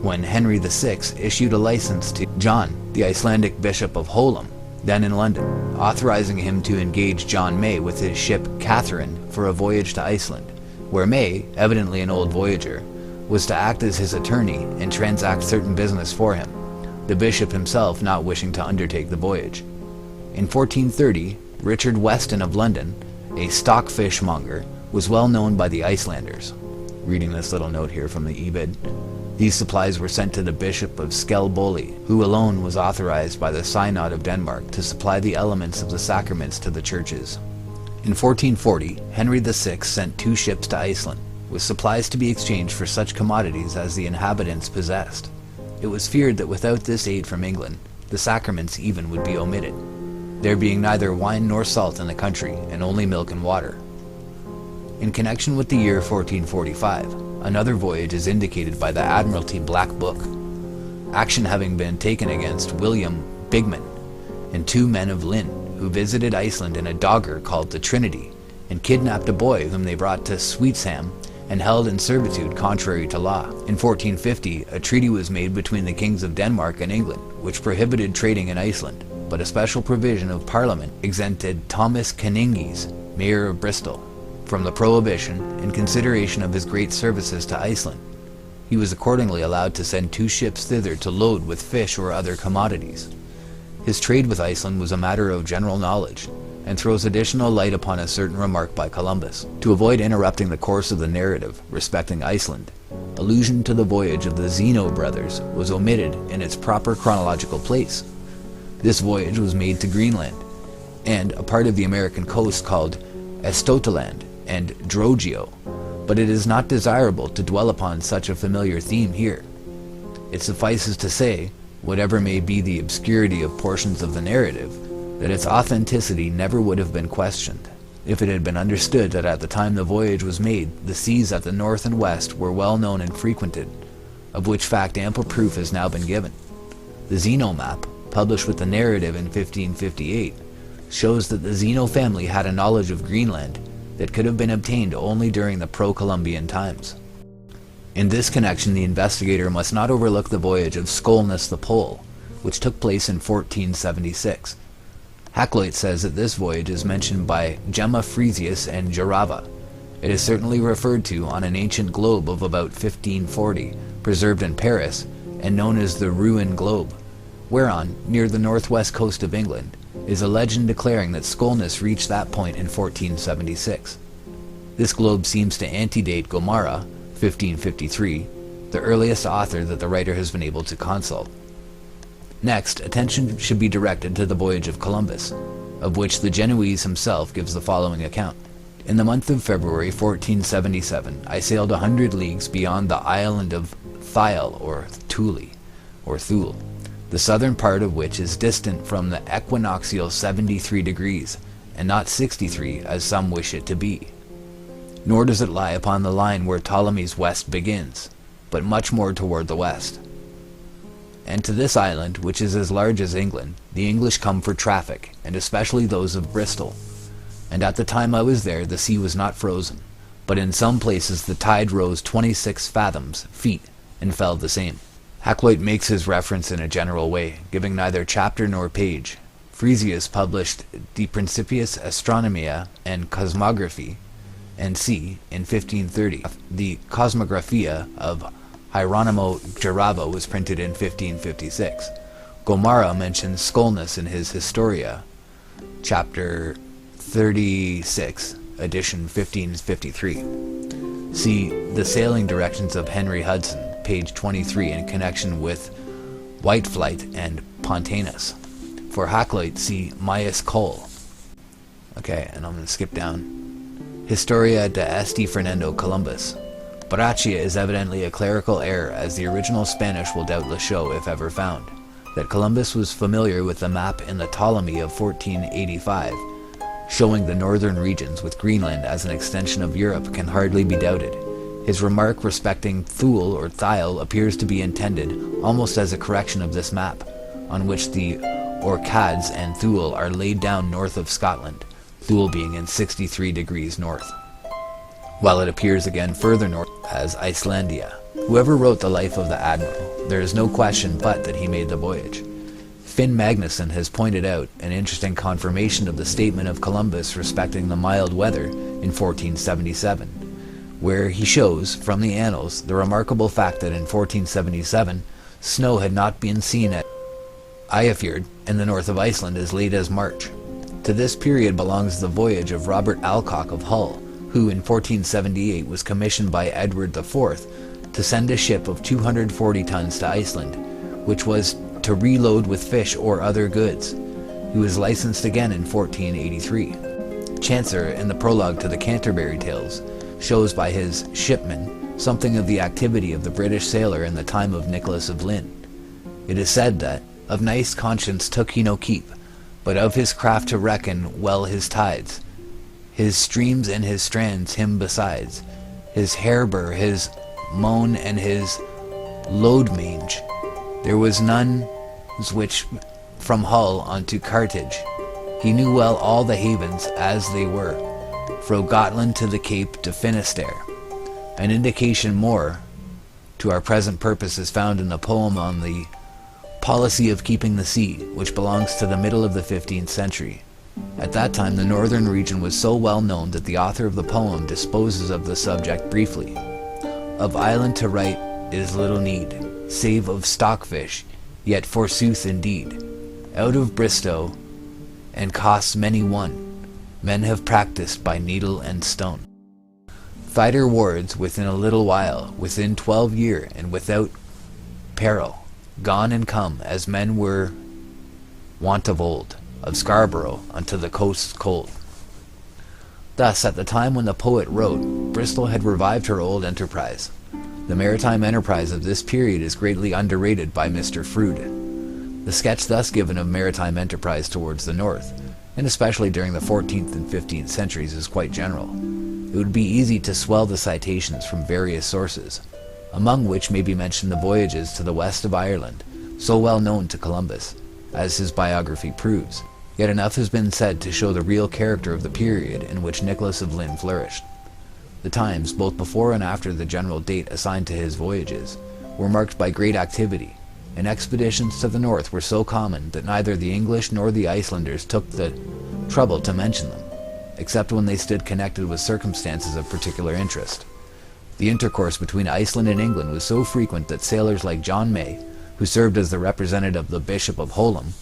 when Henry VI issued a license to John, the Icelandic Bishop of Holum, then in London, authorizing him to engage John May with his ship Catherine for a voyage to Iceland, where May, evidently an old voyager, was to act as his attorney and transact certain business for him, the bishop himself not wishing to undertake the voyage. In 1430, Richard Weston of London, a stockfishmonger, was well known by the Icelanders. Reading this little note here from the Ebed, these supplies were sent to the Bishop of Skelboli, who alone was authorized by the Synod of Denmark to supply the elements of the sacraments to the churches. In 1440, Henry VI sent 2 ships to Iceland, with supplies to be exchanged for such commodities as the inhabitants possessed. It was feared that without this aid from England, the sacraments even would be omitted, there being neither wine nor salt in the country, and only milk and water. In connection with the year 1445, another voyage is indicated by the Admiralty Black Book, action having been taken against William Bigman and 2 men of Lynn, who visited Iceland in a dogger called the Trinity, and kidnapped a boy whom they brought to Sweetsham and held in servitude contrary to law. In 1450, a treaty was made between the kings of Denmark and England, which prohibited trading in Iceland, but a special provision of Parliament exempted Thomas Caningis, mayor of Bristol, from the prohibition in consideration of his great services to Iceland. He was accordingly allowed to send 2 ships thither to load with fish or other commodities. His trade with Iceland was a matter of general knowledge, and throws additional light upon a certain remark by Columbus. To avoid interrupting the course of the narrative respecting Iceland, allusion to the voyage of the Zeno brothers was omitted in its proper chronological place. This voyage was made to Greenland, and a part of the American coast called Estotaland and Drogeo, but it is not desirable to dwell upon such a familiar theme here. It suffices to say, whatever may be the obscurity of portions of the narrative, that its authenticity never would have been questioned, if it had been understood that at the time the voyage was made, the seas at the north and west were well known and frequented, of which fact ample proof has now been given. The Zeno map, published with the narrative in 1558, shows that the Zeno family had a knowledge of Greenland that could have been obtained only during the pro-Columbian times. In this connection, the investigator must not overlook the voyage of Skolnes the Pole, which took place in 1476. Hakluyt says that this voyage is mentioned by Gemma Frisius and Jarava. It is certainly referred to on an ancient globe of about 1540, preserved in Paris, and known as the Rouen Globe, whereon, near the northwest coast of England, is a legend declaring that Skolnes reached that point in 1476. This globe seems to antedate Gomara, 1553, the earliest author that the writer has been able to consult. Next, attention should be directed to the voyage of Columbus. of which the Genoese himself gives the following account. In the month of February 1477, I sailed 100 leagues beyond the island of Thule or Thule, the southern part of which is distant from the equinoctial 73 degrees, and not 63 as some wish it to be. Nor does it lie upon the line where Ptolemy's west begins, but much more toward the west. And to this island, which is as large as England, the English come for traffic, and especially those of Bristol. And at the time I was there, the sea was not frozen, but in some places the tide rose 26 fathoms, feet, and fell the same. Hakluyt makes his reference in a general way, giving neither chapter nor page. Frisius published De Principiis Astronomiae and Cosmographie, and c. in 1530. The Cosmographia of Hieronymo Jarabo was printed in 1556. Gomara mentions Skolnus in his Historia, chapter 36, edition 1553. See the Sailing Directions of Henry Hudson, page 23, in connection with Whiteflight and Pontanus. For Hakluyt, see Maius Cole. Okay, and I'm going to skip down. Historia de Esti Fernando Columbus. Braccia is evidently a clerical error, as the original Spanish will doubtless show, if ever found, that Columbus was familiar with the map in the Ptolemy of 1485, showing the northern regions with Greenland as an extension of Europe can hardly be doubted. His remark respecting Thule or Thyle appears to be intended almost as a correction of this map, on which the Orcads and Thule are laid down north of Scotland, Thule being in 63 degrees north, while it appears again further north as Icelandia. Whoever wrote the life of the admiral, there is no question but that he made the voyage. Finn Magnusson has pointed out an interesting confirmation of the statement of Columbus respecting the mild weather in 1477, where he shows, from the annals, the remarkable fact that in 1477 snow had not been seen at Eyjafjord in the north of Iceland as late as March. To this period belongs the voyage of Robert Alcock of Hull, who in 1478 was commissioned by Edward IV to send a ship of 240 tons to Iceland, which was to reload with fish or other goods. He was licensed again in 1483. Chancer, in the prologue to the Canterbury Tales, shows by his shipmen something of the activity of the British sailor in the time of Nicholas of Lynn. It is said that, of nice conscience took he no keep, but of his craft to reckon well his tides, his streams and his strands him besides, his harbor, his moan, and his load-mange. There was none which from Hull unto Carthage. He knew well all the havens as they were, fro Gotland to the Cape to Finisterre. An indication more to our present purpose is found in the poem on the policy of keeping the sea, which belongs to the middle of the 15th century. At that time the northern region was so well known that the author of the poem disposes of the subject briefly. Of island to write is little need, save of stockfish, yet forsooth indeed, out of Bristow, and costs many one, men have practiced by needle and stone. Thiter wards within a little while, within 12 year, and without peril, gone and come, as men were wont of old, of Scarborough unto the coasts cold. Thus, at the time when the poet wrote, Bristol had revived her old enterprise. The maritime enterprise of this period is greatly underrated by Mr. Froude. The sketch thus given of maritime enterprise towards the north, and especially during the 14th and 15th centuries, is quite general. It would be easy to swell the citations from various sources, among which may be mentioned the voyages to the west of Ireland, so well known to Columbus, as his biography proves. Yet enough has been said to show the real character of the period in which Nicholas of Lynn flourished. The times, both before and after the general date assigned to his voyages, were marked by great activity, and expeditions to the north were so common that neither the English nor the Icelanders took the trouble to mention them, except when they stood connected with circumstances of particular interest. The intercourse between Iceland and England was so frequent that sailors like John May, who served as the representative of the Bishop of Holm,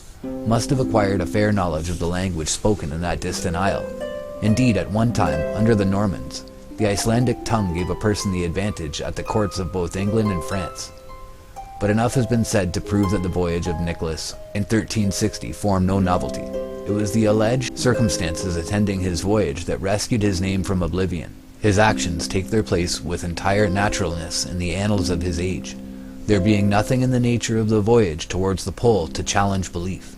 must have acquired a fair knowledge of the language spoken in that distant isle. Indeed, at one time, under the Normans, the Icelandic tongue gave a person the advantage at the courts of both England and France. but enough has been said to prove that the voyage of Nicholas in 1360 formed no novelty. It was the alleged circumstances attending his voyage that rescued his name from oblivion. His actions take their place with entire naturalness in the annals of his age, there being nothing in the nature of the voyage towards the pole to challenge belief.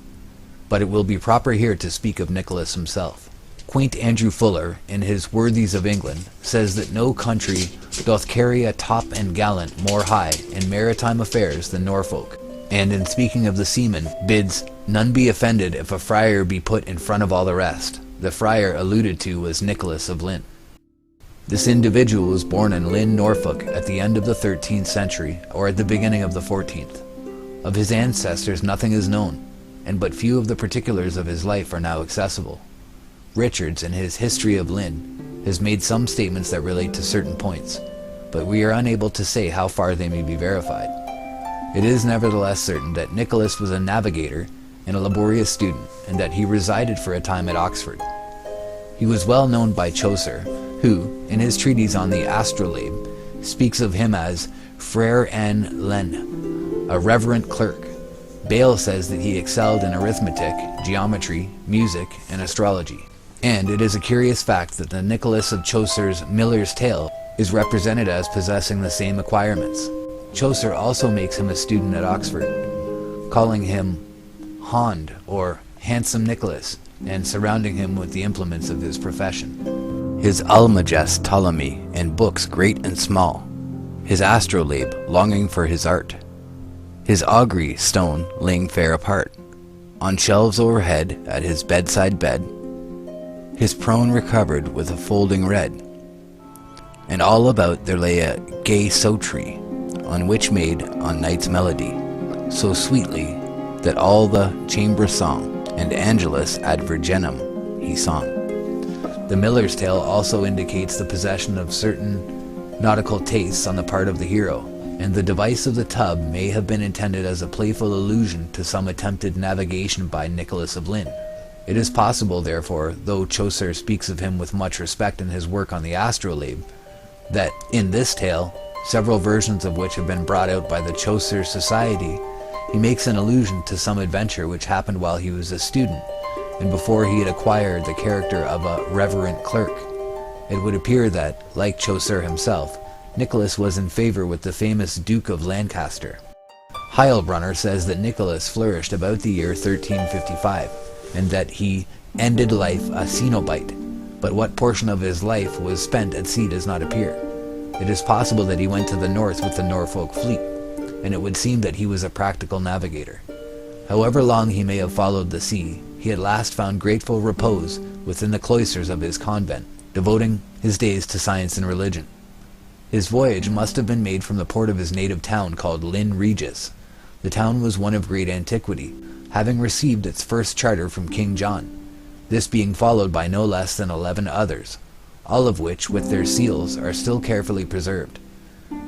But it will be proper here to speak of Nicholas himself. Quaint Andrew Fuller, in his Worthies of England, says that no country doth carry a top and gallant more high in maritime affairs than Norfolk, and in speaking of the seamen, bids none be offended if a friar be put in front of all the rest. The friar alluded to was Nicholas of Lynn. This individual was born in Lynn, Norfolk, at the end of the 13th century, or at the beginning of the 14th. Of his ancestors nothing is known, and but few of the particulars of his life are now accessible. Richards, in his History of Lynn, has made some statements that relate to certain points, but we are unable to say how far they may be verified. It is nevertheless certain that Nicholas was a navigator and a laborious student, and that he resided for a time at Oxford. He was well known by Chaucer, who, in his treatise on the Astrolabe, speaks of him as Frere en Len, a reverent clerk. Bale says that he excelled in arithmetic, geometry, music, and astrology. And it is a curious fact that the Nicholas of Chaucer's Miller's Tale is represented as possessing the same acquirements. Chaucer also makes him a student at Oxford, calling him Hond, or handsome Nicholas, and surrounding him with the implements of his profession. His Almagest Ptolemy, and books great and small, his Astrolabe longing for his art, his augury stone laying fair apart, on shelves overhead at his bedside bed, his prone recovered with a folding red, and all about there lay a gay so-tree, on which made on night's melody, so sweetly that all the chamber song, and Angelus ad Virgenem he sung. The Miller's Tale also indicates the possession of certain nautical tastes on the part of the hero, and the device of the tub may have been intended as a playful allusion to some attempted navigation by Nicholas of Lynn. It is possible, therefore, though Chaucer speaks of him with much respect in his work on the Astrolabe, that in this tale, several versions of which have been brought out by the Chaucer Society, he makes an allusion to some adventure which happened while he was a student, and before he had acquired the character of a reverent clerk. It would appear that, like Chaucer himself, Nicholas was in favor with the famous Duke of Lancaster. Heilbronner says that Nicholas flourished about the year 1355, and that he ended life a cenobite, but what portion of his life was spent at sea does not appear. It is possible that he went to the north with the Norfolk fleet, and it would seem that he was a practical navigator. However long he may have followed the sea, he at last found grateful repose within the cloisters of his convent, devoting his days to science and religion. His voyage must have been made from the port of his native town called Lynn Regis. The town was one of great antiquity, having received its first charter from King John, this being followed by no less than 11 others, all of which, with their seals, are still carefully preserved.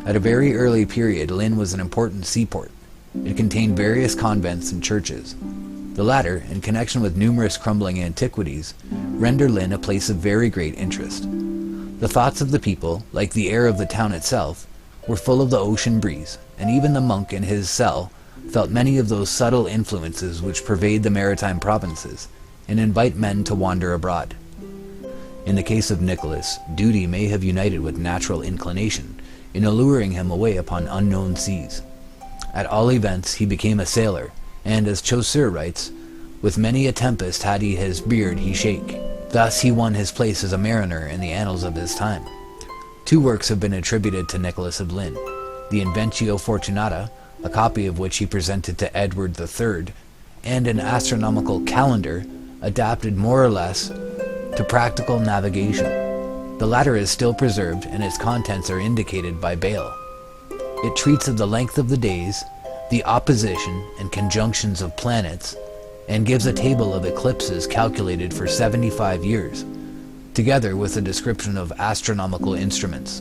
At a very early period, Lynn was an important seaport. It contained various convents and churches. The latter, in connection with numerous crumbling antiquities, render Lynn a place of very great interest. The thoughts of the people, like the air of the town itself, were full of the ocean breeze, and even the monk in his cell felt many of those subtle influences which pervade the maritime provinces, and invite men to wander abroad. In the case of Nicholas, duty may have united with natural inclination in alluring him away upon unknown seas. At all events, he became a sailor, and, as Chaucer writes, with many a tempest had he his beard he shake. Thus he won his place as a mariner in the annals of his time. Two works have been attributed to Nicholas of Lynn: the Inventio Fortunatae, a copy of which he presented to Edward III, and an astronomical calendar adapted more or less to practical navigation. The latter is still preserved, and its contents are indicated by Bale. It treats of the length of the days, the opposition and conjunctions of planets, and gives a table of eclipses calculated for 75 years, together with a description of astronomical instruments.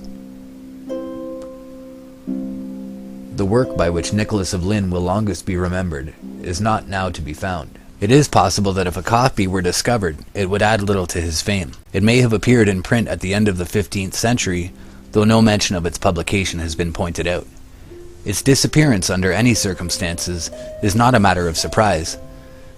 The work by which Nicholas of Lynn will longest be remembered is not now to be found. It is possible that if a copy were discovered, it would add little to his fame. It may have appeared in print at the end of the 15th century, though no mention of its publication has been pointed out. Its disappearance under any circumstances is not a matter of surprise,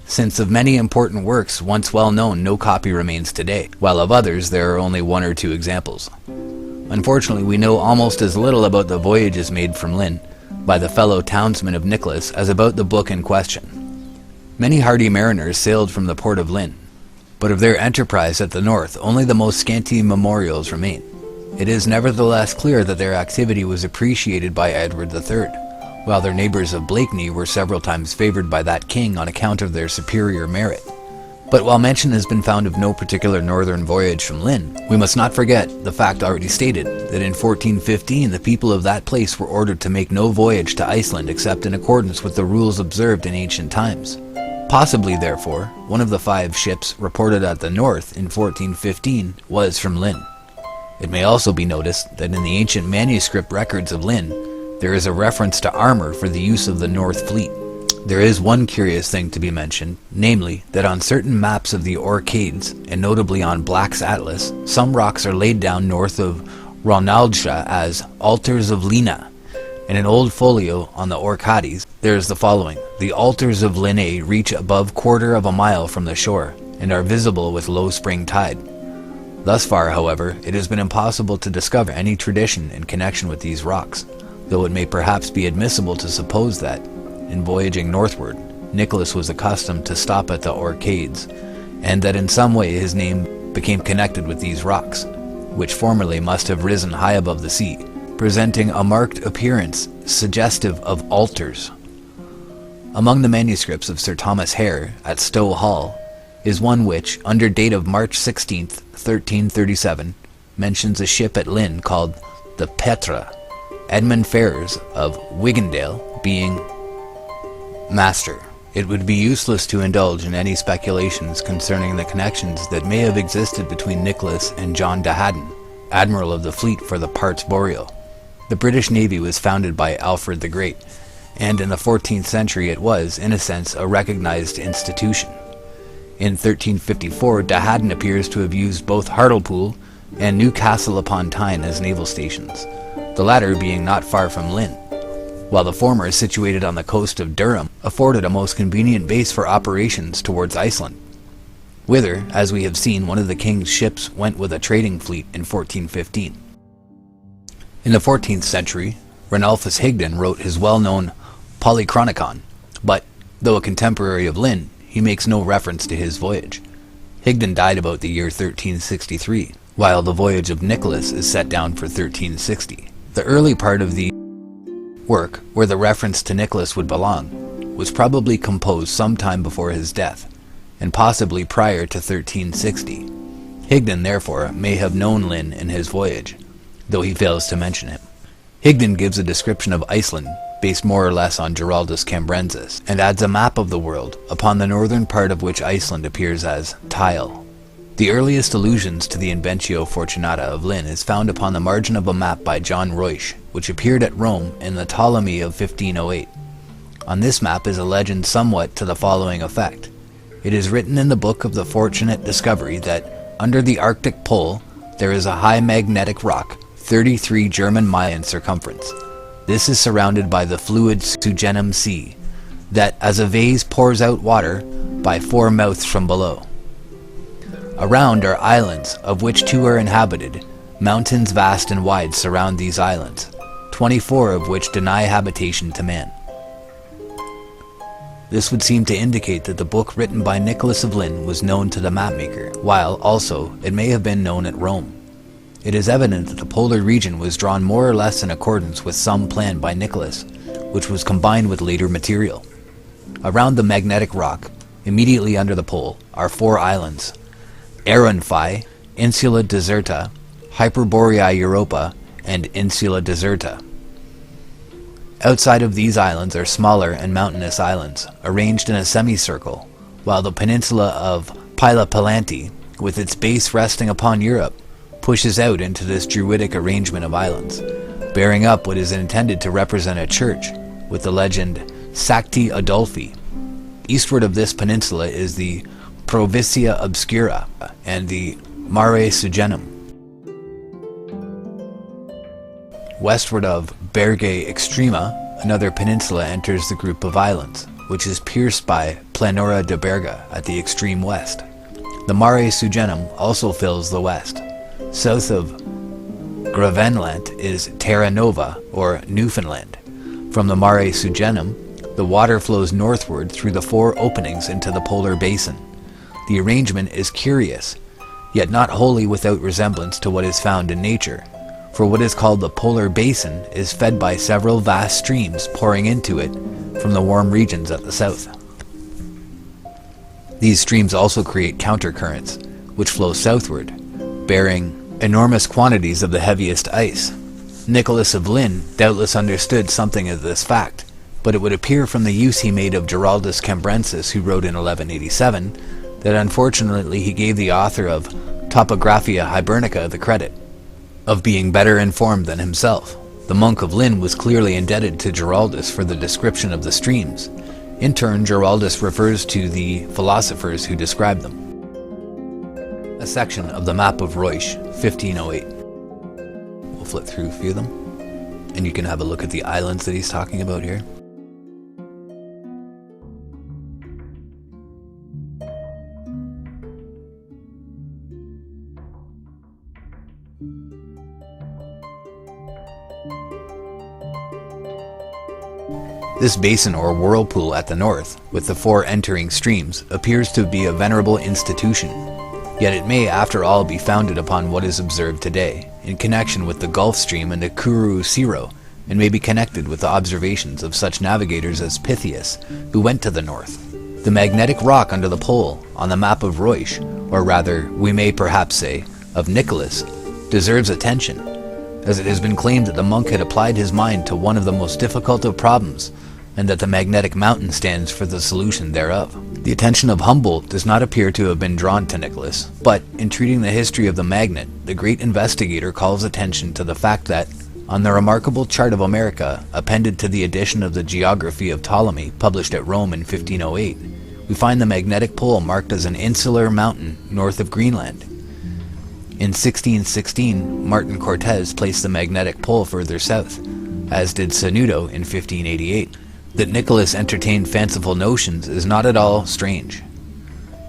since of many important works once well known no copy remains today, while of others there are only one or two examples. Unfortunately, we know almost as little about the voyages made from Lynn by the fellow townsmen of Nicholas as about the book in question. Many hardy mariners sailed from the port of Lynn, but of their enterprise at the north only the most scanty memorials remain. It is nevertheless clear that their activity was appreciated by Edward III, while their neighbours of Blakeney were several times favoured by that king on account of their superior merit. But while mention has been found of no particular northern voyage from Lynn, we must not forget the fact already stated, that in 1415 the people of that place were ordered to make no voyage to Iceland except in accordance with the rules observed in ancient times. Possibly, therefore, one of the 5 ships reported at the north in 1415 was from Lynn. It may also be noticed that in the ancient manuscript records of Lynn, there is a reference to armor for the use of the North Fleet. There is one curious thing to be mentioned, namely that on certain maps of the Orcades, and notably on Black's Atlas, some rocks are laid down north of Ronaldja as altars of Lina. In an old folio on the Orcades, there is the following: the altars of Linnae reach above 1/4 of a mile from the shore, and are visible with low spring tide. Thus far, however, it has been impossible to discover any tradition in connection with these rocks, though it may perhaps be admissible to suppose that, in voyaging northward, Nicholas was accustomed to stop at the Orcades, and that in some way his name became connected with these rocks, which formerly must have risen high above the sea, presenting a marked appearance suggestive of altars. Among the manuscripts of Sir Thomas Hare at Stowe Hall is one which, under date of March 16th, 1337, mentions a ship at Lynn called the Petra, Edmund Ferrers of Wiggindale being master. It would be useless to indulge in any speculations concerning the connections that may have existed between Nicholas and John de Haddon, admiral of the fleet for the Parts Boreal. The British Navy was founded by Alfred the Great, and in the 14th century it was, in a sense, a recognized institution. In 1354, de Haddon appears to have used both Hartlepool and Newcastle upon Tyne as naval stations, the latter being not far from Lynn, while the former, situated on the coast of Durham, afforded a most convenient base for operations towards Iceland, whither, as we have seen, one of the king's ships went with a trading fleet in 1415. In the 14th century, Ranulphus Higden wrote his well-known Polychronicon, but, though a contemporary of Lynn, he makes no reference to his voyage. Higden died about the year 1363, while the voyage of Nicholas is set down for 1360. The early part of the work, where the reference to Nicholas would belong, was probably composed sometime before his death, and possibly prior to 1360. Higden, therefore, may have known Lynn in his voyage, though he fails to mention him. Higden gives a description of Iceland, based more or less on Giraldus Cambrensis, and adds a map of the world, upon the northern part of which Iceland appears as tile. The earliest allusions to the Inventio Fortunatae of Lynn is found upon the margin of a map by John Ruysch, which appeared at Rome in the Ptolemy of 1508. On this map is a legend somewhat to the following effect. It is written in the book of the Fortunate Discovery that, under the Arctic Pole, there is a high magnetic rock, 33 German mile in circumference. This is surrounded by the fluid Sugenum Sea, that as a vase pours out water by 4 mouths from below. Around are islands, of which 2 are inhabited. Mountains vast and wide surround these islands, 24 of which deny habitation to man. This would seem to indicate that the book written by Nicholas of Lynn was known to the mapmaker, while, also, it may have been known at Rome. It is evident that the polar region was drawn more or less in accordance with some plan by Nicholas, which was combined with later material. Around the magnetic rock, immediately under the pole, are 4 islands: Aeronfi, Insula Deserta, Hyperboreae Europa, and Insula Deserta. Outside of these islands are smaller and mountainous islands, arranged in a semicircle, while the peninsula of Pylopalanti, with its base resting upon Europe, pushes out into this druidic arrangement of islands, bearing up what is intended to represent a church, with the legend Sancti Adolphi. Eastward of this peninsula is the Provincia Obscura and the Mare Sugenum. Westward of Berge Extrema another peninsula enters the group of islands, which is pierced by Planura de Berga at the extreme west. The Mare Sugenum also fills the west. South of Gravenland is Terra Nova, or Newfoundland. From the Mare Sugenum, the water flows northward through the 4 openings into the polar basin. The arrangement is curious, yet not wholly without resemblance to what is found in nature, for what is called the polar basin is fed by several vast streams pouring into it from the warm regions at the south. These streams also create countercurrents, which flow southward, bearing enormous quantities of the heaviest ice. Nicholas of Lynn doubtless understood something of this fact, but it would appear from the use he made of Giraldus Cambrensis, who wrote in 1187, that unfortunately he gave the author of Topographia Hibernica the credit of being better informed than himself. The monk of Lynn was clearly indebted to Giraldus for the description of the streams. In turn, Giraldus refers to the philosophers who described them. A section of the map of Reusch, 1508. We'll flip through a few of them, and you can have a look at the islands that he's talking about here. This basin or whirlpool at the north, with the 4 entering streams, appears to be a venerable institution. Yet it may, after all, be founded upon what is observed today, in connection with the Gulf Stream and the Kuru Siro, and may be connected with the observations of such navigators as Pytheas, who went to the north. The magnetic rock under the pole, on the map of Reusch, or rather, we may perhaps say, of Nicholas, deserves attention, as it has been claimed that the monk had applied his mind to one of the most difficult of problems, and that the magnetic mountain stands for the solution thereof. The attention of Humboldt does not appear to have been drawn to Nicholas, but in treating the history of the magnet, the great investigator calls attention to the fact that, on the remarkable chart of America, appended to the edition of the Geography of Ptolemy, published at Rome in 1508, we find the magnetic pole marked as an insular mountain north of Greenland. In 1616, Martin Cortez placed the magnetic pole further south, as did Sanudo in 1588. That Nicholas entertained fanciful notions is not at all strange.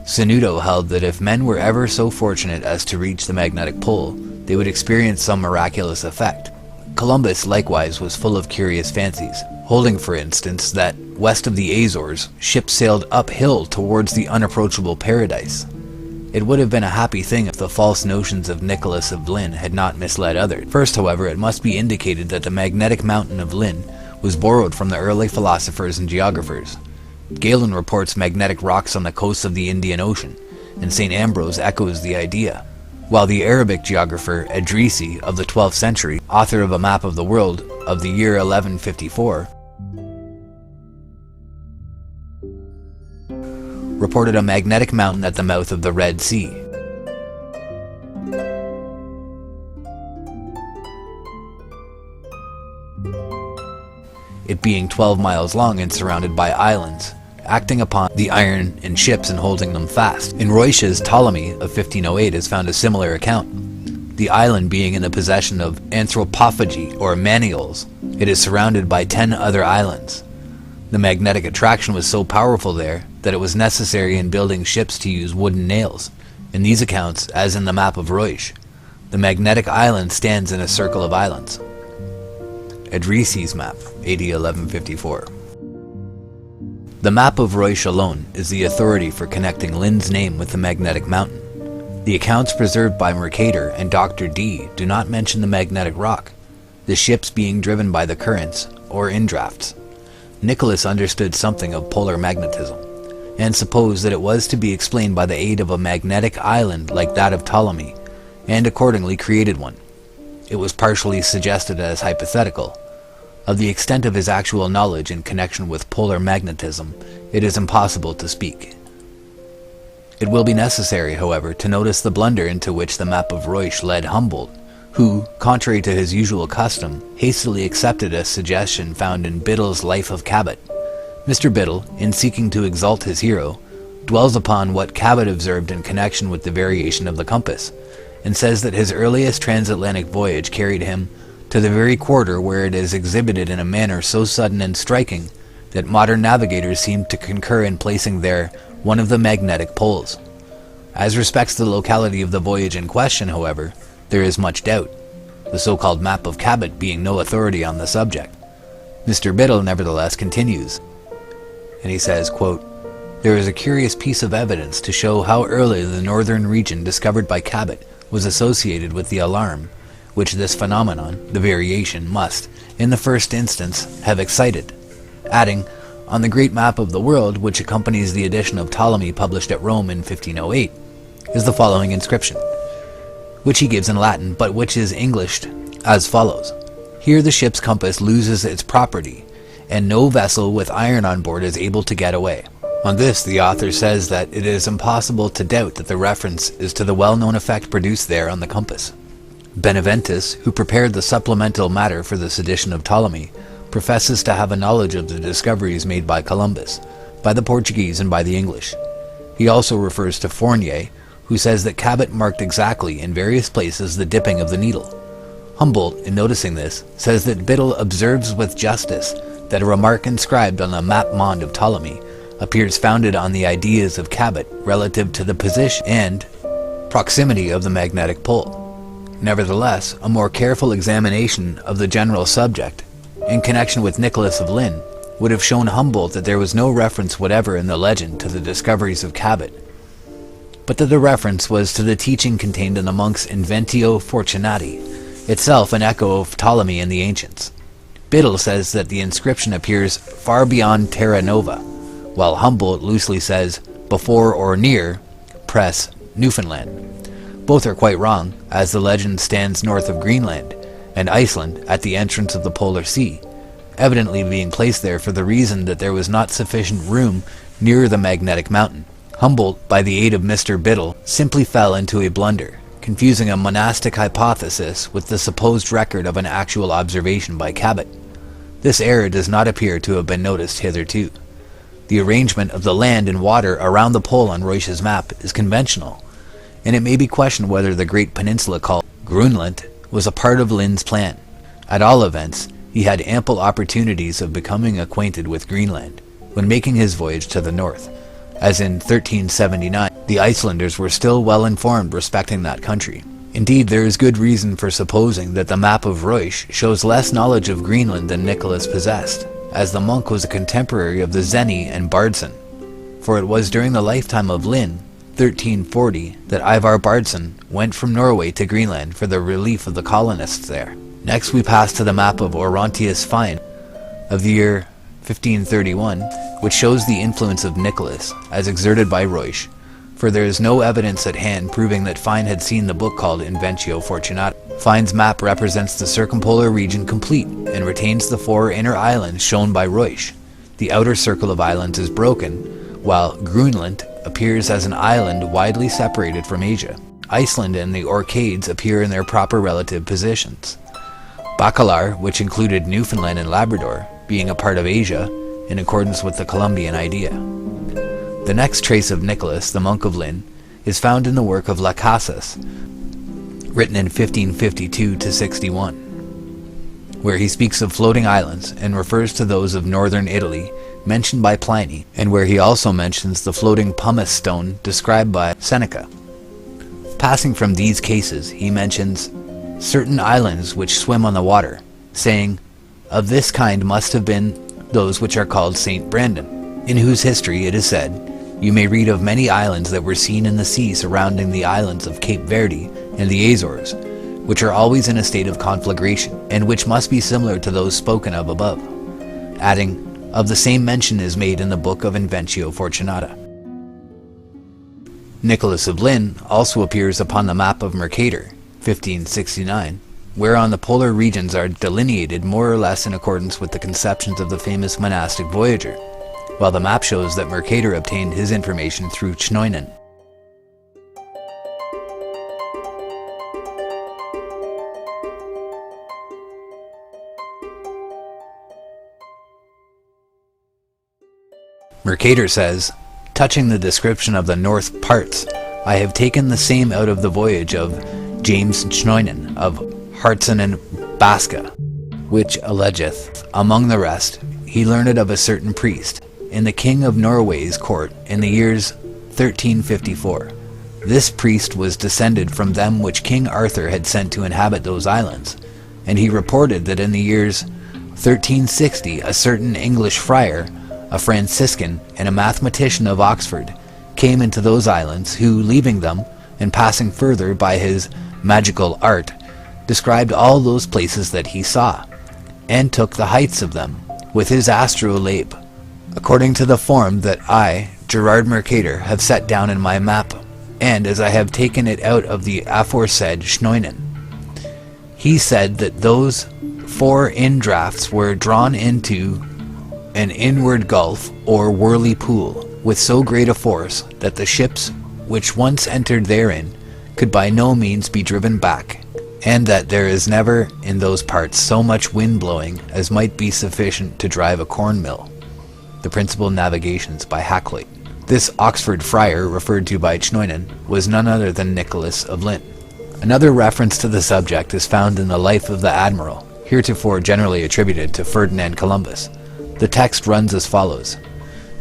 Sanudo held that if men were ever so fortunate as to reach the magnetic pole, they would experience some miraculous effect. Columbus likewise was full of curious fancies, holding for instance that, west of the Azores, ships sailed uphill towards the unapproachable paradise. It would have been a happy thing if the false notions of Nicholas of Lynn had not misled others. First, however, it must be indicated that the magnetic mountain of Lynn was borrowed from the early philosophers and geographers. Galen reports magnetic rocks on the coasts of the Indian Ocean, and St. Ambrose echoes the idea, while the Arabic geographer Edrisi of the 12th century, author of a map of the world of the year 1154, reported a magnetic mountain at the mouth of the Red Sea. It being 12 miles long and surrounded by islands, acting upon the iron in ships and holding them fast. In Reusch's Ptolemy of 1508 is found a similar account. The island being in the possession of anthropophagi or manioles, it is surrounded by 10 other islands. The magnetic attraction was so powerful there that it was necessary in building ships to use wooden nails. In these accounts, as in the map of Reusch, the magnetic island stands in a circle of islands. Edrisi's map, AD 1154. The map of Reusch alone is the authority for connecting Lynn's name with the magnetic mountain. The accounts preserved by Mercator and Dr. Dee do not mention the magnetic rock, the ships being driven by the currents, or in drafts. Nicholas understood something of polar magnetism, and supposed that it was to be explained by the aid of a magnetic island like that of Ptolemy, and accordingly created one. It was partially suggested as hypothetical. Of the extent of his actual knowledge in connection with polar magnetism, it is impossible to speak. It will be necessary, however, to notice the blunder into which the map of Reusch led Humboldt, who, contrary to his usual custom, hastily accepted a suggestion found in Biddle's Life of Cabot. Mr. Biddle, in seeking to exalt his hero, dwells upon what Cabot observed in connection with the variation of the compass, and says that his earliest transatlantic voyage carried him to the very quarter where it is exhibited in a manner so sudden and striking that modern navigators seem to concur in placing there one of the magnetic poles. As respects the locality of the voyage in question, however, there is much doubt, the so-called map of Cabot being no authority on the subject. Mr. Biddle nevertheless continues, and he says, quote, "There is a curious piece of evidence to show how early the northern region discovered by Cabot was associated with the alarm, which this phenomenon, the variation, must, in the first instance, have excited," adding, "On the great map of the world, which accompanies the edition of Ptolemy published at Rome in 1508, is the following inscription, which he gives in Latin, but which is Englished as follows. Here the ship's compass loses its property, and no vessel with iron on board is able to get away." On this, the author says that it is impossible to doubt that the reference is to the well-known effect produced there on the compass. Beneventus, who prepared the supplemental matter for this edition of Ptolemy, professes to have a knowledge of the discoveries made by Columbus, by the Portuguese and by the English. He also refers to Fournier, who says that Cabot marked exactly in various places the dipping of the needle. Humboldt, in noticing this, says that Biddle observes with justice that a remark inscribed on the map monde of Ptolemy appears founded on the ideas of Cabot relative to the position and proximity of the magnetic pole. Nevertheless, a more careful examination of the general subject, in connection with Nicholas of Lynn, would have shown Humboldt that there was no reference whatever in the legend to the discoveries of Cabot, but that the reference was to the teaching contained in the monk's Inventio Fortunatae, itself an echo of Ptolemy and the ancients. Biddle says that the inscription appears far beyond Terra Nova, while Humboldt loosely says before or near Press, Newfoundland. Both are quite wrong, as the legend stands north of Greenland, and Iceland at the entrance of the Polar Sea, evidently being placed there for the reason that there was not sufficient room near the magnetic mountain. Humboldt, by the aid of Mr. Biddle, simply fell into a blunder, confusing a monastic hypothesis with the supposed record of an actual observation by Cabot. This error does not appear to have been noticed hitherto. The arrangement of the land and water around the pole on Ruysch's map is conventional, and it may be questioned whether the great peninsula called Grunland was a part of Lynn's plan. At all events, he had ample opportunities of becoming acquainted with Greenland when making his voyage to the north, as in 1379 the Icelanders were still well informed respecting that country. Indeed, there is good reason for supposing that the map of Ruysch shows less knowledge of Greenland than Nicholas possessed, as the monk was a contemporary of the Zeni and Bardson, for it was during the lifetime of Lynn, 1340, that Ivar Bardson went from Norway to Greenland for the relief of the colonists there. Next we pass to the map of Orontius Fine of the year 1531, which shows the influence of Nicholas as exerted by Ruysch, for there is no evidence at hand proving that Fine had seen the book called Inventio Fortunatae. Fine's map represents the circumpolar region complete and retains the 4 inner islands shown by Ruysch. The outer circle of islands is broken, while Greenland appears as an island widely separated from Asia. Iceland and the Orcades appear in their proper relative positions. Bacalar, which included Newfoundland and Labrador, being a part of Asia, in accordance with the Columbian idea. The next trace of Nicholas, the monk of Lynn, is found in the work of Las, written in 1552-61, where he speaks of floating islands and refers to those of northern Italy mentioned by Pliny, and where he also mentions the floating pumice stone described by Seneca. Passing from these cases, he mentions certain islands which swim on the water, saying, "Of this kind must have been those which are called St. Brandon, in whose history it is said, you may read of many islands that were seen in the sea surrounding the islands of Cape Verde and the Azores, which are always in a state of conflagration, and which must be similar to those spoken of above," adding, "Of the same mention is made in the book of Inventio Fortunata." Nicholas of Lynn also appears upon the map of Mercator, 1569, whereon the polar regions are delineated more or less in accordance with the conceptions of the famous monastic voyager, while the map shows that Mercator obtained his information through Chnoinen. Mercator says, touching the description of the north parts, I have taken the same out of the voyage of James Chnoinen of Hartsen and Basca, which allegeth, among the rest, he learned of a certain priest, in the king of Norway's court in the years 1354. This priest was descended from them which King Arthur had sent to inhabit those islands, and he reported that in the years 1360 a certain English friar, a Franciscan, and a mathematician of Oxford, came into those islands, who, leaving them, and passing further by his magical art, described all those places that he saw, and took the heights of them, with his astrolabe, according to the form that I, Gerard Mercator, have set down in my map, and as I have taken it out of the aforesaid Schnoinen. He said that those 4 indrafts were drawn into an inward gulf or whirly pool, with so great a force that the ships which once entered therein could by no means be driven back, and that there is never in those parts so much wind blowing as might be sufficient to drive a corn mill. The Principal Navigations by Hakluyt. This Oxford friar, referred to by Schnoinen, was none other than Nicholas of Lynn. Another reference to the subject is found in the Life of the Admiral, heretofore generally attributed to Ferdinand Columbus. The text runs as follows.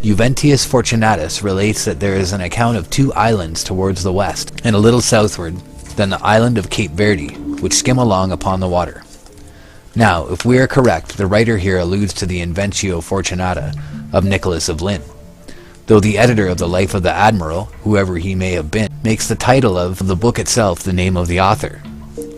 Juventius Fortunatus relates that there is an account of 2 islands towards the west, and a little southward, than the island of Cape Verde, which skim along upon the water. Now, if we are correct, the writer here alludes to the Inventio Fortunatae of Nicholas of Lynn, though the editor of the Life of the Admiral, whoever he may have been, makes the title of the book itself the name of the author.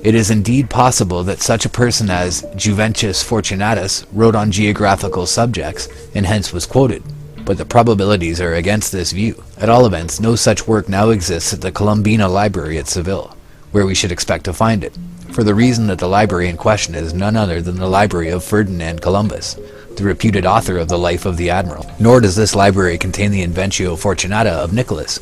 It is indeed possible that such a person as Juventius Fortunatus wrote on geographical subjects, and hence was quoted, but the probabilities are against this view. At all events, no such work now exists at the Columbina Library at Seville, where we should expect to find it, for the reason that the library in question is none other than the library of Ferdinand Columbus, the reputed author of the Life of the Admiral. Nor does this library contain the Inventio Fortunata of Nicholas,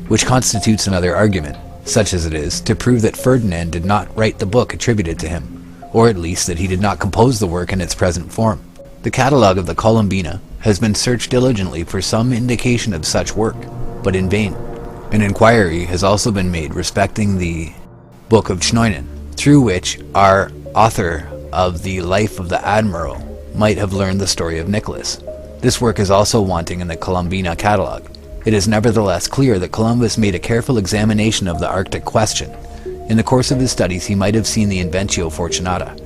which constitutes another argument, such as it is, to prove that Ferdinand did not write the book attributed to him, or at least that he did not compose the work in its present form. The catalogue of the Columbina has been searched diligently for some indication of such work, but in vain. An inquiry has also been made respecting the Book of Schnoinen, through which our author of the Life of the Admiral might have learned the story of Nicholas. This work is also wanting in the Columbina catalogue. It is nevertheless clear that Columbus made a careful examination of the Arctic question. In the course of his studies he might have seen the Inventio Fortunata.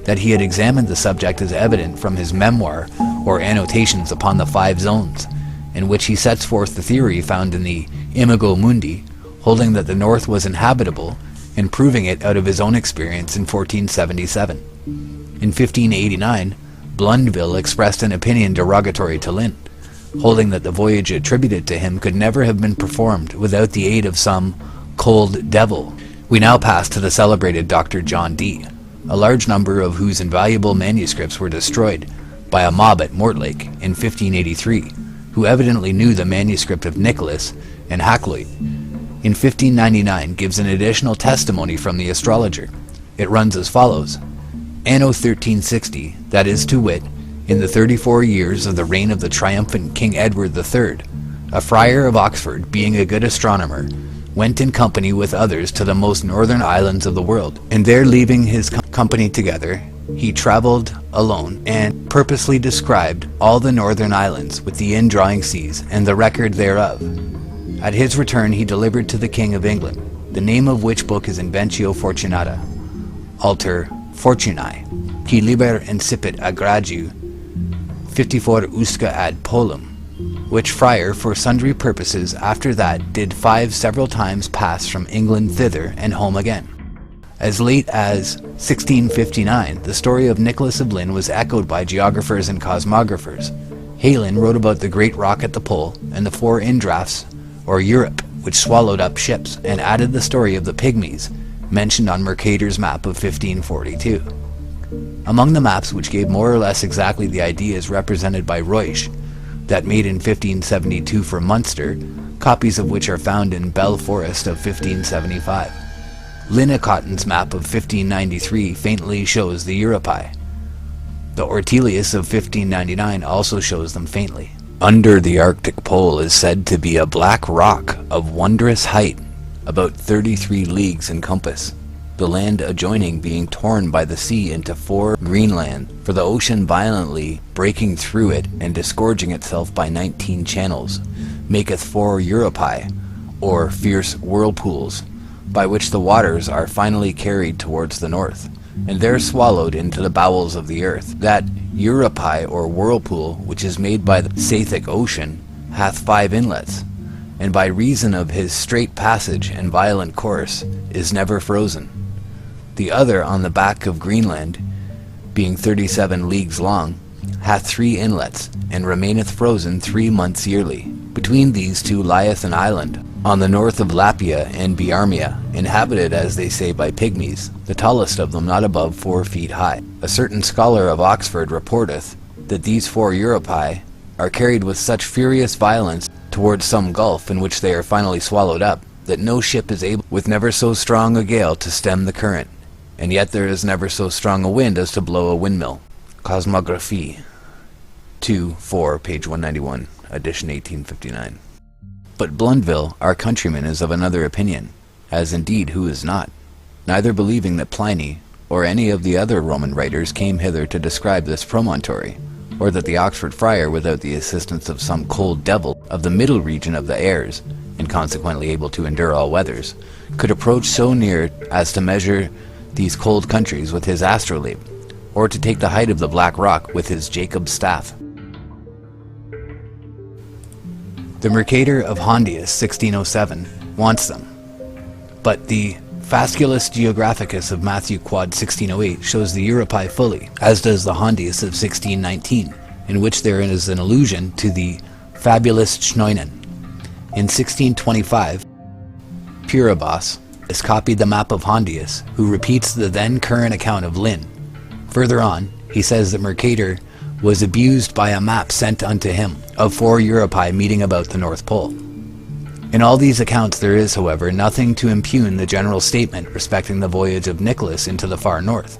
That he had examined the subject is evident from his memoir, or annotations upon the 5 zones, in which he sets forth the theory found in the Imago Mundi, holding that the North was inhabitable, and proving it out of his own experience in 1477. In 1589, Blundeville expressed an opinion derogatory to Lynn, holding that the voyage attributed to him could never have been performed without the aid of some cold devil. We now pass to the celebrated Dr. John Dee, a large number of whose invaluable manuscripts were destroyed by a mob at Mortlake in 1583, who evidently knew the manuscript of Nicholas and Hakluyt. In 1599 gives an additional testimony from the astrologer. It runs as follows. Anno 1360, that is to wit, in the 34 years of the reign of the triumphant King Edward III, a friar of Oxford, being a good astronomer, went in company with others to the most northern islands of the world, and there leaving his company together, he travelled alone, and purposely described all the northern islands with the indrawing seas, and the record thereof. At his return he delivered to the King of England, the name of which book is Inventio Fortunata, alter Fortunae, qui liber incipit agradiu 54 usque ad polum, which friar for sundry purposes after that did 5 several times pass from England thither and home again. As late as 1659, the story of Nicholas of Lynn was echoed by geographers and cosmographers. Heylin wrote about the great rock at the pole and the 4 indrafts, or Europe, which swallowed up ships, and added the story of the Pygmies, mentioned on Mercator's map of 1542. Among the maps which gave more or less exactly the ideas represented by Ruysch, that made in 1572 for Munster, copies of which are found in Bell Forest of 1575. Linnecotton's map of 1593 faintly shows the Europae. The Ortelius of 1599 also shows them faintly. Under the Arctic Pole is said to be a black rock of wondrous height, about 33 leagues in compass. the land adjoining being torn by the sea into 4 Greenland, for the ocean violently breaking through it and disgorging itself by 19 channels, maketh 4 Europae, or fierce whirlpools, by which the waters are finally carried towards the north, and there swallowed into the bowels of the earth. That Europae, or whirlpool, which is made by the Sathic Ocean, hath 5 inlets, and by reason of his straight passage and violent course is never frozen. The other on the back of Greenland, being 37 leagues long, hath 3 inlets, and remaineth frozen 3 months yearly. Between these two lieth an island, on the north of Lapia and Biarmia, inhabited, as they say, by pygmies, the tallest of them not above 4 feet high. A certain scholar of Oxford reporteth that these 4 Europae are carried with such furious violence towards some gulf, in which they are finally swallowed up, that no ship is able, with never so strong a gale, to stem the current, and yet there is never so strong a wind as to blow a windmill. Cosmographie 2-4, page 191, edition 1859. But Blundeville, our countryman, is of another opinion, as indeed who is not, neither believing that Pliny, or any of the other Roman writers, came hither to describe this promontory, or that the Oxford friar, without the assistance of some cold devil of the middle region of the airs, and consequently able to endure all weathers, could approach so near as to measure these cold countries with his astrolabe, or to take the height of the Black Rock with his Jacob's staff. The Mercator of Hondius, 1607, wants them, but the Fasculus Geographicus of Matthew Quad 1608 shows the Europae fully, as does the Hondius of 1619, in which there is an allusion to the fabulous Schneunen. In 1625, Puribas has copied the map of Hondius, who repeats the then current account of Lynn. Further on, he says that Mercator was abused by a map sent unto him of 4 Europae meeting about the North Pole. In all these accounts there is, however, nothing to impugn the general statement respecting the voyage of Nicholas into the far north.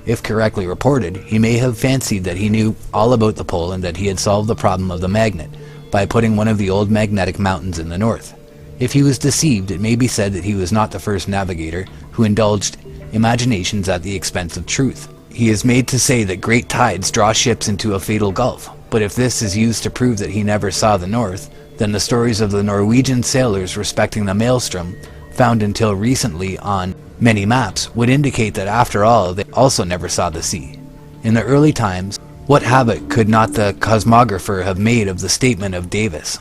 If correctly reported, he may have fancied that he knew all about the pole and that he had solved the problem of the magnet by putting one of the old magnetic mountains in the north. If he was deceived, it may be said that he was not the first navigator who indulged imaginations at the expense of truth. He is made to say that great tides draw ships into a fatal gulf, but if this is used to prove that he never saw the north, then the stories of the Norwegian sailors respecting the maelstrom, found until recently on many maps, would indicate that after all they also never saw the sea. In the early times, what havoc could not the cosmographer have made of the statement of Davis,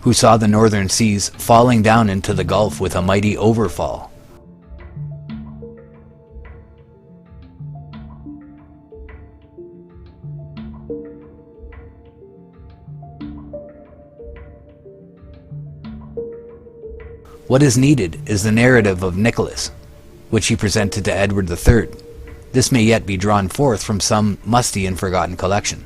who saw the northern seas falling down into the gulf with a mighty overfall? What is needed is the narrative of Nicholas, which he presented to Edward III. This may yet be drawn forth from some musty and forgotten collection.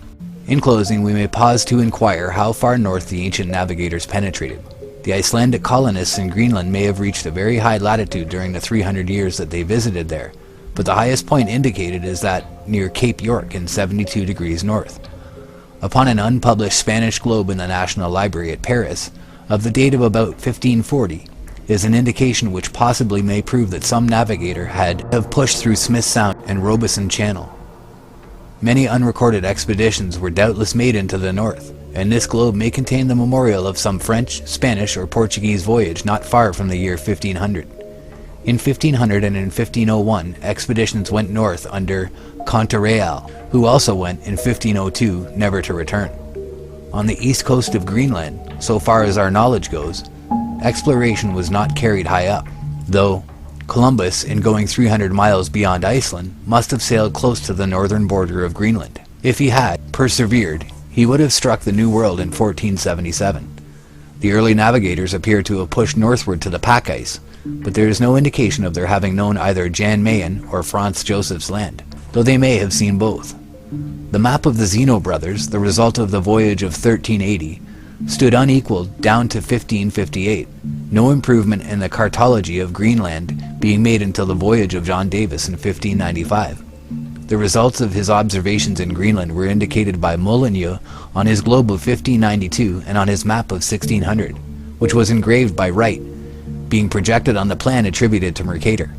In closing, we may pause to inquire how far north the ancient navigators penetrated. The Icelandic colonists in Greenland may have reached a very high latitude during the 300 years that they visited there, but the highest point indicated is that near Cape York in 72 degrees north. Upon an unpublished Spanish globe in the National Library at Paris, of the date of about 1540, is an indication which possibly may prove that some navigator have pushed through Smith Sound and Robeson Channel. Many unrecorded expeditions were doubtless made into the north, and this globe may contain the memorial of some French, Spanish, or Portuguese voyage not far from the year 1500. In 1500 and in 1501, expeditions went north under Contarreal, who also went in 1502, never to return. On the east coast of Greenland, so far as our knowledge goes, exploration was not carried high up, though Columbus, in going 300 miles beyond Iceland, must have sailed close to the northern border of Greenland. If he had persevered, he would have struck the New World in 1477. The early navigators appear to have pushed northward to the pack ice, but there is no indication of their having known either Jan Mayen or Franz Joseph's land, though they may have seen both. The map of the Zeno brothers, the result of the voyage of 1380, stood unequaled down to 1558, no improvement in the cartology of Greenland being made until the voyage of John Davis in 1595. The results of his observations in Greenland were indicated by Molyneux on his globe of 1592 and on his map of 1600, which was engraved by Wright, being projected on the plan attributed to Mercator.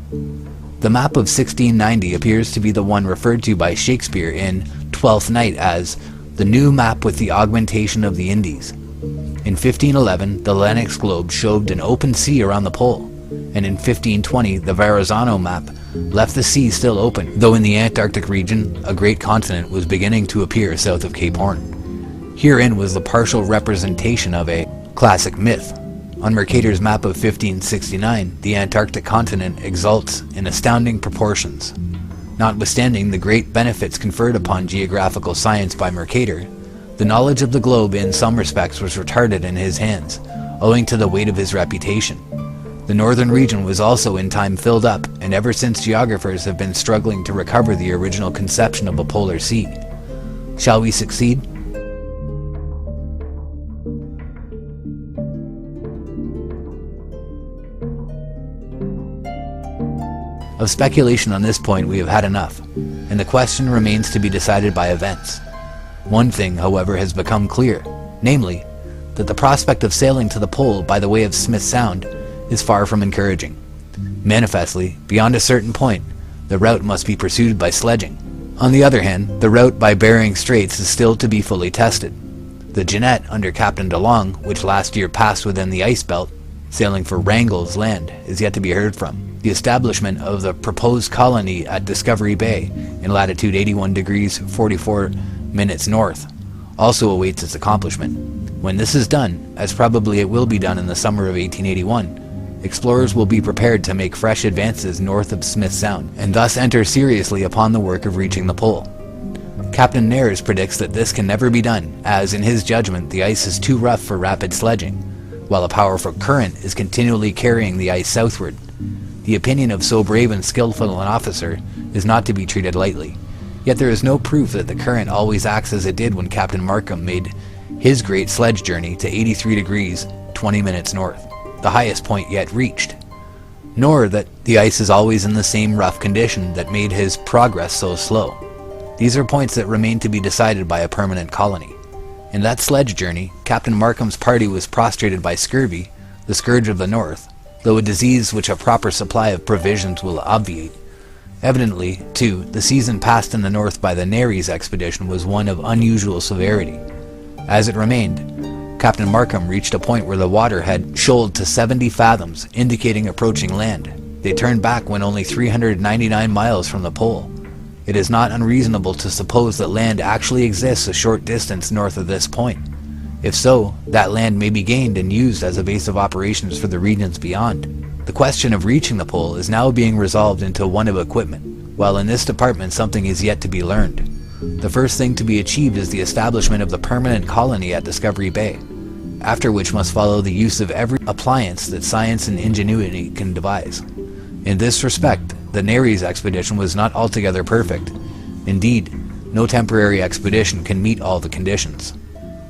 The map of 1690 appears to be the one referred to by Shakespeare in Twelfth Night as the new map with the augmentation of the Indies. In 1511, the Lennox globe showed an open sea around the pole, and in 1520, the Verrazano map left the sea still open, though in the Antarctic region, a great continent was beginning to appear south of Cape Horn. Herein was the partial representation of a classic myth. On Mercator's map of 1569, the Antarctic continent exalts in astounding proportions. Notwithstanding the great benefits conferred upon geographical science by Mercator, the knowledge of the globe in some respects was retarded in his hands, owing to the weight of his reputation. The northern region was also in time filled up, and ever since geographers have been struggling to recover the original conception of a polar sea. Shall we succeed? Of speculation on this point we have had enough, and the question remains to be decided by events. One thing, however, has become clear, namely, that the prospect of sailing to the pole by the way of Smith Sound is far from encouraging. Manifestly, beyond a certain point, the route must be pursued by sledging. On the other hand, the route by Bering Straits is still to be fully tested. The Jeannette under Captain DeLong, which last year passed within the ice belt, sailing for Wrangell's Land, is yet to be heard from. The establishment of the proposed colony at Discovery Bay in latitude 81 degrees 44 minutes north also awaits its accomplishment. When this is done, as probably it will be done in the summer of 1881, explorers will be prepared to make fresh advances north of Smith Sound, and thus enter seriously upon the work of reaching the pole. Captain Nares predicts that this can never be done, as in his judgment the ice is too rough for rapid sledging, while a powerful current is continually carrying the ice southward. The opinion of so brave and skillful an officer is not to be treated lightly, yet there is no proof that the current always acts as it did when Captain Markham made his great sledge journey to 83 degrees 20 minutes north, the highest point yet reached, nor that the ice is always in the same rough condition that made his progress so slow. These are points that remain to be decided by a permanent colony. In that sledge journey, Captain Markham's party was prostrated by scurvy, the scourge of the north, though a disease which a proper supply of provisions will obviate. Evidently, too, the season passed in the north by the Nares expedition was one of unusual severity. As it remained, Captain Markham reached a point where the water had shoaled to 70 fathoms, indicating approaching land. They turned back when only 399 miles from the pole. It is not unreasonable to suppose that land actually exists a short distance north of this point. If so, that land may be gained and used as a base of operations for the regions beyond. The question of reaching the pole is now being resolved into one of equipment, while in this department something is yet to be learned. The first thing to be achieved is the establishment of the permanent colony at Discovery Bay, after which must follow the use of every appliance that science and ingenuity can devise. In this respect, the Nares expedition was not altogether perfect. Indeed, no temporary expedition can meet all the conditions.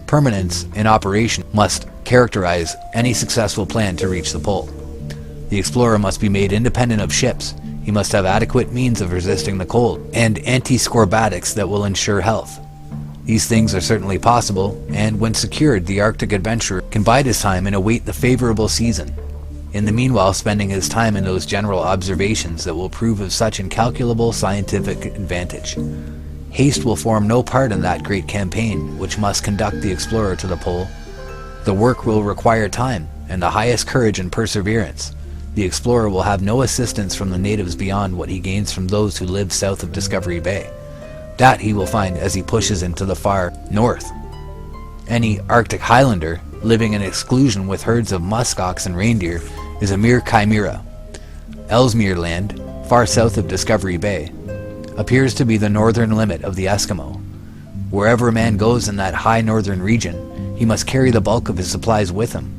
Permanence in operation must characterize any successful plan to reach the pole. The explorer must be made independent of ships. He must have adequate means of resisting the cold, and anti-scorbatics that will ensure health. These things are certainly possible, and when secured, the Arctic adventurer can bide his time and await the favorable season, in the meanwhile spending his time in those general observations that will prove of such incalculable scientific advantage. Haste will form no part in that great campaign which must conduct the explorer to the pole. The work will require time and the highest courage and perseverance. The explorer will have no assistance from the natives beyond what he gains from those who live south of Discovery Bay. That he will find as he pushes into the far north. Any Arctic Highlander living in exclusion with herds of muskox and reindeer is a mere chimera. Ellesmere Land, far south of Discovery Bay, appears to be the northern limit of the Eskimo. Wherever a man goes in that high northern region, he must carry the bulk of his supplies with him,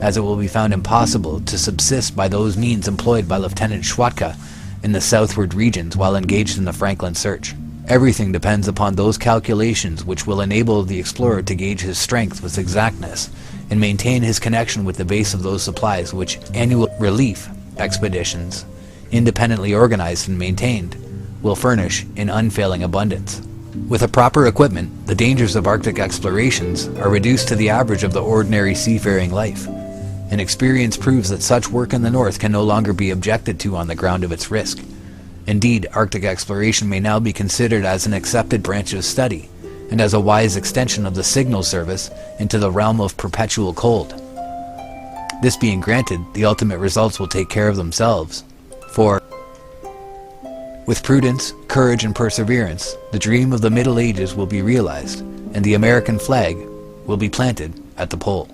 as it will be found impossible to subsist by those means employed by Lieutenant Schwatka in the southward regions while engaged in the Franklin search. Everything depends upon those calculations which will enable the explorer to gauge his strength with exactness and maintain his connection with the base of those supplies which annual relief expeditions, independently organized and maintained, will furnish in unfailing abundance. With a proper equipment, the dangers of Arctic explorations are reduced to the average of the ordinary seafaring life, and experience proves that such work in the north can no longer be objected to on the ground of its risk. Indeed, Arctic exploration may now be considered as an accepted branch of study, and as a wise extension of the signal service into the realm of perpetual cold. This being granted, the ultimate results will take care of themselves. For, with prudence, courage, and perseverance, the dream of the Middle Ages will be realized, and the American flag will be planted at the pole.